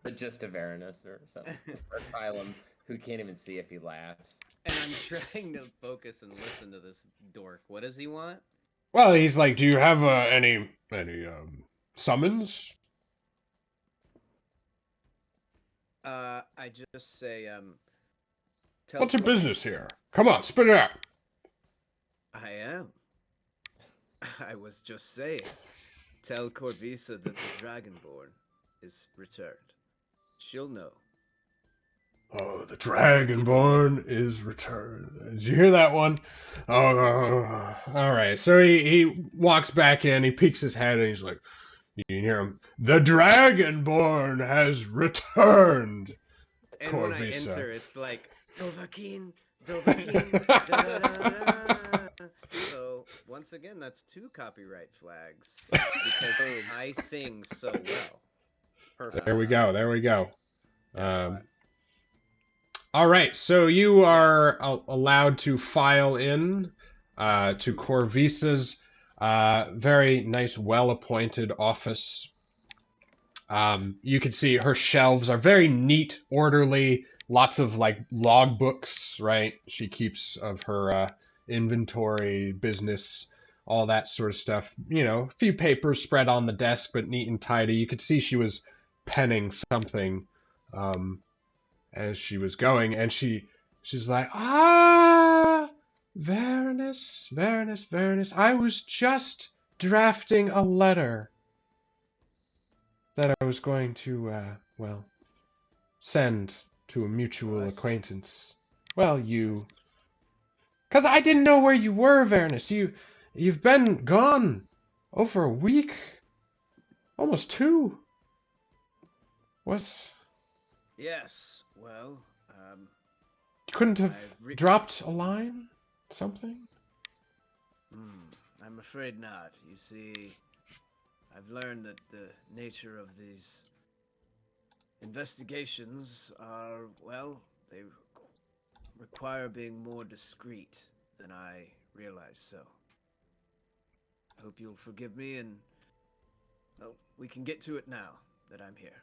But just a Varanus or something. Or Phylum, who can't even see if he laughs. And I'm trying to focus and listen to this dork. What does he want? Well, he's like, "Do you have any summons?" I just say, What's your business here? Come on, spit it out. I am. I was just saying. Tell Corvisa that the Dragonborn is returned. She'll know. Oh, the Dragonborn is returned. Did you hear that one? Oh, all right. So he walks back in, he peeks his head, and he's like, you can hear him, "The Dragonborn has returned." And Corvisa. when I enter, it's like, Dovahkiin, Dovahkiin, da da da da. So once again, that's 2 copyright flags because I sing so well. Perfect. There we go. There we go. Yeah, All right, so you are allowed to file in to Corvisa's very nice, well-appointed office. You can see her shelves are very neat, orderly, lots of like log books, right? She keeps of her inventory, business, all that sort of stuff. You know, a few papers spread on the desk, but neat and tidy. You could see she was penning something as she was going, and she's like, Varanus, Varanus, Varanus, I was just drafting a letter that I was going to, well, send to a mutual Us? acquaintance. Well, you. Because I didn't know where you were, Varanus. You've been gone over a week. Almost 2. What? Yes. Well, Couldn't have I've dropped a line? Something? I'm afraid not. You see, I've learned that the nature of these investigations are, well, they require being more discreet than I realized, so I hope you'll forgive me and, well, we can get to it now that I'm here.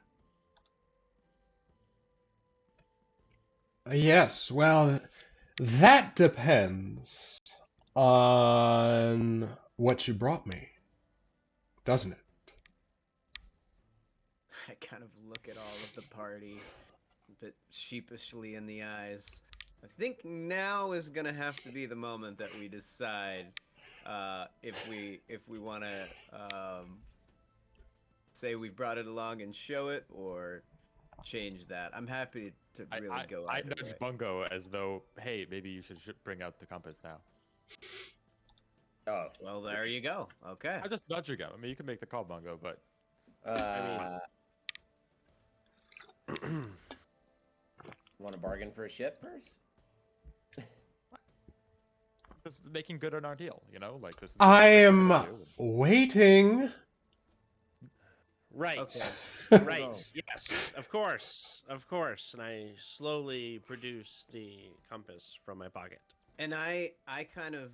Yes, well, that depends on what you brought me, doesn't it? I kind of look at all of the party a bit sheepishly in the eyes. I think now is gonna have to be the moment that we decide if we want to say we've brought it along and show it, or change that. I'm happy to really go I either nudge way. Bungo as though, hey, maybe you should bring out the compass now. Oh, Well, there you go. Okay. I'm just nudging him. I mean, you can make the call, Bungo, but want to bargain for a ship first? just making good on our deal, you know? Like, this is I what we're am gonna do. waiting. Right. Okay. Right. No. Yes. Of course. Of course. And I slowly produce the compass from my pocket. And I kind of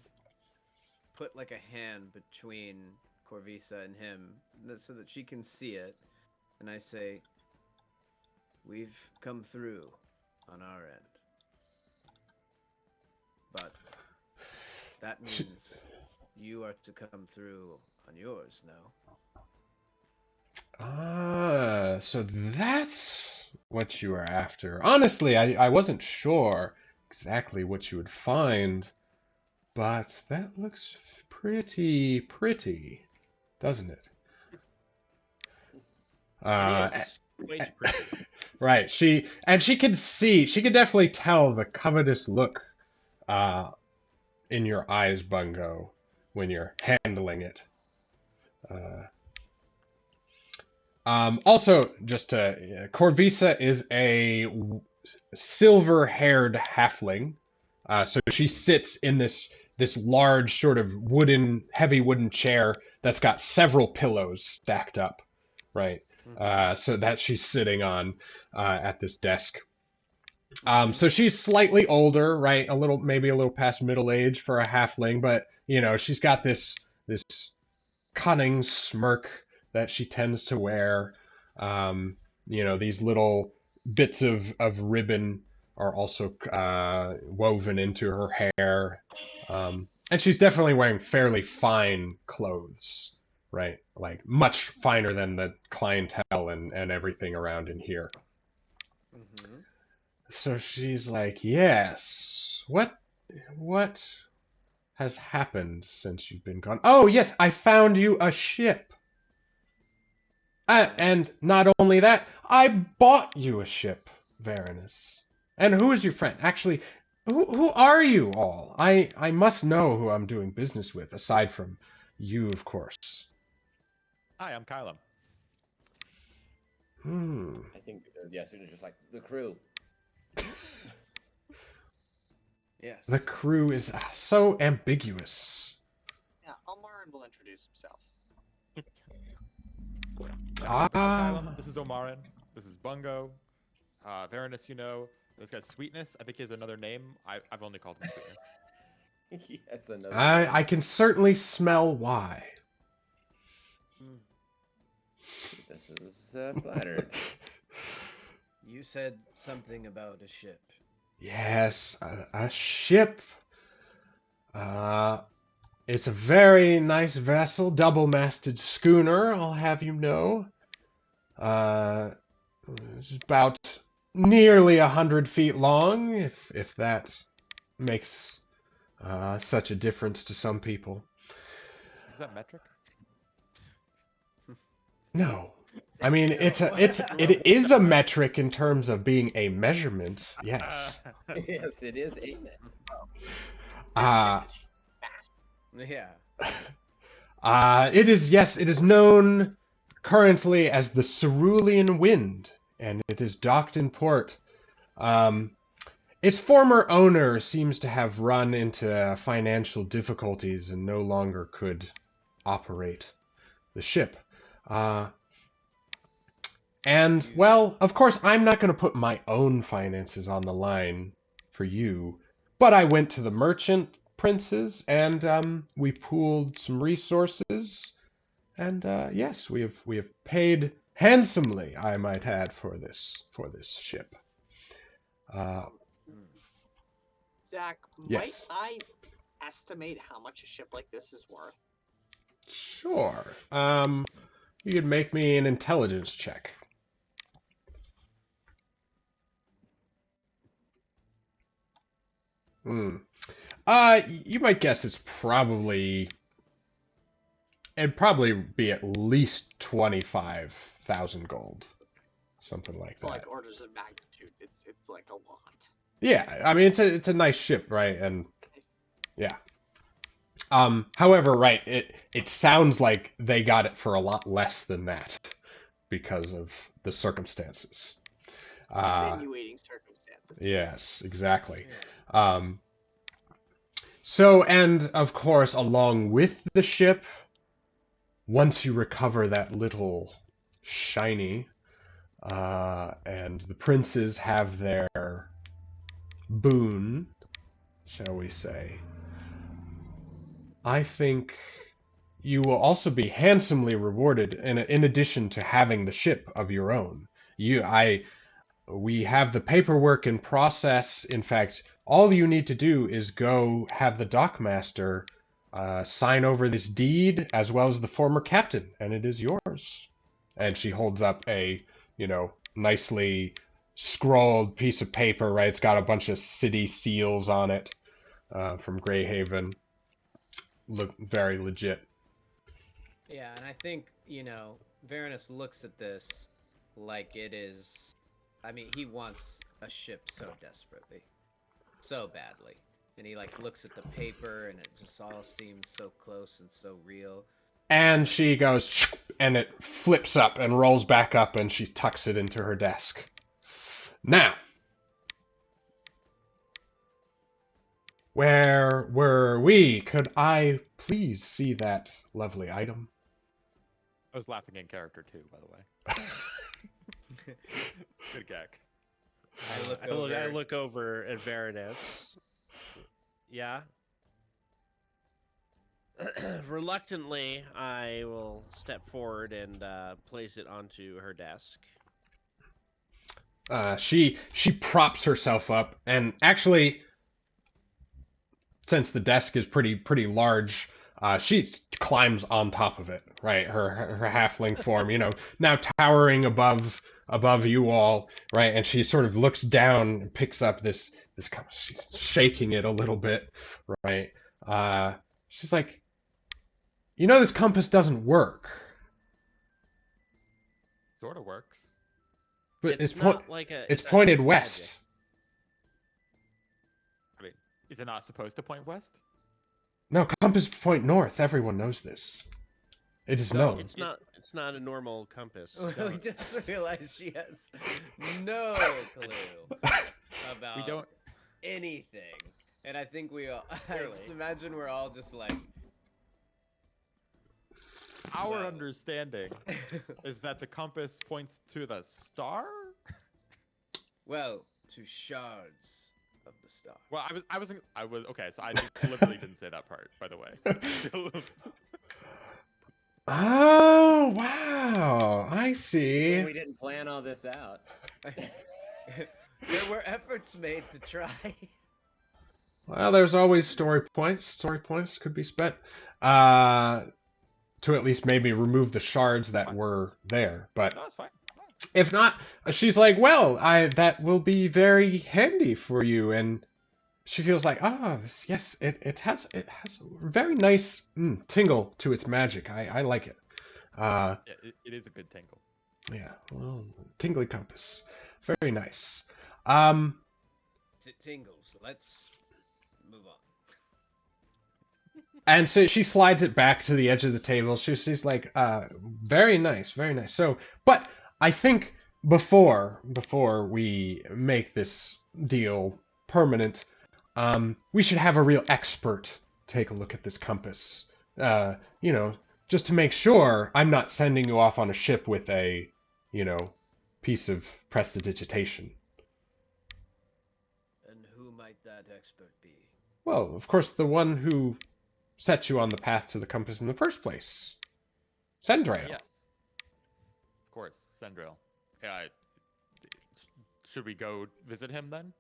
put like a hand between Corvisa and him so that she can see it, and I say, "We've come through on our end, but that means you are to come through on yours now." So that's what you are after. Honestly, I wasn't sure exactly what you would find, but that looks pretty, doesn't it? It is quite pretty. Right. She could definitely tell the covetous look in your eyes, Bungo, when you're handling it. Also, Corvisa is a silver-haired halfling. So she sits in this large sort of heavy wooden chair that's got several pillows stacked up, right? So that she's sitting on at this desk. So she's slightly older, right? Maybe a little past middle age for a halfling, but you know, she's got this cunning smirk that she tends to wear. You know, these little bits of ribbon are also woven into her hair. And she's definitely wearing fairly fine clothes, right? Like much finer than the clientele and everything around in here. Mm-hmm. So she's like, yes, what has happened since you've been gone? Oh, yes, I found you a ship. And not only that, I bought you a ship, Varanus. And who is your friend? Actually, who are you all? I must know who I'm doing business with, aside from you, of course. Hi, I'm Kylum. I think yes, it was just like the crew. Yes. The crew is so ambiguous. Yeah. and will introduce himself. I'm Ah, Kylam. This is Omarin. This is Bungo. Varanus, you know. This guy's Sweetness. I think he has another name. I've only called him Sweetness. Yes, another. I can certainly smell why. This is flattered. You said something about a ship. Yes, a ship. It's a very nice vessel, double-masted schooner, I'll have you know. It's about nearly 100 feet long, if that makes such a difference to some people. Is that metric? No. I mean, it is a metric in terms of being a measurement, yes. Yes, it is. Amen. Yeah. It is known currently as the Cerulean Wind, and it is docked in port. Its former owner seems to have run into financial difficulties and no longer could operate the ship. And, well, of course, I'm not going to put my own finances on the line for you, but I went to the merchant princes and we pooled some resources, and yes, we have paid handsomely, I might add, for this ship. Zach, might Yes. I estimate how much a ship like this is worth? Sure. You could make me an intelligence check. You might guess it'd probably be at least 25,000 gold, something like So that. like orders of magnitude. It's like a lot. Yeah, I mean it's a nice ship, right? And yeah. However, right, it sounds like they got it for a lot less than that because of the circumstances. Extenuating circumstances. Yes, exactly. So, and of course, along with the ship, once you recover that little shiny, and the princes have their boon, shall we say, I think you will also be handsomely rewarded in addition to having the ship of your own. We have the paperwork in process. In fact, all you need to do is go have the dockmaster sign over this deed as well as the former captain, and it is yours. And she holds up a, nicely scrolled piece of paper, right? It's got a bunch of city seals on it from Greyhaven. Look very legit. Yeah, and I think, Varanus looks at this like it is. I mean, he wants a ship so desperately. So badly. And he, looks at the paper and it just all seems so close and so real. And she goes, and it flips up and rolls back up, and she tucks it into her desk. Now, where were we? Could I please see that lovely item? I was laughing in character too, by the way. Good gag. I look over at Varanus. Yeah. Reluctantly, I will step forward and place it onto her desk. She props herself up, and actually, since the desk is pretty large, she climbs on top of it. Right, her halfling form, now towering above you all, right, and she sort of looks down and picks up this cup. She's shaking it a little bit, right. She's like, this compass doesn't work. Sort of works. But it's not like it's pointed it's west. magic. I mean, is it not supposed to point west? No, compass point north. Everyone knows this. It is known. It's not a normal compass. We just realized she has no clue about anything. And I think we all, I just imagine we're all just like, Our Well. understanding is that the compass points to the star. Well, to shards of the star. Well, I was okay. So I deliberately didn't say that part, by the way. Oh, wow. I see. We didn't plan all this out. There were efforts made to try. Well, there's always story points. Story points could be spent to at least maybe remove the shards that were there. But No, that's fine. if not, she's like, well, that will be very handy for you. And she feels like, yes, it has a very nice tingle to its magic. I like it. Yeah, it is a good tingle. Yeah, well, tingly compass, very nice. It tingles. Let's move on. And so she slides it back to the edge of the table. She's like, very nice, very nice. So, but I think before we make this deal permanent, we should have a real expert take a look at this compass. Just to make sure I'm not sending you off on a ship with a, piece of prestidigitation. And who might that expert be? Well, of course, the one who set you on the path to the compass in the first place. Sendrail. Yes. Of course, Sendrail. Yeah. Should we go visit him then?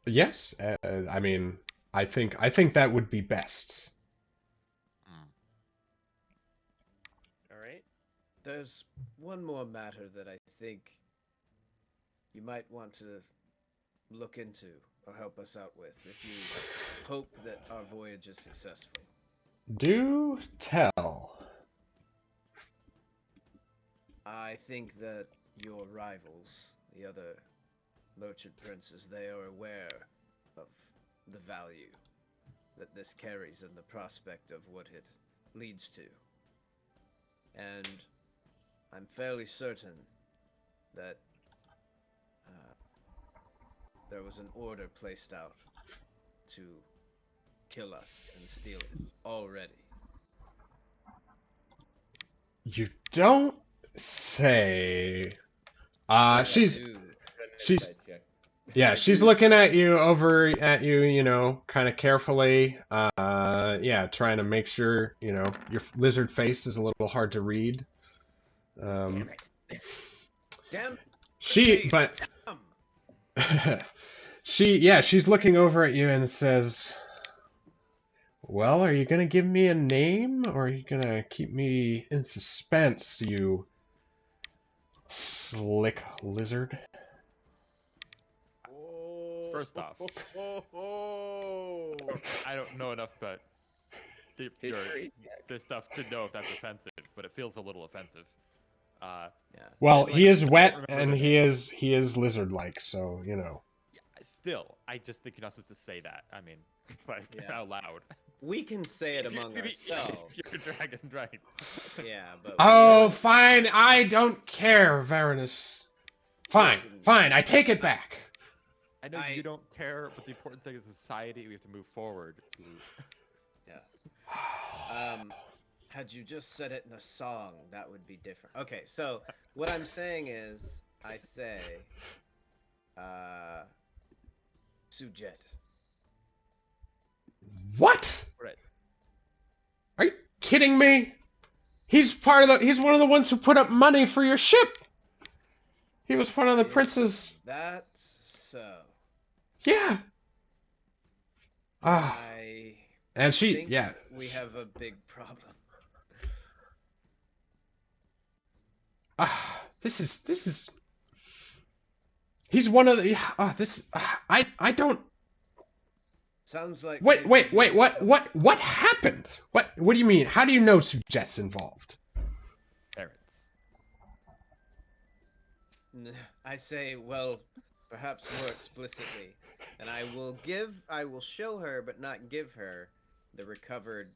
Yes. I mean, I think that would be best. All right. There's one more matter that I think you might want to look into or help us out with if you hope that our voyage is successful. Do tell. I think that your rivals, the other merchant princes, they are aware of the value that this carries and the prospect of what it leads to. And I'm fairly certain that there was an order placed out to kill us and steal it already. You don't say. She's she's looking at you over at you, kind of carefully. Trying to make sure, your lizard face is a little hard to read. Damn it. But she's looking over at you and says, well, are you going to give me a name, or are you going to keep me in suspense, you slick lizard? First off, I don't know enough about this stuff to know if that's offensive, but it feels a little offensive. Well, he is wet and he is lizard-like, so Still, I just think you're not supposed to say that. I mean, out loud. We can say it among ourselves. If you're a dragon, right? Yeah, but oh, fine. I don't care, Varanus. Fine, fine. I take it back. I know you don't care, but the important thing is society. We have to move forward. Yeah. Had you just said it in a song, that would be different. Okay, so what I'm saying is, I say, Sujet. What? Right. Are you kidding me? He's one of the ones who put up money for your ship. He was one of the princes. That's so. Yeah. I and she, think yeah. we have a big problem. This is. He's one of the. I don't. Sounds like. Wait. What happened? What do you mean? How do you know Sujet's involved? Parents. I say, well, perhaps more explicitly, and I will show her, but not give her, the recovered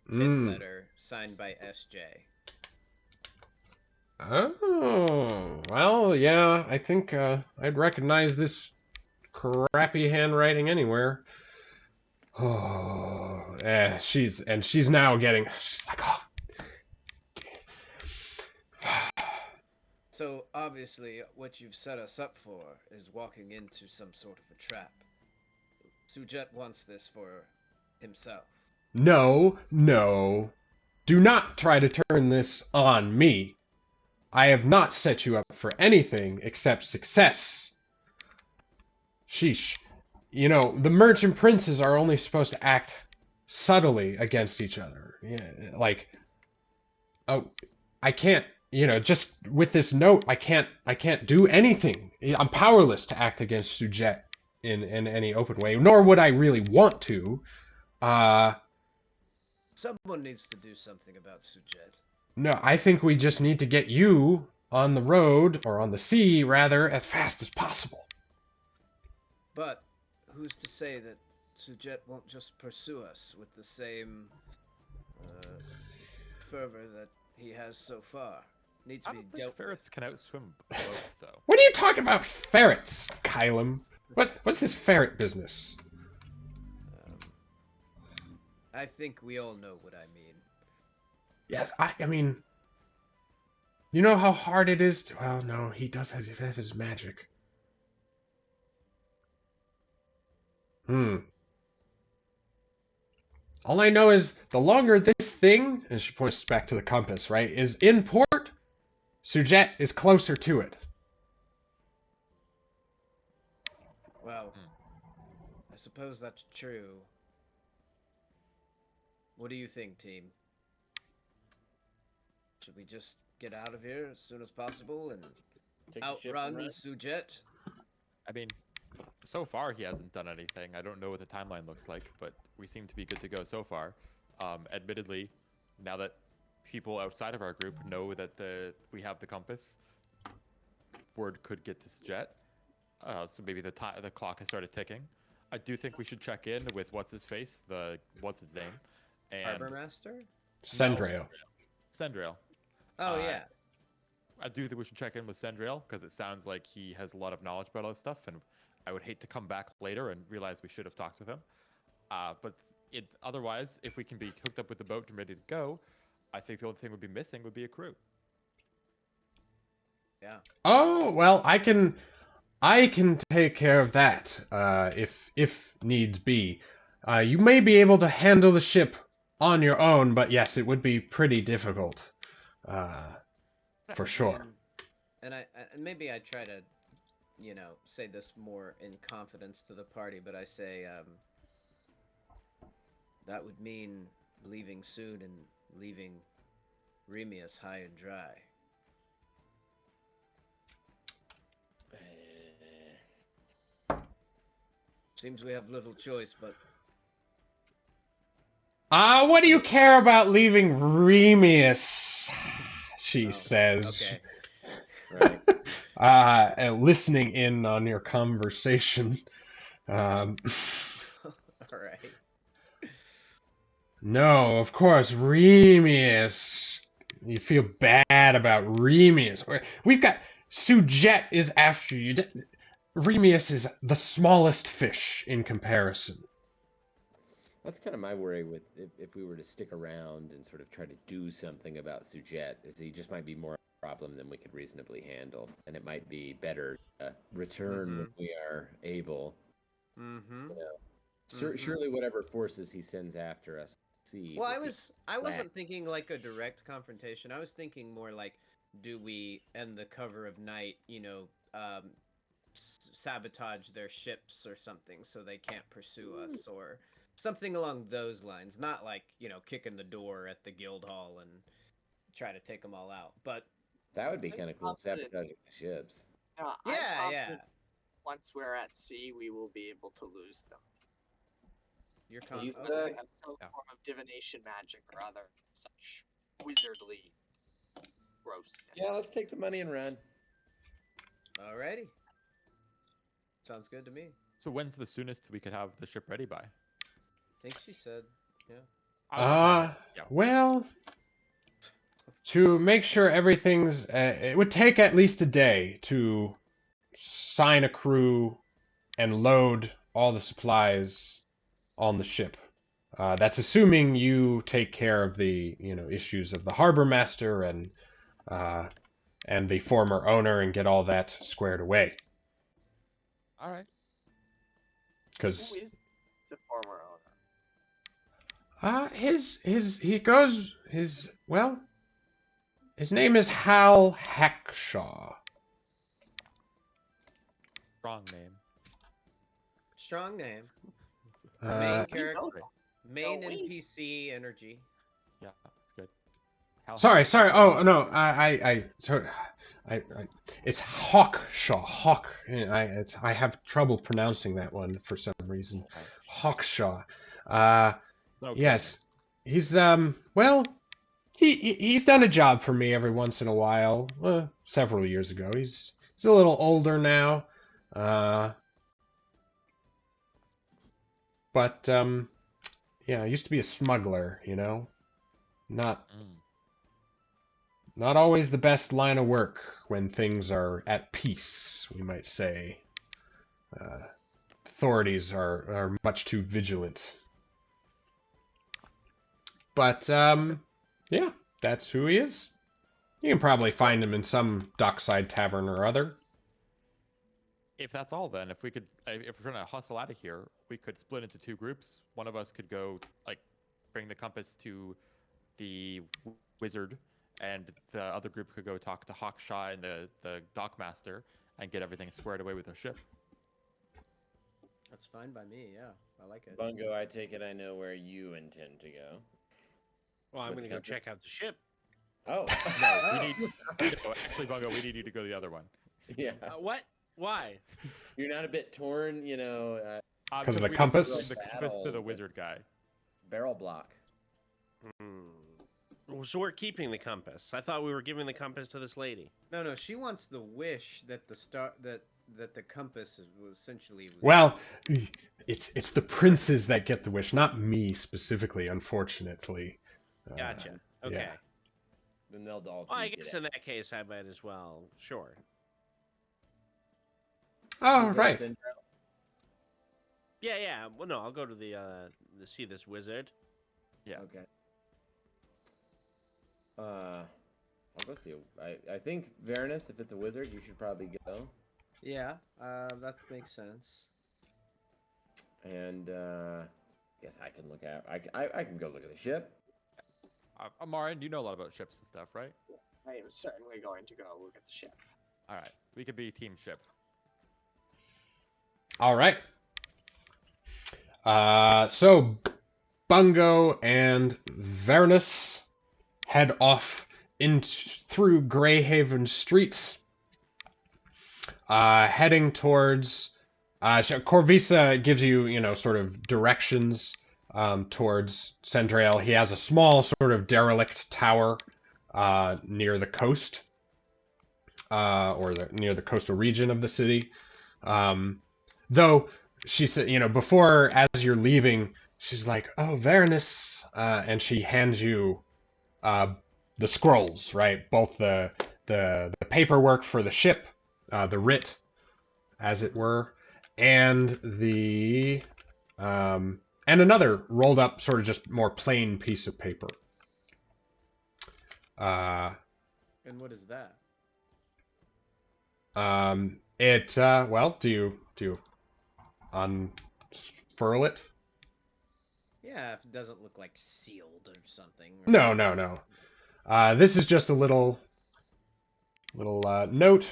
bid letter signed by SJ. Oh, well, yeah, I think I'd recognize this crappy handwriting anywhere. Oh, she's now she's like, oh, So obviously, what you've set us up for is walking into some sort of a trap. Sujet wants this for himself. No, no. Do not try to turn this on me. I have not set you up for anything except success. Sheesh. You know, the merchant princes are only supposed to act subtly against each other. Yeah, like, oh, I can't, just with this note, I can't do anything. I'm powerless to act against Sujet in any open way, nor would I really want to. Uh, Someone needs to do something about Sujet. no, I think we just need to get you on the road, or on the sea, rather, as fast as possible. But who's to say that Sujet won't just pursue us with the same fervor that he has so far? Needs to I be don't think dealt ferrets can outswim a boat, though. What are you talking about ferrets, Kylum? What's this ferret business? I think we all know what I mean. Yes, I mean, you know how hard it is to... Well, no, he does have his magic. All I know is the longer this thing, and she points back to the compass, right, is in port, Sujet is closer to it. Well, I suppose that's true. What do you think, team? Should we just get out of here as soon as possible and Take the ship outrun and run. Sujet? I mean, so far he hasn't done anything. I don't know what the timeline looks like, but we seem to be good to go so far. Admittedly, now that people outside of our group know that we have the compass, word could get to Jet. So maybe the clock has started ticking. I do think we should check in with what's his face, what's his name, and Harbor Master? Sendrail. Sendrail. Oh, yeah. I do think we should check in with Sendrail because it sounds like he has a lot of knowledge about all this stuff, and I would hate to come back later and realize we should have talked with him. But otherwise, if we can be hooked up with the boat and ready to go, I think the only thing we'd be missing would be a crew. Yeah. Oh, well, I can take care of that, if needs be. You may be able to handle the ship on your own, but yes, it would be pretty difficult. For sure. And maybe I try to, say this more in confidence to the party, but I say, that would mean leaving soon and leaving Remius high and dry. Seems we have little choice, but... What do you care about leaving Remius? She says. Okay. Right. Listening in on your conversation. All right. No, of course, Remius. You feel bad about Remius. We've got... Sujet is after you. Remius is the smallest fish in comparison. That's kind of my worry with if we were to stick around and sort of try to do something about Sujet, is he just might be more of a problem than we could reasonably handle, and it might be better to return when we are able. Mm-hmm. Surely whatever forces he sends after us. Well, I wasn't thinking like a direct confrontation. I was thinking more like, do we, in the cover of night, sabotage their ships or something so they can't pursue us, or something along those lines. Not like, kicking the door at the guild hall and try to take them all out, but that would be kind of cool, sabotaging the ships. No, yeah. Once we're at sea, we will be able to lose them. You're Unless confident. they have some form of divination magic or other such wizardly grossness. Yeah, let's take the money and run. Alrighty. Sounds good to me. So when's the soonest we could have the ship ready by? I think she said, yeah. Well, to make sure everything's... it would take at least a day to sign a crew and load all the supplies on the ship. That's assuming you take care of the, issues of the harbor master and and the former owner and get all that squared away. All right. Because Who is the former owner? his name is Hal Hackshaw. Strong name. Strong name. Uh, Main We character. know Main Don't we? NPC energy. Yeah, that's good. Hal sorry. Hackett. Oh no, it's Hawkshaw. I have trouble pronouncing that one for some reason. Hawkshaw. Okay. Yes, he's well, he's done a job for me every once in a while. Several years ago. He's a little older now. But yeah, I used to be a smuggler, you know. Not not always the best line of work when things are at peace, we might say. Authorities are much too vigilant. But yeah, that's who he is. You can probably find him in some dockside tavern or other. If that's all, then if we're trying to hustle out of here, we could split into two groups. One of us could go like bring the compass to the wizard, and the other group could go talk to Hawkshaw and the dockmaster and get everything squared away with the ship. That's fine by me. Yeah, I like it. Bungo, I take it I know where you intend to go. Well, I'm With going to go compass? check out the ship. Oh. No, we need. No, actually, Bungo, we need you to go to the other one. Yeah. What? Why? You're not a bit torn, you know, 'Cause of the we need to compass? bring the compass to the Battle. wizard guy. barrel block. So we're keeping the compass. I thought we were giving the compass to this lady. No, she wants the wish that the star that the compass was essentially. Well, it's the princes that get the wish, not me specifically, unfortunately. Gotcha. Okay. yeah. Then they'll all Well, I get guess it. in that case, I might as well. Sure. Oh, You go to right. Syndra? Yeah. Well, no, I'll go to the see this wizard. Yeah. Okay. I'll go see. I think Varanus, if it's a wizard, you should probably go. Yeah, that makes sense. And yes, I can look at. I can go look at the ship. Amarin, you know a lot about ships and stuff, right? I am certainly going to go look at the ship. All right, we could be team ship. All right. So Bungo and Varanus head off through Greyhaven streets, heading towards. So Corvisa gives you, sort of directions towards Centrail. He has a small sort of derelict tower near the coast, or near the coastal region of the city. Though she said, before as you're leaving, she's like, "Oh, Varanus," and she hands you the scrolls, right? Both the paperwork for the ship, the writ, as it were, and the and another rolled up, sort of just more plain piece of paper. And what is that? Well, do you unfurl it? Yeah, if it doesn't look like sealed or something. No. This is just a little note.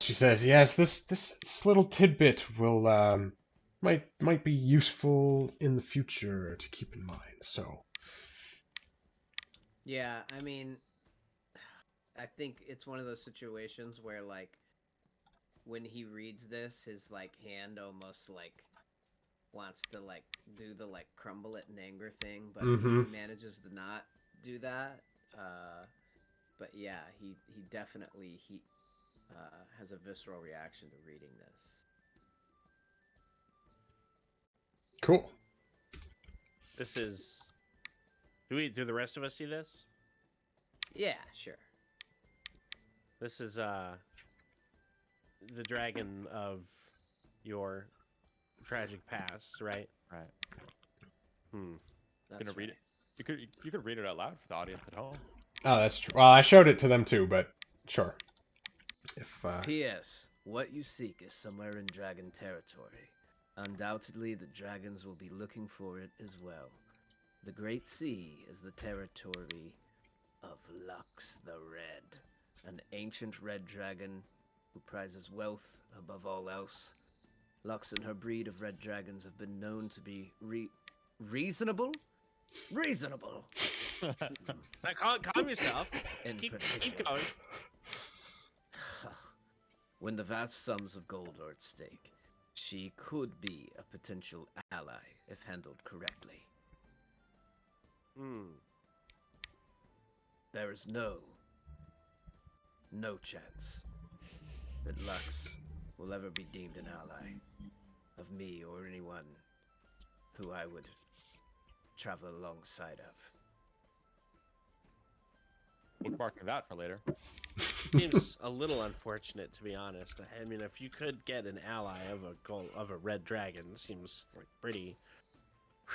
She says, "Yes, this little tidbit will might be useful in the future to keep in mind." So, Yeah, I mean, I think it's one of those situations where, like, when he reads this, his, like, hand almost, like, wants to, like, do the, like, crumble it in anger thing, but he manages to not do that. But yeah, he definitely has a visceral reaction to reading this. cool. This is. Do the rest of us see this? Yeah, sure. This is the dragon of your tragic past, right? Right. That's Gonna read it. You could read it out loud for the audience at home. Oh, that's true. Well, I showed it to them too, but sure. If P.S. What you seek is somewhere in dragon territory. Undoubtedly, the dragons will be looking for it as well. The Great Sea is the territory of Lux the Red, an ancient red dragon who prizes wealth above all else. Lux and her breed of red dragons have been known to be reasonable? Reasonable! Now, calm yourself. Just keep going. When the vast sums of gold are at stake, she could be a potential ally if handled correctly. There is no chance that Lux will ever be deemed an ally of me or anyone who I would travel alongside of. Bookmarking that for later. Seems a little unfortunate, to be honest. I mean, if you could get an ally of a red dragon, it seems like pretty.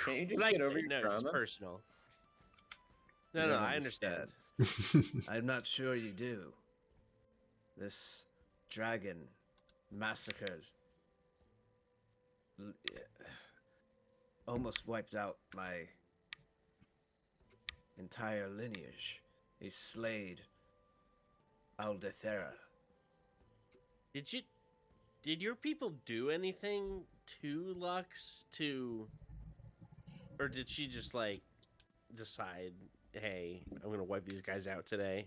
Can't you just get over your no, trauma? it's personal. You No, don't I understand. I'm not sure you do. This dragon massacred, almost wiped out my entire lineage. He slayed Aldethera. Did your people do anything to Lux or did she just like decide, hey, I'm gonna wipe these guys out today?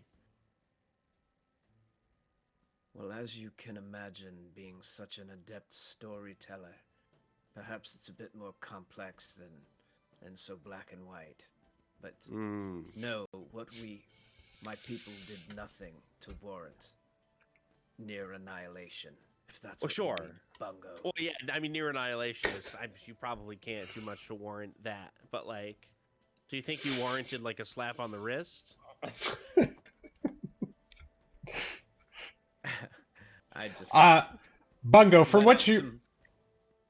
Well, as you can imagine, being such an adept storyteller, perhaps it's a bit more complex than so black and white. But no, my people did nothing to warrant near annihilation. If that's what you sure, mean, Bungo. Well, yeah, I mean, near annihilation is you probably can't do much to warrant that. But like, do you think you warranted like a slap on the wrist? I just Bungo, from let what out you some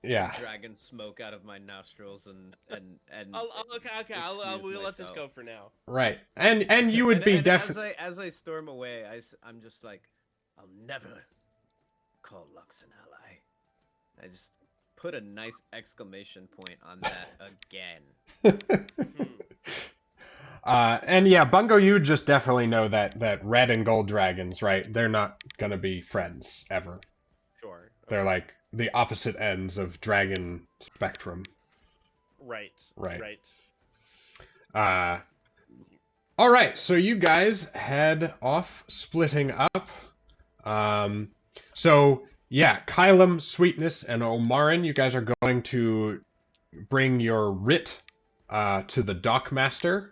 yeah. dragon smoke out of my nostrils and Okay. We'll let this go for now. Right. And you would be definitely as I storm away, I'm just like, I'll never call Lux an ally. I just put a nice exclamation point on that again. And yeah, Bungo, you would just definitely know that red and gold dragons, right? They're not gonna be friends ever. Sure. They're like the opposite ends of dragon spectrum. Right. All right, so you guys head off, splitting up. So yeah, Kylum, Sweetness, and Omarin, you guys are going to bring your writ to the Dockmaster.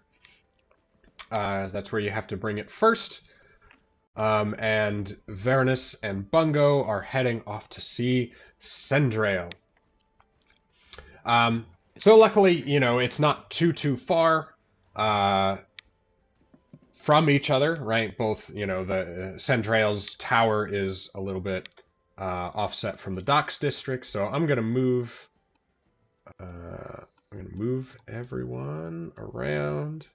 That's where you have to bring it first. And Vernus and Bungo are heading off to see Sendrail. So luckily, it's not too far from each other, right? Both, the Sendrail's tower is a little bit offset from the Docks district, so I'm gonna move everyone around.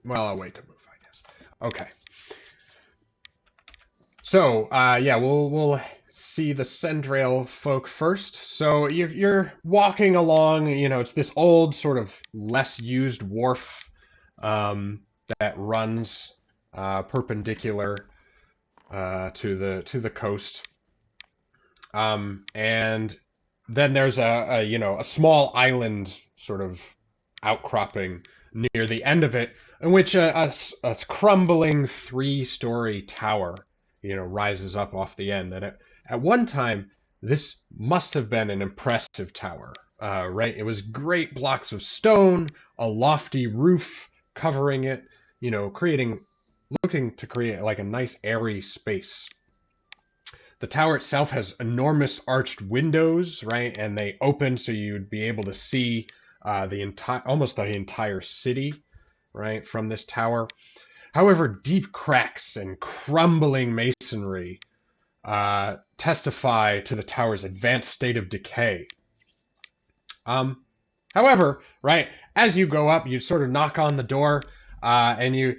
Well, I'll wait to move, I guess. Okay. So, yeah, we'll see the Sendrail folk first. So you're walking along, it's this old sort of less used wharf that runs perpendicular to the coast. And then there's a small island sort of outcropping near the end of it, in which a crumbling 3-story tower, rises up off the end. And at one time, this must have been an impressive tower, right? It was great blocks of stone, a lofty roof covering it, looking to create like a nice airy space. The tower itself has enormous arched windows, right? And they open so you'd be able to see almost the entire city, right, from this tower. However, deep cracks and crumbling masonry testify to the tower's advanced state of decay. However, right, as you go up, you sort of knock on the door, and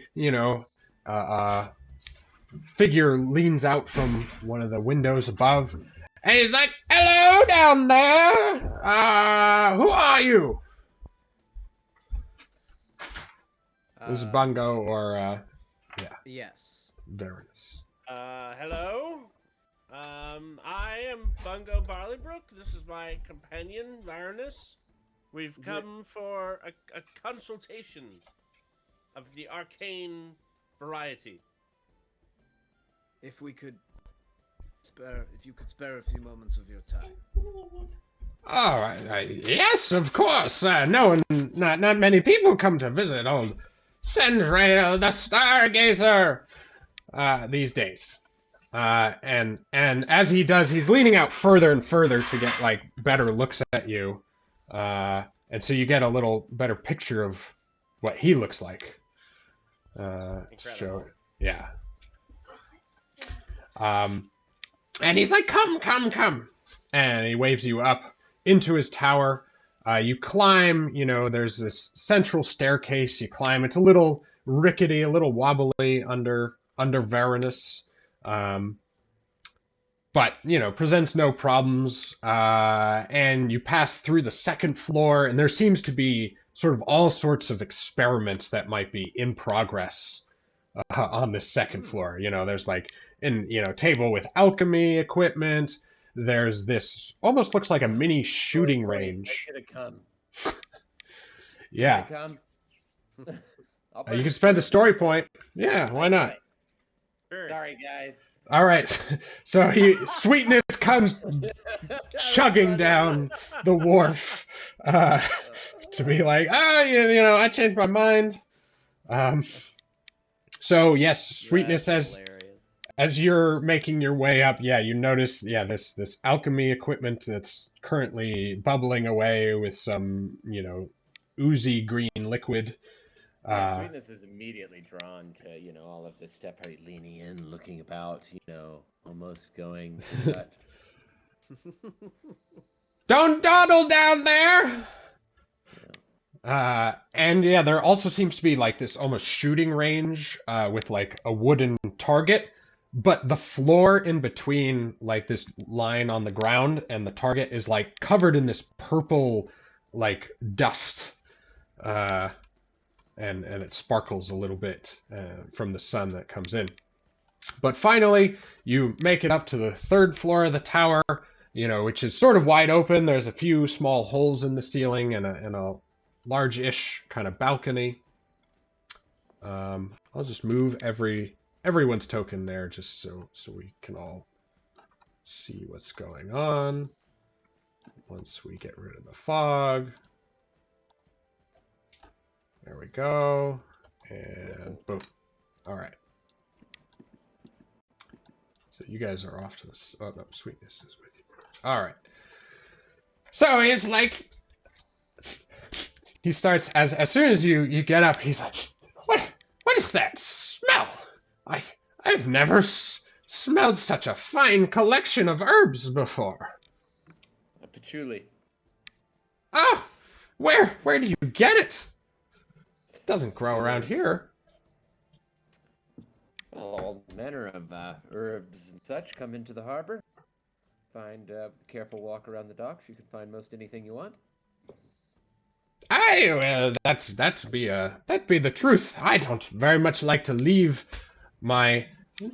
figure leans out from one of the windows above, and he's like, "Hello down there. Who are you?" This is Bungo or Yes. Varanus. Hello. I am Bungo Barleybrook. This is my companion, Varanus. We've come for a consultation of the arcane variety. If you could spare a few moments of your time. Oh, yes, of course. Not many people come to visit old Sendrail the Stargazer these days. And as he does, he's leaning out further and further to get like better looks at you, and so you get a little better picture of what he looks like. Incredible. Yeah. And he's like, come, and he waves you up into his tower. You climb, there's this central staircase. You climb. It's a little rickety, a little wobbly under Varanus. But, presents no problems. And you pass through the second floor, and there seems to be sort of all sorts of experiments that might be in progress on this second floor. There's like table with alchemy equipment. There's this almost looks like a mini shooting range. I should have come. Yeah. Come. You can spend a story point. Yeah, why not? Sure. Sorry, guys. All right. So Sweetness comes chugging down the wharf to be like, I changed my mind. So yes, Sweetness as you're making your way up, you notice, this alchemy equipment that's currently bubbling away with some, oozy green liquid. Sweetness is immediately drawn to, all of this stuff, right? Leaning in, looking about, almost going to Don't dawdle down there! And there also seems to be like this almost shooting range with like a wooden target, but the floor in between like this line on the ground and the target is like covered in this purple like dust, and it sparkles a little bit from the sun that comes in. But finally, you make it up to the third floor of the tower, which is sort of wide open. There's a few small holes in the ceiling and a large-ish kind of balcony. I'll just move everyone's token there just so we can all see what's going on. Once we get rid of the fog. There we go. And boom. All right. So you guys are off to this. Oh, no, Sweetness is with you. All right. So he's like, he starts as soon as you get up. He's like, what is that smell? I've never smelled such a fine collection of herbs before. a patchouli. Oh, where do you get it? It doesn't grow around here. Well, all manner of herbs and such come into the harbor. Find careful walk around the docks. You can find most anything you want. That'd be the truth. I don't very much like to leave my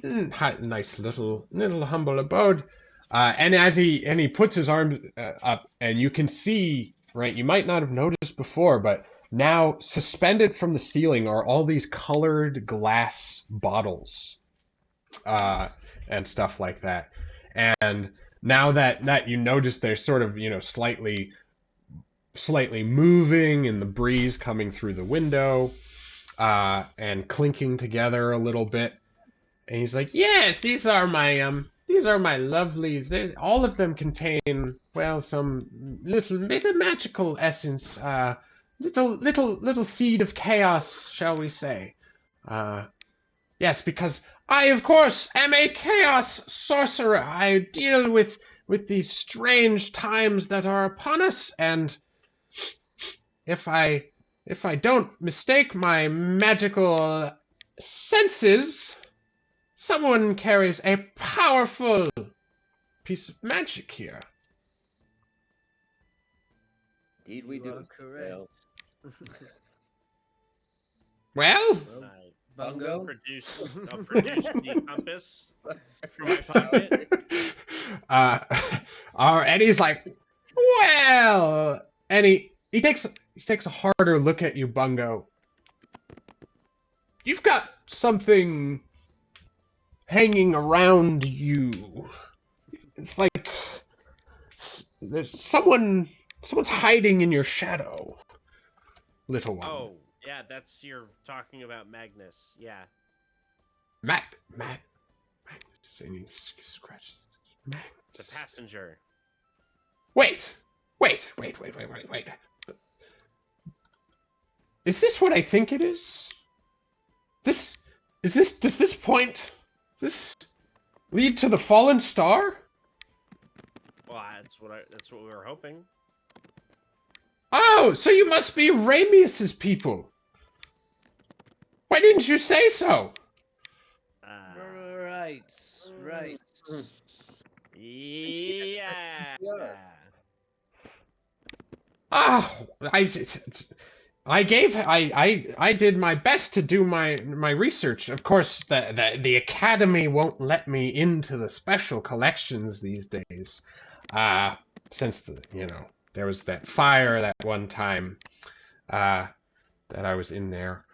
nice little humble abode. And he puts his arms up, and you can see, right? You might not have noticed before, but now suspended from the ceiling are all these colored glass bottles, and stuff like that. And now that you notice, they're sort of slightly moving in the breeze coming through the window, and clinking together a little bit. And he's like, "Yes, these are my lovelies. All of them contain, well, some little magical essence, little seed of chaos, shall we say? Yes, because I, of course, am a chaos sorcerer. I deal with these strange times that are upon us, and if I don't mistake my magical senses, someone carries a powerful piece of magic here. Indeed, we You do. are correct. Well, Well, Bungo? I'll produce the compass from my pocket. uh, and he's like, well, and he takes a harder look at you, Bungo. You've got something hanging around you. It's like there's someone's hiding in your shadow, little one. Oh, yeah, you're talking about Magnus. Yeah. Magnus, and he scratches. The passenger. Wait. Is this what I think it is? Does this point, this lead to the fallen star? Well, that's what we were hoping. Oh, so you must be Ramius's people. Why didn't you say so? Right. Yeah. Ah, I did my best to do my research. Of course, the Academy won't let me into the special collections these days, since there was that fire that one time, that I was in there.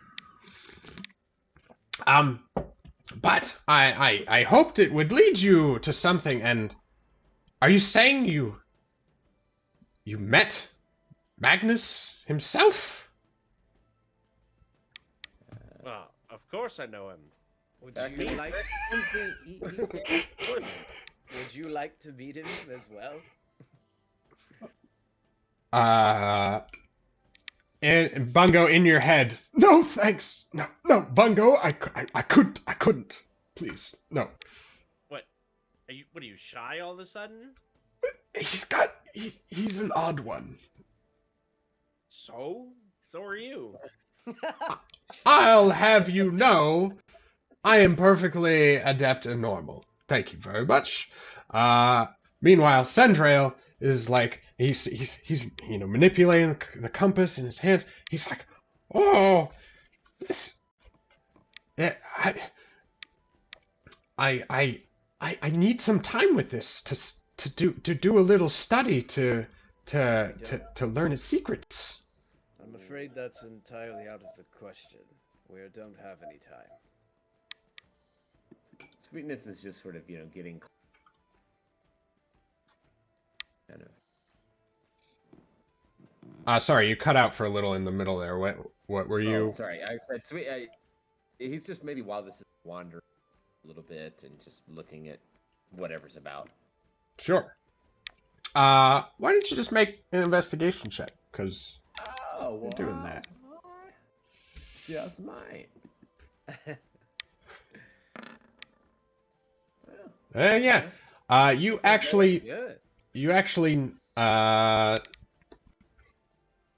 But I hoped it would lead you to something. And are you saying you met Magnus himself? Well, of course I know him. Would you like? Would you like to meet him as well? And Bungo, in your head, no thanks, no, Bungo, I couldn't, please, no. What are you shy all of a sudden? He's an odd one. So are you. I'll have you know, I am perfectly adept and normal. Thank you very much. Meanwhile, Sendrail is like, he's manipulating the compass in his hands. He's like, oh, this, I need some time with this to do a little study to learn its secrets. I'm afraid that's entirely out of the question. We don't have any time. Sweetness is just sort of, getting kind of. Sorry, you cut out for a little in the middle there. What were you? Oh, sorry. I said sweet. He's just maybe while this is wandering a little bit and just looking at whatever's about. Sure. Why don't you just make an investigation check? Because you're doing that. Just might. Yeah. You actually. Good.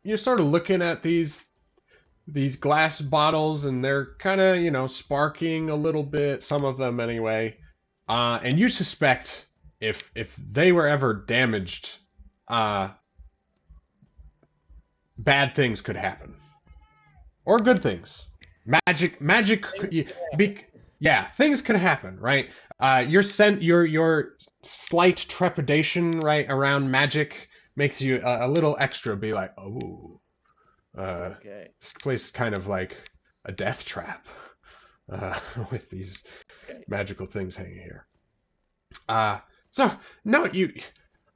You're sort of looking at these glass bottles, and they're kind of, sparking a little bit, some of them anyway. And you suspect if they were ever damaged, bad things could happen. Or good things. Magic things could happen, right? Your slight trepidation, right, around magic makes you a little extra be like, oh, Okay. this place is kind of like a death trap, with these magical things hanging here. So no,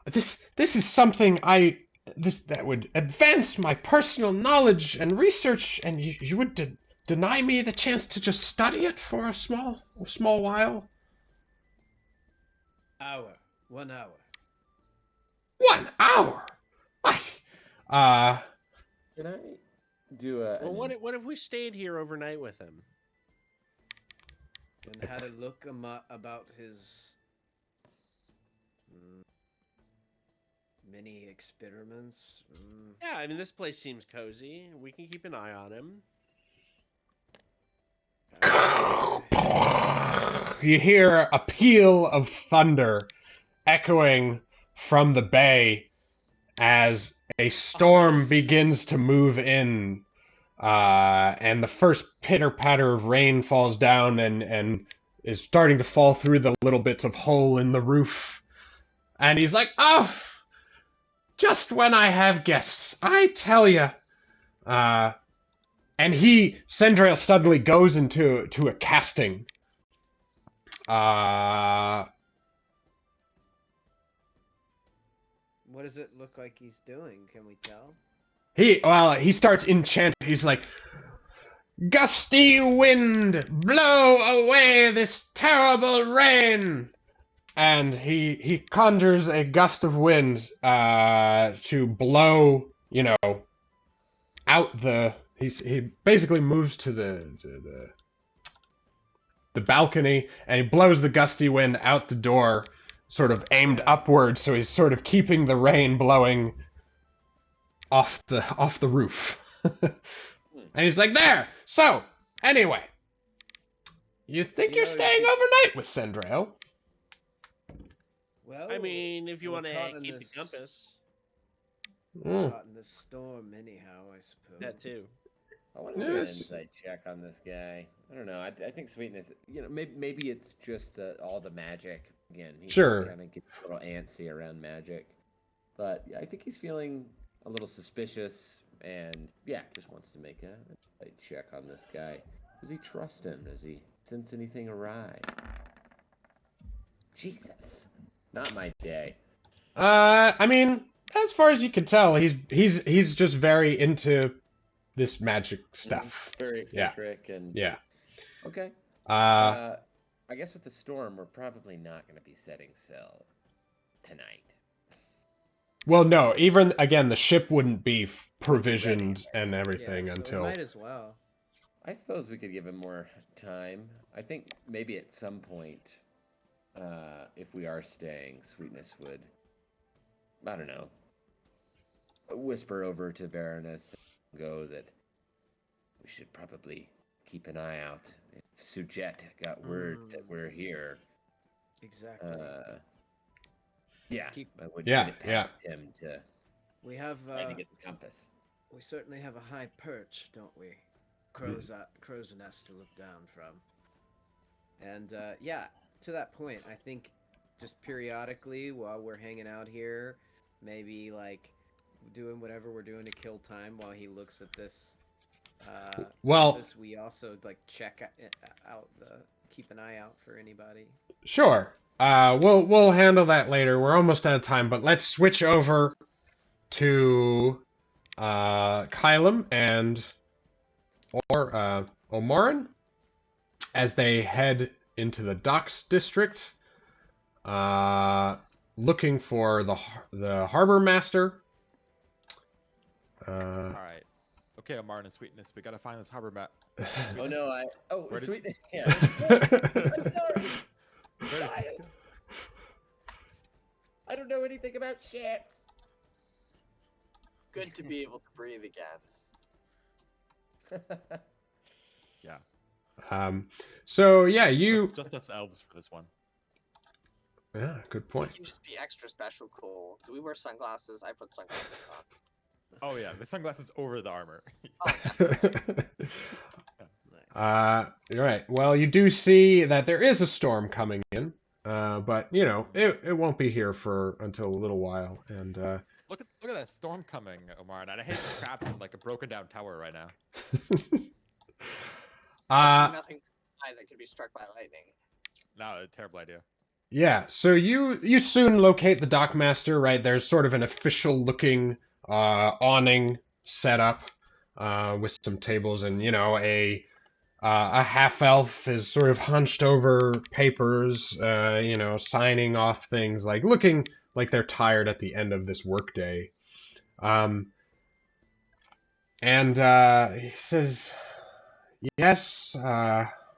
this is something that would advance my personal knowledge and research, and you would deny me the chance to just study it for a small while. 1 hour. 1 hour. Can I do a? Well, what if we stayed here overnight with him? And had a look about his mini experiments. Yeah, I mean, this place seems cozy. We can keep an eye on him. You hear a peal of thunder echoing from the bay as a storm Ominous. begins to move in, and the first pitter-patter of rain falls down and is starting to fall through the little bits of hole in the roof. And he's like, "Oh, just when I have guests, I tell you." And Sendrail suddenly goes into a casting. What does it look like he's doing? Can we tell? He starts enchanting. He's like, "Gusty wind, blow away this terrible rain." And he conjures a gust of wind to blow, out the. He basically moves to the balcony, and he blows the gusty wind out the door, sort of aimed upward. So he's sort of keeping the rain blowing off the roof. And he's like, "There. So anyway, you think you're staying overnight with Sendrail?" Well, I mean, if you we're want to caught in keep the this- compass, Caught in this storm, anyhow. I suppose. that too. I want to do an Yes. insight check on this guy. I don't know. I think Sweetness. Maybe it's just all the magic again. He Sure. kind of gets a little antsy around magic, but yeah, I think he's feeling a little suspicious, and yeah, just wants to make a insight check on this guy. Does he trust him? Does he sense anything awry? Jesus, not my day. I mean, as far as you can tell, he's just very into this magic stuff. Very eccentric and Yeah. okay. Uh, I guess with the storm, we're probably not going to be setting sail tonight. well, no, even again, the ship wouldn't be provisioned and everything Yeah, so until. we might as well. I suppose we could give him more time. I think maybe at some point, if we are staying, Sweetness would, I don't know, whisper over to Baroness and go that we should probably keep an eye out. If Sujet got word that we're here, Exactly. yeah, Keep- I would Yeah, get it past him to we have. try to get the compass. We certainly have a high perch, don't we? Crow's nest to look down from. And yeah, to that point, I think just periodically while we're hanging out here, maybe like doing whatever we're doing to kill time while he looks at this. Well- compass, we also like check out keep an eye out for anybody. Sure. We'll handle that later. We're almost out of time, but let's switch over to Kylum and Omarin as they head into the docks district, looking for the harbor master. All right. Okay, Omar and Sweetness, we gotta find this harbor map. Oh no, Where did- Sweetness. Yeah. I'm sorry. Child. I don't know anything about ships. Good to be able to breathe again. Yeah. So yeah, you. Just us elves for this one. Yeah, good We point. can just be extra special cool. Do we wear sunglasses? I put sunglasses on. Oh yeah, the sunglasses over the armor. You're right. Well, you do see that there is a storm coming in, but it won't be here until a little while. And Look at that storm coming, Omar, and I hate being trapped in like a broken down tower right now. Nothing that could be struck by lightning. No, a terrible idea. yeah. So you soon locate the dockmaster. Right, there's sort of an official looking awning set up with some tables, and a half elf is sort of hunched over papers, signing off things, like looking like they're tired at the end of this workday. And he says, "Yes,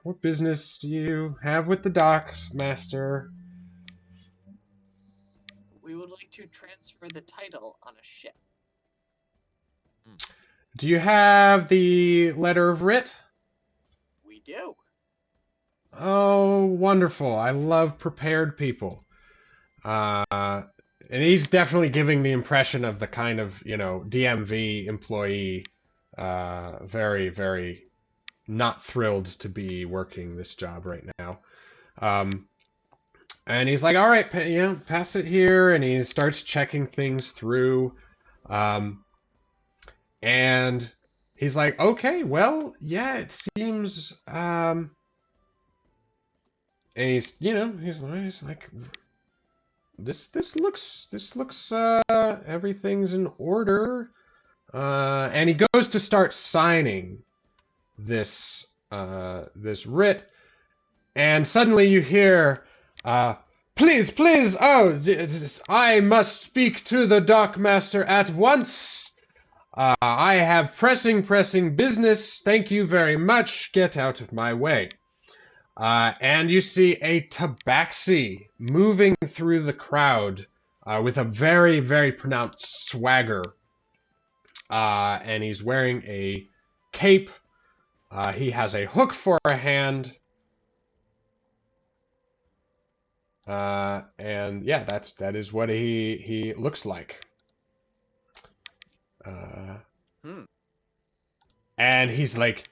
what business do you have with the docks, master?" We would like to transfer the title on a ship. Do you have the letter of writ? We do. Oh, wonderful. I love prepared people. And he's definitely giving the impression of the kind of, DMV employee, very, very not thrilled to be working this job right now. And he's like, all right, pass it here. And he starts checking things through. And he's like, okay, well, yeah, it seems, and he's like, this looks, everything's in order. And he goes to start signing this writ, and suddenly you hear, please, oh, I must speak to the dockmaster at once. I have pressing business. Thank you very much. Get out of my way. And you see a tabaxi moving through the crowd with a very, very pronounced swagger. And he's wearing a cape. He has a hook for a hand. And yeah, that is what he looks like. And he's like,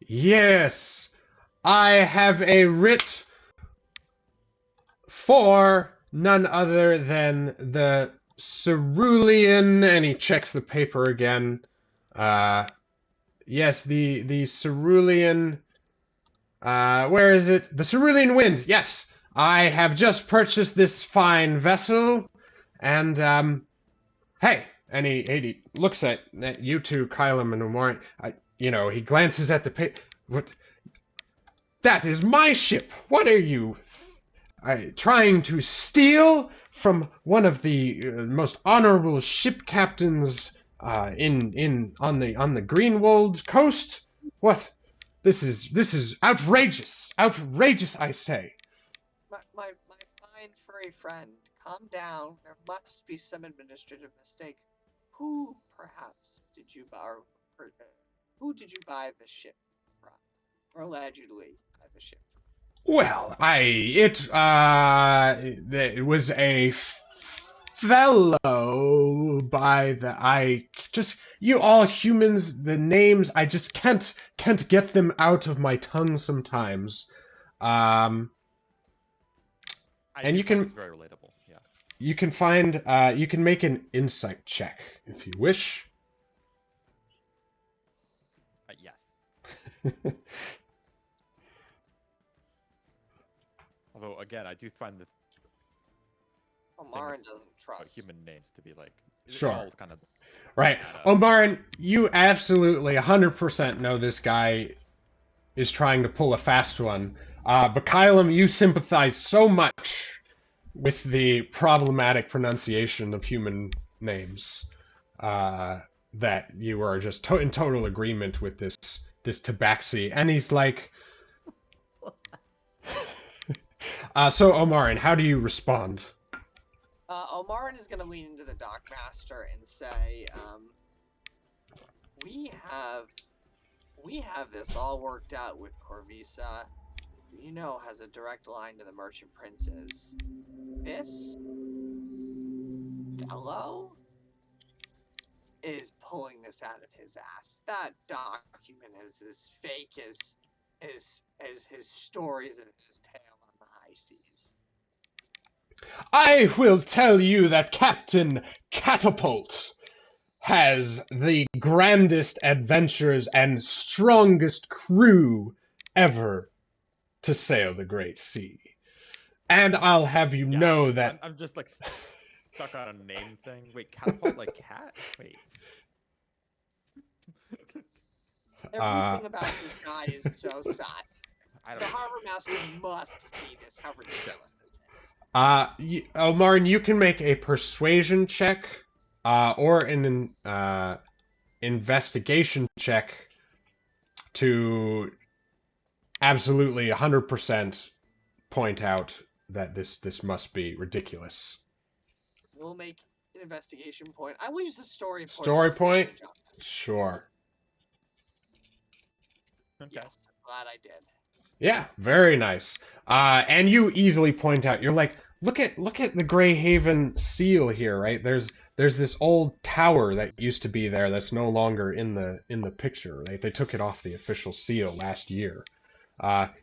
yes, I have a writ for none other than the cerulean, and he checks the paper again. Yes, the cerulean, where is it? The cerulean wind, yes. I have just purchased this fine vessel, and, hey, and he looks at you two, Kylam and Omar. He glances at the paper. What? That is my ship. What are you trying to steal from one of the most honorable ship captains on the Greenwald coast? What? This is outrageous. Outrageous, I say. My fine furry friend, calm down. There must be some administrative mistake. Who, perhaps, did you buy? Who did you buy the ship from, or allegedly buy the ship from? Well, it was a fellow by you all humans, the names, I just can't get them out of my tongue sometimes. And you can, it's very relatable. Yeah. You can you can make an insight check if you wish. Yes. Although, again, I do find the Omarin doesn't trust human names to be like, sure, all kind of right. Omarin, you absolutely 100% know this guy is trying to pull a fast one. But Kylam, you sympathize so much with the problematic pronunciation of human names that you are just in total agreement with this tabaxi. And he's like, so Omarin, how do you respond? Omarin is going to lean into the dockmaster and say, we have this all worked out with Corvisa. Has a direct line to the merchant princes. This fellow is pulling this out of his ass. That document is as fake as his stories and his tale on the high seas. I will tell you that Captain Catapult has the grandest adventures and strongest crew ever to sail the great sea. And I'll have you know that... I'm just like stuck on a name thing. Wait, Catapult like cat? Wait. Everything about this guy is so sus. The harbor master must see this, how ridiculous this is. Omarin, you can make a persuasion check or an investigation check to absolutely 100% point out that this must be ridiculous. We'll make an investigation point. I will use a story point. Story for point? advantage on it. Sure. Okay. Yes, I'm glad I did. Yeah, very nice. And you easily point out, you're like, look at the Greyhaven seal here, right? There's this old tower that used to be there that's no longer in the picture, right? They took it off the official seal last year.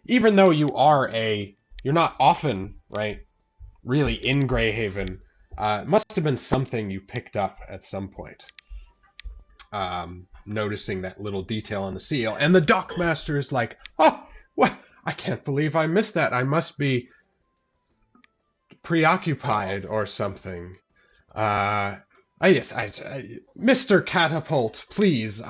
Even though you're not often, right, really in Greyhaven, it must have been something you picked up at some point. Noticing that little detail on the seal, and the dockmaster is like, "Oh, what? I can't believe I missed that. I must be preoccupied or something." Yes, Mr. Catapult, please.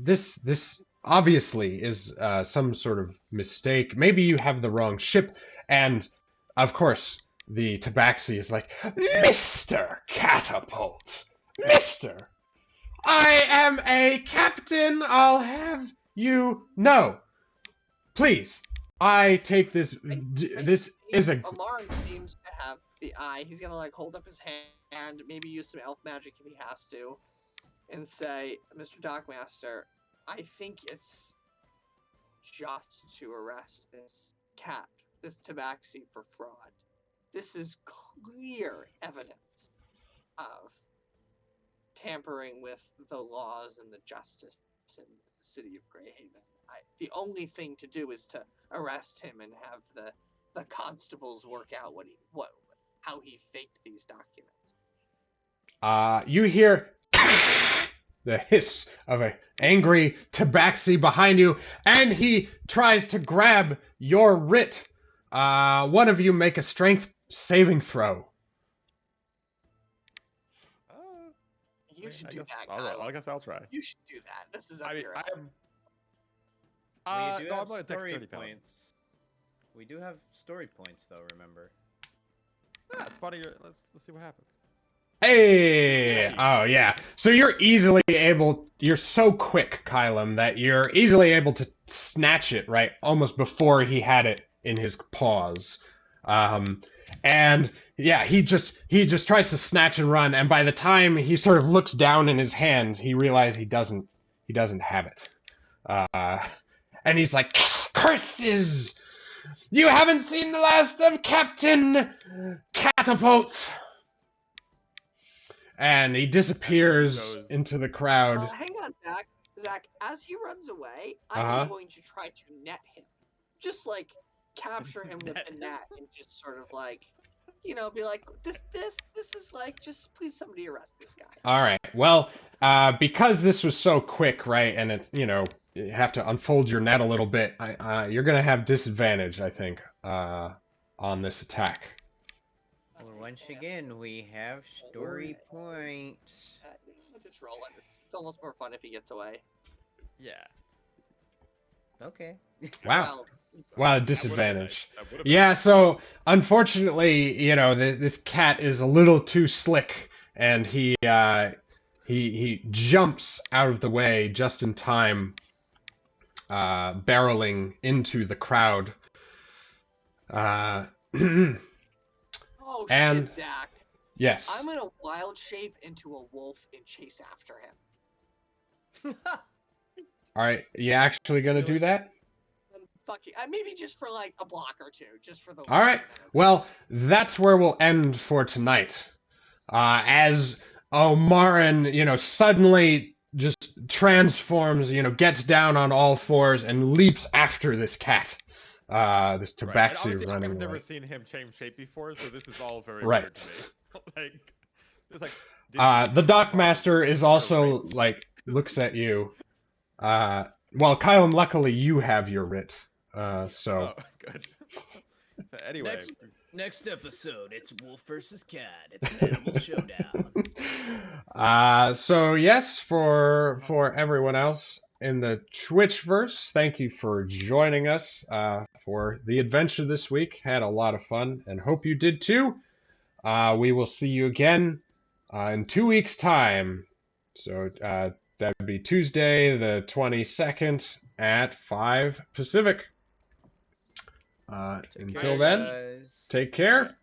This obviously is some sort of mistake. Maybe you have the wrong ship, and of course the Tabaxi is like, "Mr. Catapult, Mister. I am a captain, I'll have you know. Please, I take this. This is a. Amaran seems to have the eye. He's gonna like hold up his hand, maybe use some elf magic if he has to, and say, "Mr. Dockmaster, I think it's just to arrest this cat, this Tabaxi, for fraud. This is clear evidence of tampering with the laws and the justice in the city of Greyhaven. The only thing to do is to arrest him and have the constables work out how he faked these documents." You hear the hiss of an angry Tabaxi behind you, and he tries to grab your writ. One of you make a strength saving throw. You should do that, I guess I'll try. You should do that. This is up I mean, your I alley. am. We do No, have I'm gonna take story 30 pounds. points. We do have story points, though. Remember? Yeah, it's funny. Let's see what happens. Hey! Oh, yeah. So you're so quick, Kylum, that you're easily able to snatch it, right, almost before he had it in his paws. And yeah, he just tries to snatch and run, and by the time he sort of looks down in his hand, he realizes he doesn't have it. And he's like, "Curses! You haven't seen the last of Captain Catapult!" And he disappears into the crowd. Hang on, Zach. Zach, as he runs away, Uh-huh. I'm going to try to net him. Just like capture him with the net and just sort of like, be like, this is like, just please somebody arrest this guy. All right. Well, because this was so quick, right, and it's, you have to unfold your net a little bit, you're going to have disadvantage, I think, on this attack. Well, once again, we have story points. I'll just roll it. It's almost more fun if he gets away. Yeah. Okay. Wow. Wow, disadvantage. That would've been Yeah, nice. so unfortunately, this cat is a little too slick, and he jumps out of the way just in time, barreling into the crowd. Oh And- shit, Zach. Yes. I'm gonna wild shape into a wolf and chase after him. All right, you actually gonna do that? Fuck you. Maybe just for like a block or two, just for the. All right. Well, that's where we'll end for tonight. As O'Marin, suddenly just transforms, gets down on all fours and leaps after this cat. This Right. And Tabaxi obviously, running I've never away. seen him change shape before, so this is all very Right. weird to me. Like, it's like. The Dockmaster is also like looks at you. Well, Kylum, luckily you have your writ. So. Oh, good. So anyway, Next episode, it's wolf versus cat. It's an animal showdown. So yes, for everyone else in the Twitchverse, thank you for joining us for the adventure this week. Had a lot of fun, and hope you did too. We will see you again in 2 weeks' time. So that'd be Tuesday, the 22nd at 5 Pacific. Until then, take care.